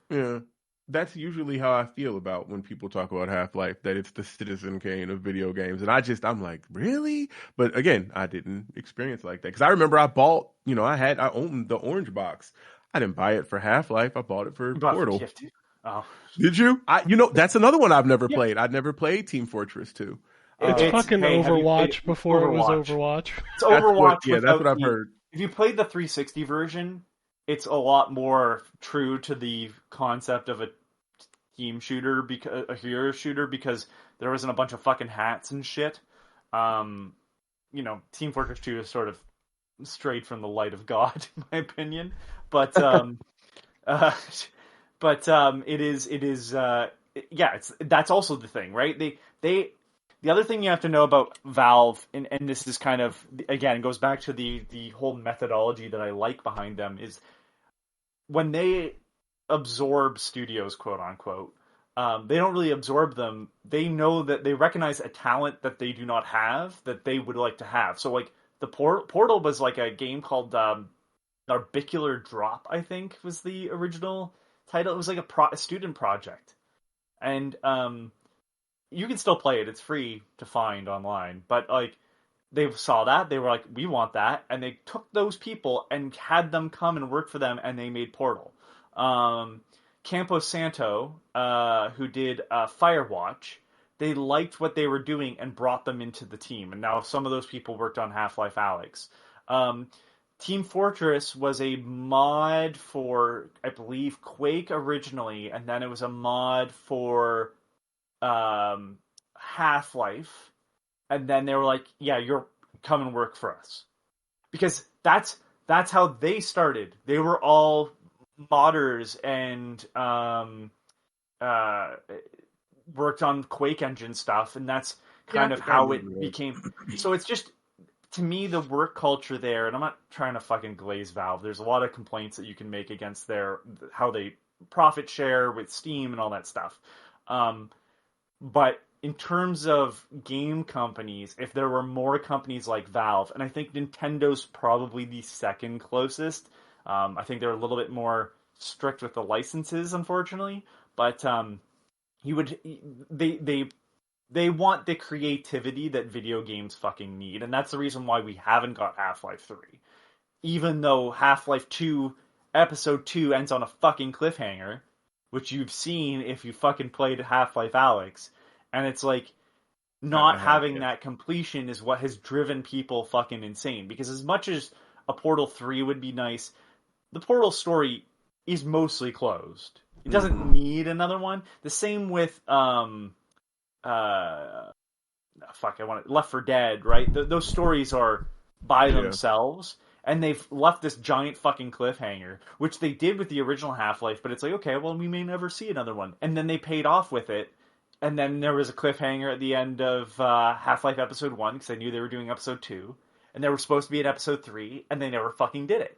Yeah. That's usually how I feel about when people talk about Half-Life, that it's the Citizen Kane of video games. And I'm like, really? But again, I didn't experience like that. Because I remember I bought, I owned the orange box. I didn't buy it for Half-Life. I bought it for Portal. For TF2. Oh. Did you? That's another one I've never played. I'd never played Team Fortress 2. It's fucking Overwatch before it was Overwatch. It's Overwatch. That's what I've heard. If you played the 360 version, it's a lot more true to the concept of a team shooter, a hero shooter, because there wasn't a bunch of fucking hats and shit. Team Fortress 2 is sort of strayed from the light of God, in my opinion. But that's also the thing, right? The other thing you have to know about Valve, and this is kind of, again, goes back to the whole methodology that I like behind them, is when they absorb studios, quote unquote, they don't really absorb them. They know that they recognize a talent that they do not have that they would like to have. So like the Portal was like a game called Orbicular Drop, I think was the original title. It was like a student project, and you can still play it. It's free to find online, but like they saw that, they were like, we want that, and they took those people and had them come and work for them, and they made Portal. Campo Santo, who did Firewatch, they liked what they were doing and brought them into the team, and now some of those people worked on Half-Life Alyx. Team Fortress was a mod for, I believe, Quake originally, and then it was a mod for Half-Life, and then they were like, yeah, you're come and work for us, because that's how they started. They were all modders and worked on Quake engine stuff, and that's kind of how it became. So it's just, to me, the work culture there, and I'm not trying to fucking glaze Valve, there's a lot of complaints that you can make against how they profit share with Steam and all that stuff. But in terms of game companies, if there were more companies like Valve, and I think Nintendo's probably the second closest. I think they're a little bit more strict with the licenses, unfortunately. But they want the creativity that video games fucking need, and that's the reason why we haven't got Half-Life 3. Even though Half-Life 2 Episode 2 ends on a fucking cliffhanger, which you've seen if you fucking played Half-Life Alyx, and it's like, not having that completion is what has driven people fucking insane. Because as much as a Portal 3 would be nice, the Portal story is mostly closed. It doesn't need another one. The same with Left 4 Dead, right? Those stories are by themselves, and they've left this giant fucking cliffhanger, which they did with the original Half-Life, but it's like, okay, well, we may never see another one. And then they paid off with it, and then there was a cliffhanger at the end of Half-Life Episode 1, because they knew they were doing Episode 2, and they were supposed to be in Episode 3, and they never fucking did it.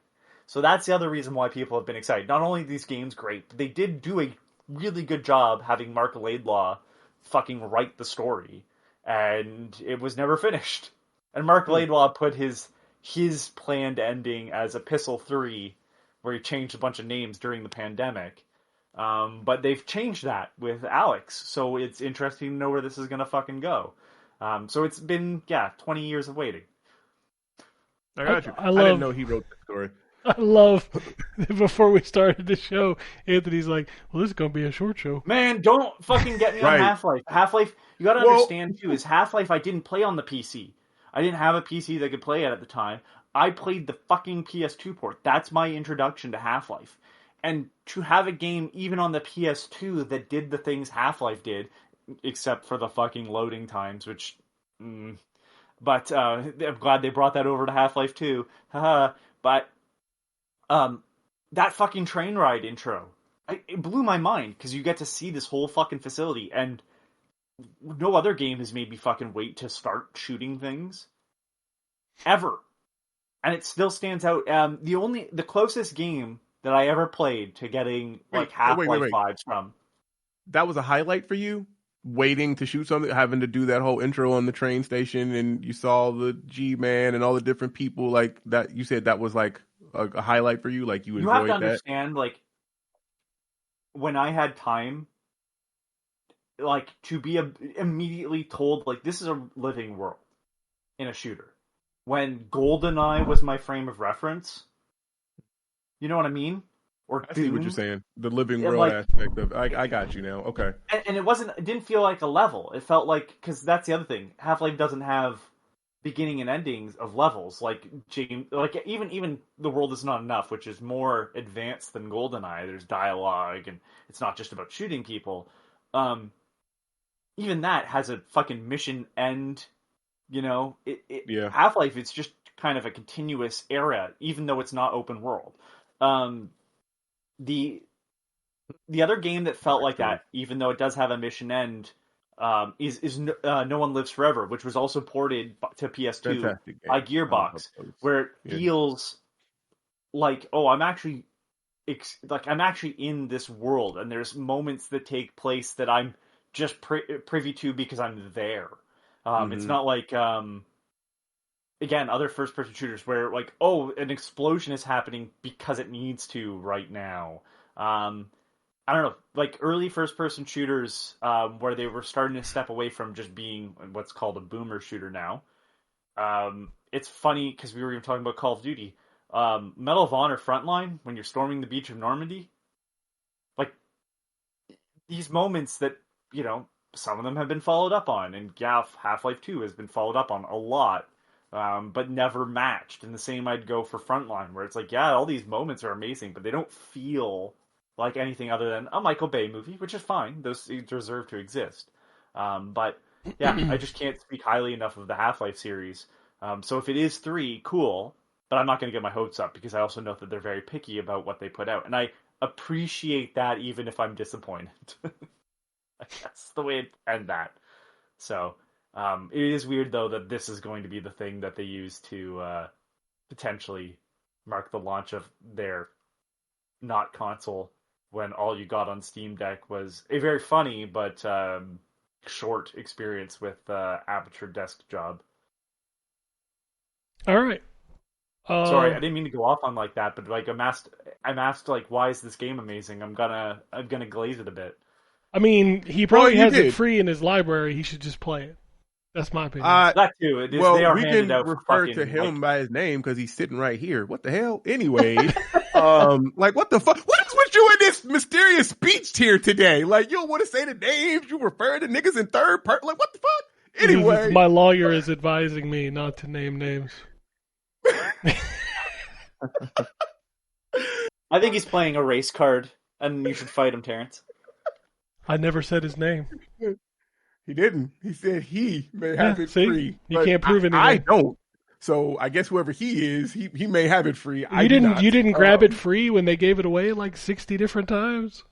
So that's the other reason why people have been excited. Not only are these games great, but they did do a really good job having Mark Laidlaw fucking write the story, and it was never finished. And Mark Laidlaw put his planned ending as Epistle 3, where he changed a bunch of names during the pandemic. But they've changed that with Alyx, so it's interesting to know where this is going to fucking go. So it's been, 20 years of waiting. I got you. I didn't know he wrote the story. I love, before we started the show, Anthony's like, well, this is going to be a short show. Man, don't fucking get me on Half-Life. Half-Life, you got to understand, too, is Half-Life I didn't play on the PC. I didn't have a PC that could play it at the time. I played the fucking PS2 port. That's my introduction to Half-Life. And to have a game even on the PS2 that did the things Half-Life did, except for the fucking loading times, which... But I'm glad they brought that over to Half-Life 2. Haha. But that fucking train ride intro, it blew my mind, because you get to see this whole fucking facility, and no other game has made me fucking wait to start shooting things. Ever. And it still stands out. The closest game that I ever played to getting Half-Life vibes from. That was a highlight for you? Waiting to shoot something, having to do that whole intro on the train station, and you saw the G-Man and all the different people like that. You said that was like a highlight for you? Like you enjoyed that? You have to understand, like, when I had time, like, to be immediately told, like, this is a living world in a shooter. When GoldenEye was my frame of reference, you know what I mean? Or I see what you're saying. The living world like, aspect of I got you now. Okay. And it didn't feel like a level. It felt like, because that's the other thing. Half-Life doesn't have beginning and endings of levels. Like even The World Is Not Enough, which is more advanced than GoldenEye. There's dialogue, and it's not just about shooting people. Even that has a fucking mission end. You know, Yeah. Half-Life, it's just kind of a continuous era, even though it's not open world. The other game that felt like that, even though it does have a mission end, is No One Lives Forever, which was also ported to PS2 by Gearbox, where it feels like, oh, I'm actually in this world, and there's moments that take place that I'm just privy to because I'm there. It's not like again, other first-person shooters where, like, oh, an explosion is happening because it needs to right now. I don't know, like early first-person shooters where they were starting to step away from just being what's called a boomer shooter now. It's funny, because we were even talking about Call of Duty. Medal of Honor Frontline, when you're storming the beach of Normandy, like, these moments that, you know, some of them have been followed up on, and yeah, Half-Life 2 has been followed up on a lot. But never matched. And the same I'd go for Frontline, where it's like, yeah, all these moments are amazing, but they don't feel like anything other than a Michael Bay movie, which is fine. Those deserve to exist. But yeah, I just can't speak highly enough of the Half-Life series. So if it is 3, cool, but I'm not going to get my hopes up, because I also know that they're very picky about what they put out. And I appreciate that, even if I'm disappointed. That's the way to end that. So... it is weird, though, that this is going to be the thing that they use to potentially mark the launch of their not console, when all you got on Steam Deck was a very funny but short experience with Aperture Desk Job. All right. Sorry, I didn't mean to go off on like that, but like I'm asked like, why is this game amazing? I'm gonna glaze it a bit. I mean, he probably has it free in his library. He should just play it. That's my opinion. That too. They are we handed can out refer to him by his name because he's sitting right here. What the hell? Anyway, like, what the fuck? What is with you in this mysterious speech here today? Like, you don't want to say the names. You refer to niggas in third person. Like, what the fuck? Anyway, my lawyer is advising me not to name names. I think he's playing a race card, and you should fight him, Terrence. I never said his name. He didn't. He said he may have it free. You can't prove anything. I don't. So I guess whoever he is, he may have it free. You didn't grab it free when they gave it away like 60 different times?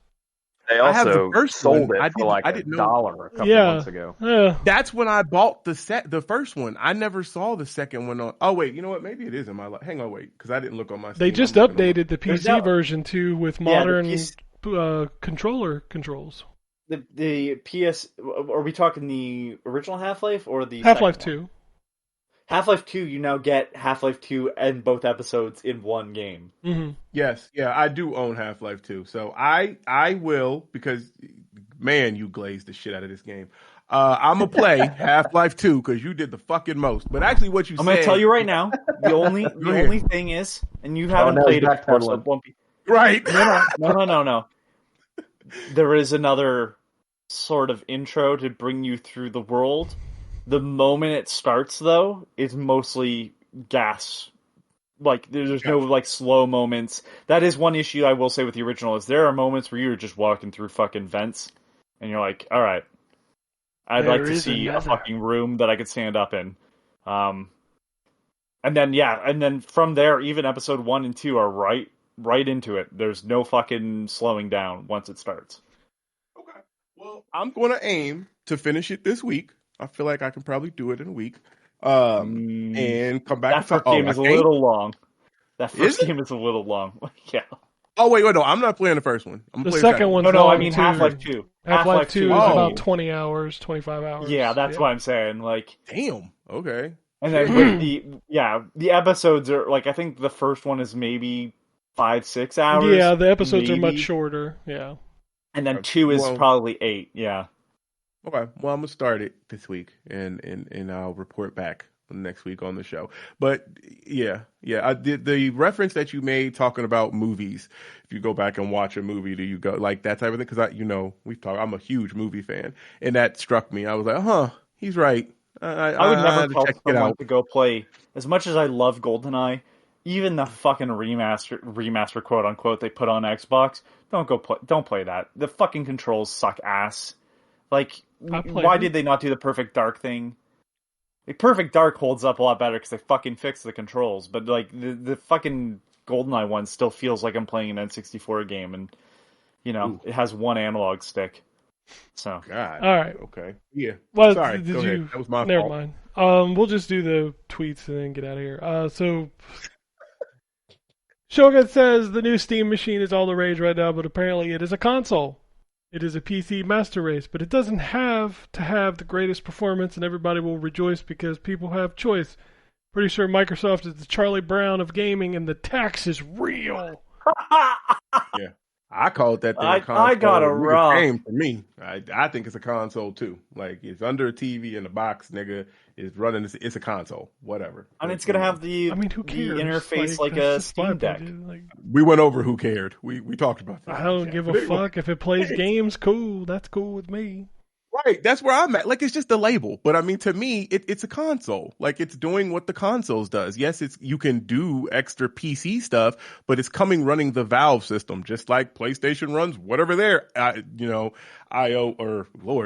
They also sold it for like $1 a couple months ago. Yeah. That's when I bought the first one. I never saw the second one on. Oh wait, you know what? Maybe it is in my. Hang on, wait, because I didn't look on my. They just updated the PC version too with modern controller controls. The PS. Are we talking the original Half-Life or the Half-Life 2? Half-Life 2, you now get Half-Life 2 and both episodes in one game. Mm-hmm. Yes, yeah, I do own Half-Life 2. So I will, because, man, you glazed the shit out of this game. I'm going to play Half-Life 2 because you did the fucking most. But actually what you said... I'm going to tell you right now, the only thing is, and you haven't played it before, so it won't be... Right. No. There is another sort of intro to bring you through the world The moment it starts, though, it's mostly gas. Like, there's no, like, slow moments. That is one issue I will say with the original, is there are moments where you're just walking through fucking vents, and you're like, alright, I'd like to see a fucking room that I could stand up in. And then from there, even episode 1 and 2 are right into it. There's no fucking slowing down once it starts. Okay. Well, I'm going to aim to finish it this week. I feel like I can probably do it in a week. And come back. That first game is a little long. That first game is a little long. Yeah. Oh, wait, no. I'm not playing the first one. I'm the playing second one. No, I mean Half-Life 2. Half-Life 2 is Oh. about 20 hours, 25 hours. Yeah, that's what I'm saying. Like, damn. Okay. and then with the episodes are, like, I think the first one is maybe 5-6 hours. Yeah, the episodes are much maybe. shorter. Yeah. And then 2 is probably 8, yeah. Okay. Well, I'm gonna start it this week, and I'll report back next week on the show. But yeah. I did the reference that you made talking about movies. If you go back and watch a movie, do you go like that type of thing? Because we've talked. I'm a huge movie fan, and that struck me. I was like, he's right. I would never tell someone to go play. As much as I love GoldenEye, even the fucking remaster quote unquote they put on Xbox, don't play that. The fucking controls suck ass. Like, why did they not do the Perfect Dark thing? Like, Perfect Dark holds up a lot better because they fucking fixed the controls, but like the fucking GoldenEye one still feels like I'm playing an N64 game, and it has one analog stick. So, God. All right. Okay. Yeah. Well, sorry. Go ahead. That was my never fault. mind. We'll just do the tweets and then get out of here. So, Shogun says the new Steam machine is all the rage right now, but apparently it is a console. It is a PC master race, but it doesn't have to have the greatest performance, and everybody will rejoice because people have choice. Pretty sure Microsoft is the Charlie Brown of gaming, and the tax is real. Yeah. I called that thing a console. I got a rock. Game for me. I think it's a console too. Like, it's under a TV in a box, nigga. It's running. It's a console. Whatever. And it's gonna have the who cares? The interface like a Steam Deck. We went over who cared. We talked about that. I don't give a fuck if it plays games. Cool, that's cool with me. Right, that's where I'm at. Like, it's just the label, but I mean, to me, it's a console. Like, it's doing what the consoles does. Yes, you can do extra PC stuff, but it's running the Valve system, just like PlayStation runs whatever their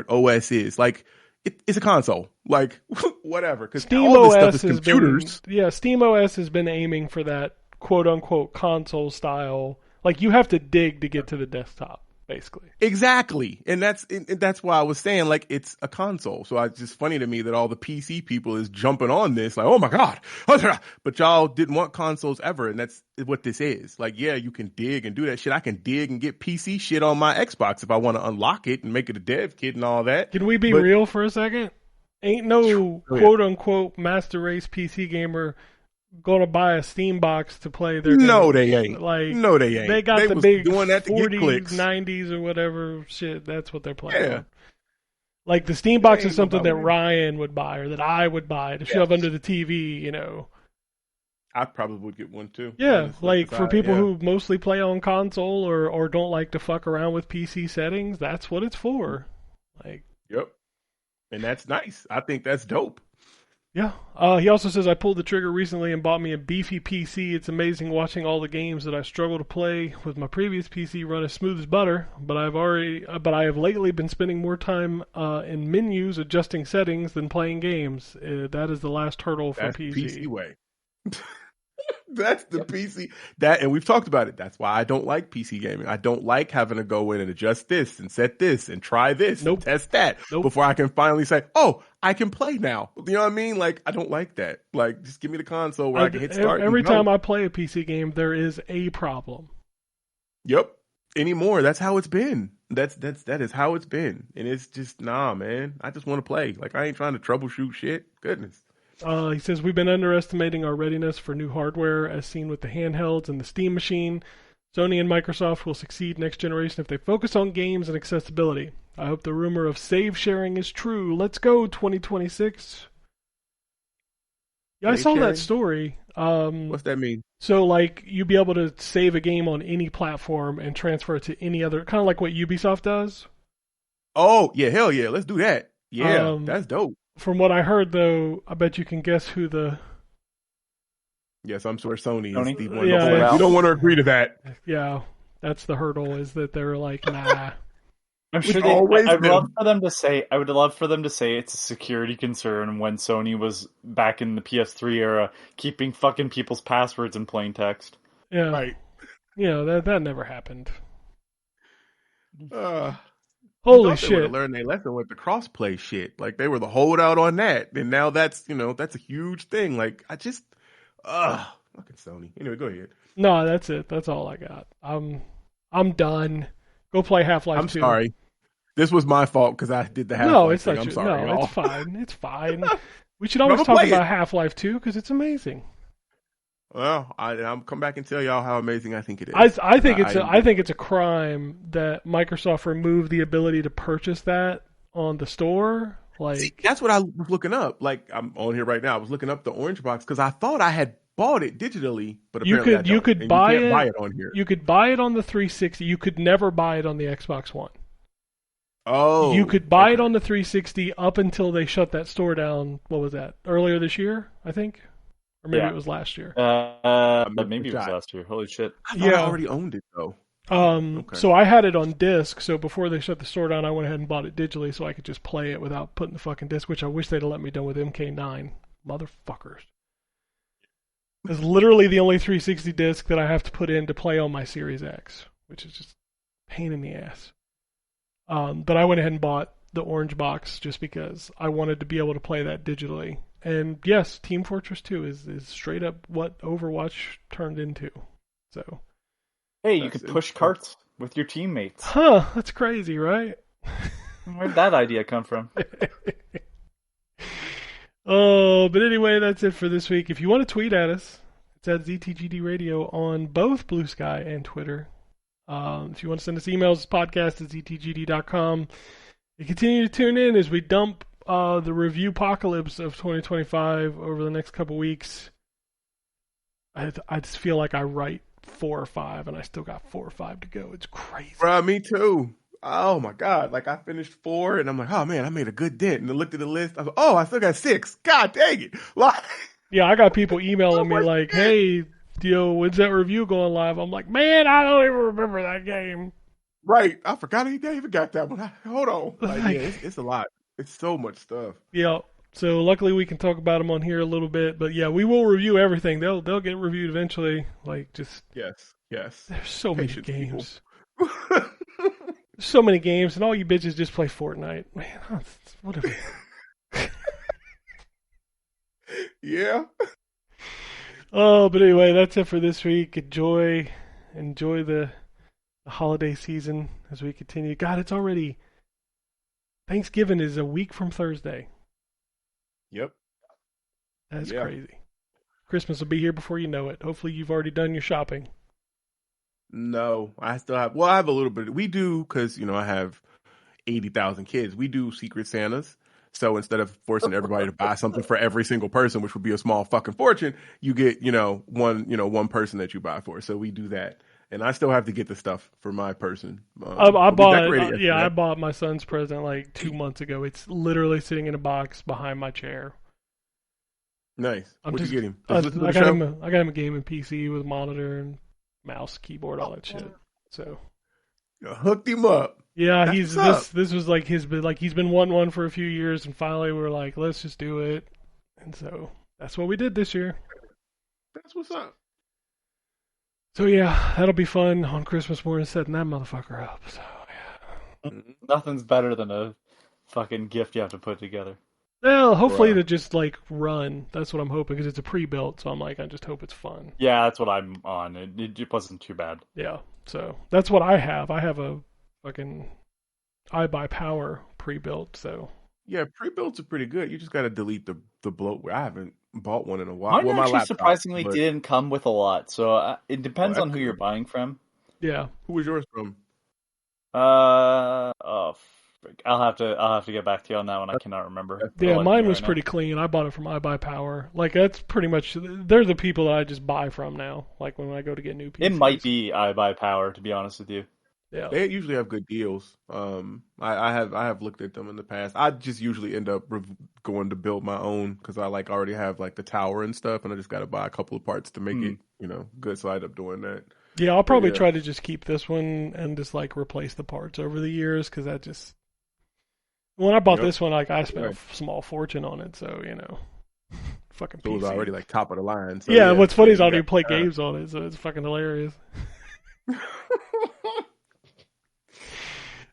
OS is. Like, it's a console. Like, whatever. Because all this stuff is computers. Steam OS has been aiming for that quote unquote console style. Like, you have to dig to get to the desktop. Basically. Exactly. And that's why I was saying, like, it's a console. So it's just funny to me that all the PC people is jumping on this, like, oh my God. But y'all didn't want consoles ever, and that's what this is. Like, yeah, you can dig and do that shit. I can dig and get PC shit on my Xbox if I want to unlock it and make it a dev kit and all that. Can we be real for a second? Ain't no quote unquote master race PC gamer going to buy a Steam box to play their No, games. they ain't. Like, no, they ain't. They got the big doing that to 40s, get clicks. 90s, or whatever shit. That's what they're playing. Yeah. On. Like, the Steam box is something that Ryan would buy or that I would buy to shove under the TV, I probably would get one too. Yeah, honestly, like for people who mostly play on console or don't like to fuck around with PC settings, that's what it's for. Like, yep. And that's nice. I think that's dope. Yeah. He also says, I pulled the trigger recently and bought me a beefy PC. It's amazing watching all the games that I struggle to play with my previous PC run as smooth as butter, but I have lately been spending more time in menus adjusting settings than playing games. That is the last hurdle for That's PC. PC way. That's the PC. And we've talked about it. That's why I don't like PC gaming. I don't like having to go in and adjust this and set this and try this and test that before I can finally say, oh, I can play now. You know what I mean? Like, I don't like that. Like, just give me the console where I can hit start. Every time I play a PC game, there is a problem. Yep. Anymore. That's how it's been. That is how it's been. And it's just, nah, man. I just want to play. Like, I ain't trying to troubleshoot shit. Goodness. He says, we've been underestimating our readiness for new hardware as seen with the handhelds and the Steam machine. Sony and Microsoft will succeed next generation if they focus on games and accessibility. I hope the rumor of save sharing is true. Let's go, 2026. Yeah, I saw that story. What's that mean? So, like, you'd be able to save a game on any platform and transfer it to any other, kind of like what Ubisoft does. Oh, yeah, hell yeah, let's do that. Yeah, that's dope. From what I heard, though, I bet you can guess who the. Yes, I'm sure Sony Sony? is the one. Yeah, Yeah, it's- you don't want to agree to that. Yeah, that's the hurdle. Is that they're like, nah. I'm sure It's they. always I'd been. love for them to say. I would love for them to say it's a security concern when Sony was back in the PS3 era, keeping fucking people's passwords in plain text. Yeah, Right. That never happened. Uh, Holy They would have shit! learned their lesson with the crossplay shit. Like they were the holdout on that, and now that's that's a huge thing. Like I just, fucking Sony. Anyway, go ahead. No, that's it. That's all I got. I'm done. Go play Half-Life 2. I'm sorry. This was my fault because I did the Half-Life No, it's thing. not. I'm sorry, No, y'all. it's fine. It's fine. We should always I'ma talk play about it. Half-Life 2 because it's amazing. Well, I'll come back and tell y'all how amazing I think it is. I think it's a crime that Microsoft removed the ability to purchase that on the store. Like See, that's what I was looking up. Like I'm on here right now. I was looking up the Orange Box because I thought I had bought it digitally, but apparently I don't. you could And buy you can't it. buy it on here. You could buy it on the 360. You could never buy it on the Xbox One. Oh, You could buy it on the 360 up until they shut that store down. What was that? Earlier this year, I think, or maybe Yeah. it was last year. Maybe it was last year. Holy shit! I thought Yeah. I already owned it though. Okay. So I had it on disc. So before they shut the store down, I went ahead and bought it digitally so I could just play it without putting the fucking disc. Which I wish they'd have let me done with MK9, motherfuckers. It's literally the only 360 disc that I have to put in to play on my Series X, which is just a pain in the ass. But I went ahead and bought the Orange Box just because I wanted to be able to play that digitally. And yes, Team Fortress 2 is straight up what Overwatch turned into. So, Hey, you That's could push interesting. carts with your teammates. that's crazy, right? Where'd that idea come from? Oh, but anyway, that's it for this week. If you want to tweet at us, it's at ZTGD Radio on both Blue Sky and Twitter. If you want to send us emails, it's podcast@ztgd.com. And continue to tune in as we dump the review apocalypse of 2025 over the next couple weeks. I just feel like I write 4 or 5, and I still got 4 or 5 to go. It's crazy. Bruh, me too. Oh my god! Like I finished 4, and I'm like, oh man, I made a good dent. And I looked at the list. I was like, oh, I still got 6. God dang it! Like, Yeah, I got people emailing me like, hey, when's that review going live? I'm like, man, I don't even remember that game. right? I forgot I even got that one. Hold on. Like, yeah, it's a lot. It's so much stuff. Yeah. So luckily we can talk about them on here a little bit, but yeah, we will review everything. They'll get reviewed eventually. Like just Yes. there's so many Patience, games. people. So many games, and all you bitches just play Fortnite. Man, whatever. Yeah. Oh, but anyway, that's it for this week. Enjoy the holiday season as we continue. God, it's already Thanksgiving is a week from Thursday. Yep. That's Yeah. crazy. Christmas will be here before you know it. Hopefully you've already done your shopping. No, I still have. Well, I have a little bit. We do because I have 80,000 kids. We do Secret Santas. So instead of forcing everybody to buy something for every single person, which would be a small fucking fortune, you get one person that you buy for. So we do that, and I still have to get the stuff for my person. I we bought decorated yesterday. I bought my son's present like 2 months ago. It's literally sitting in a box behind my chair. Nice. I'm What'd just- you get him? I Just listen to the got show? him a gaming PC with monitor and mouse, keyboard, all that shit. So You hooked him up. yeah, That's he's what's this was like he's been wanting one for a few years, and finally we're like, let's just do it. And so that's what we did this year. That's what's up. So yeah, that'll be fun on Christmas morning setting that motherfucker up. So yeah. Nothing's better than a fucking gift you have to put together. Well, hopefully Bruh. to just like run. That's what I'm hoping because it's a pre-built. So I'm like, I just hope it's fun. Yeah, that's what I'm on. It wasn't too bad. Yeah. So that's what I have. I have a fucking iBuyPower pre-built. So Yeah, pre-builts are pretty good. You just got to delete the bloatware. I haven't bought one in a while. Mine Well, my actually laptop, surprisingly but- didn't come with a lot, so it depends Oh, on that's who you're good. buying from. yeah. Who was yours from? Frick. I'll have to get back to you on that one. I cannot remember. Yeah, I'll let mine you was know. pretty clean. I bought it from iBuyPower. Like that's pretty much they're the people that I just buy from now. Like when I go to get new PCs. It might be iBuyPower, to be honest with you. Yeah. They usually have good deals. I have looked at them in the past. I just usually end up going to build my own because I like already have like the tower and stuff, and I just got to buy a couple of parts to make it, good. So I end up doing that. Yeah, I'll But probably yeah. try to just keep this one and just like replace the parts over the years because that just. When I bought Yep. this one, like I spent Right. a small fortune on it, so fucking. So it was PC. already like top of the line. So yeah, what's funny is I don't you even play got- games on it, so it's fucking hilarious.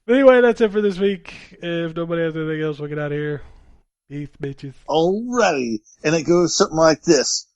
Anyway, that's it for this week. If nobody has anything else, we'll get out of here. Peace, bitches. Alrighty. And it goes something like this.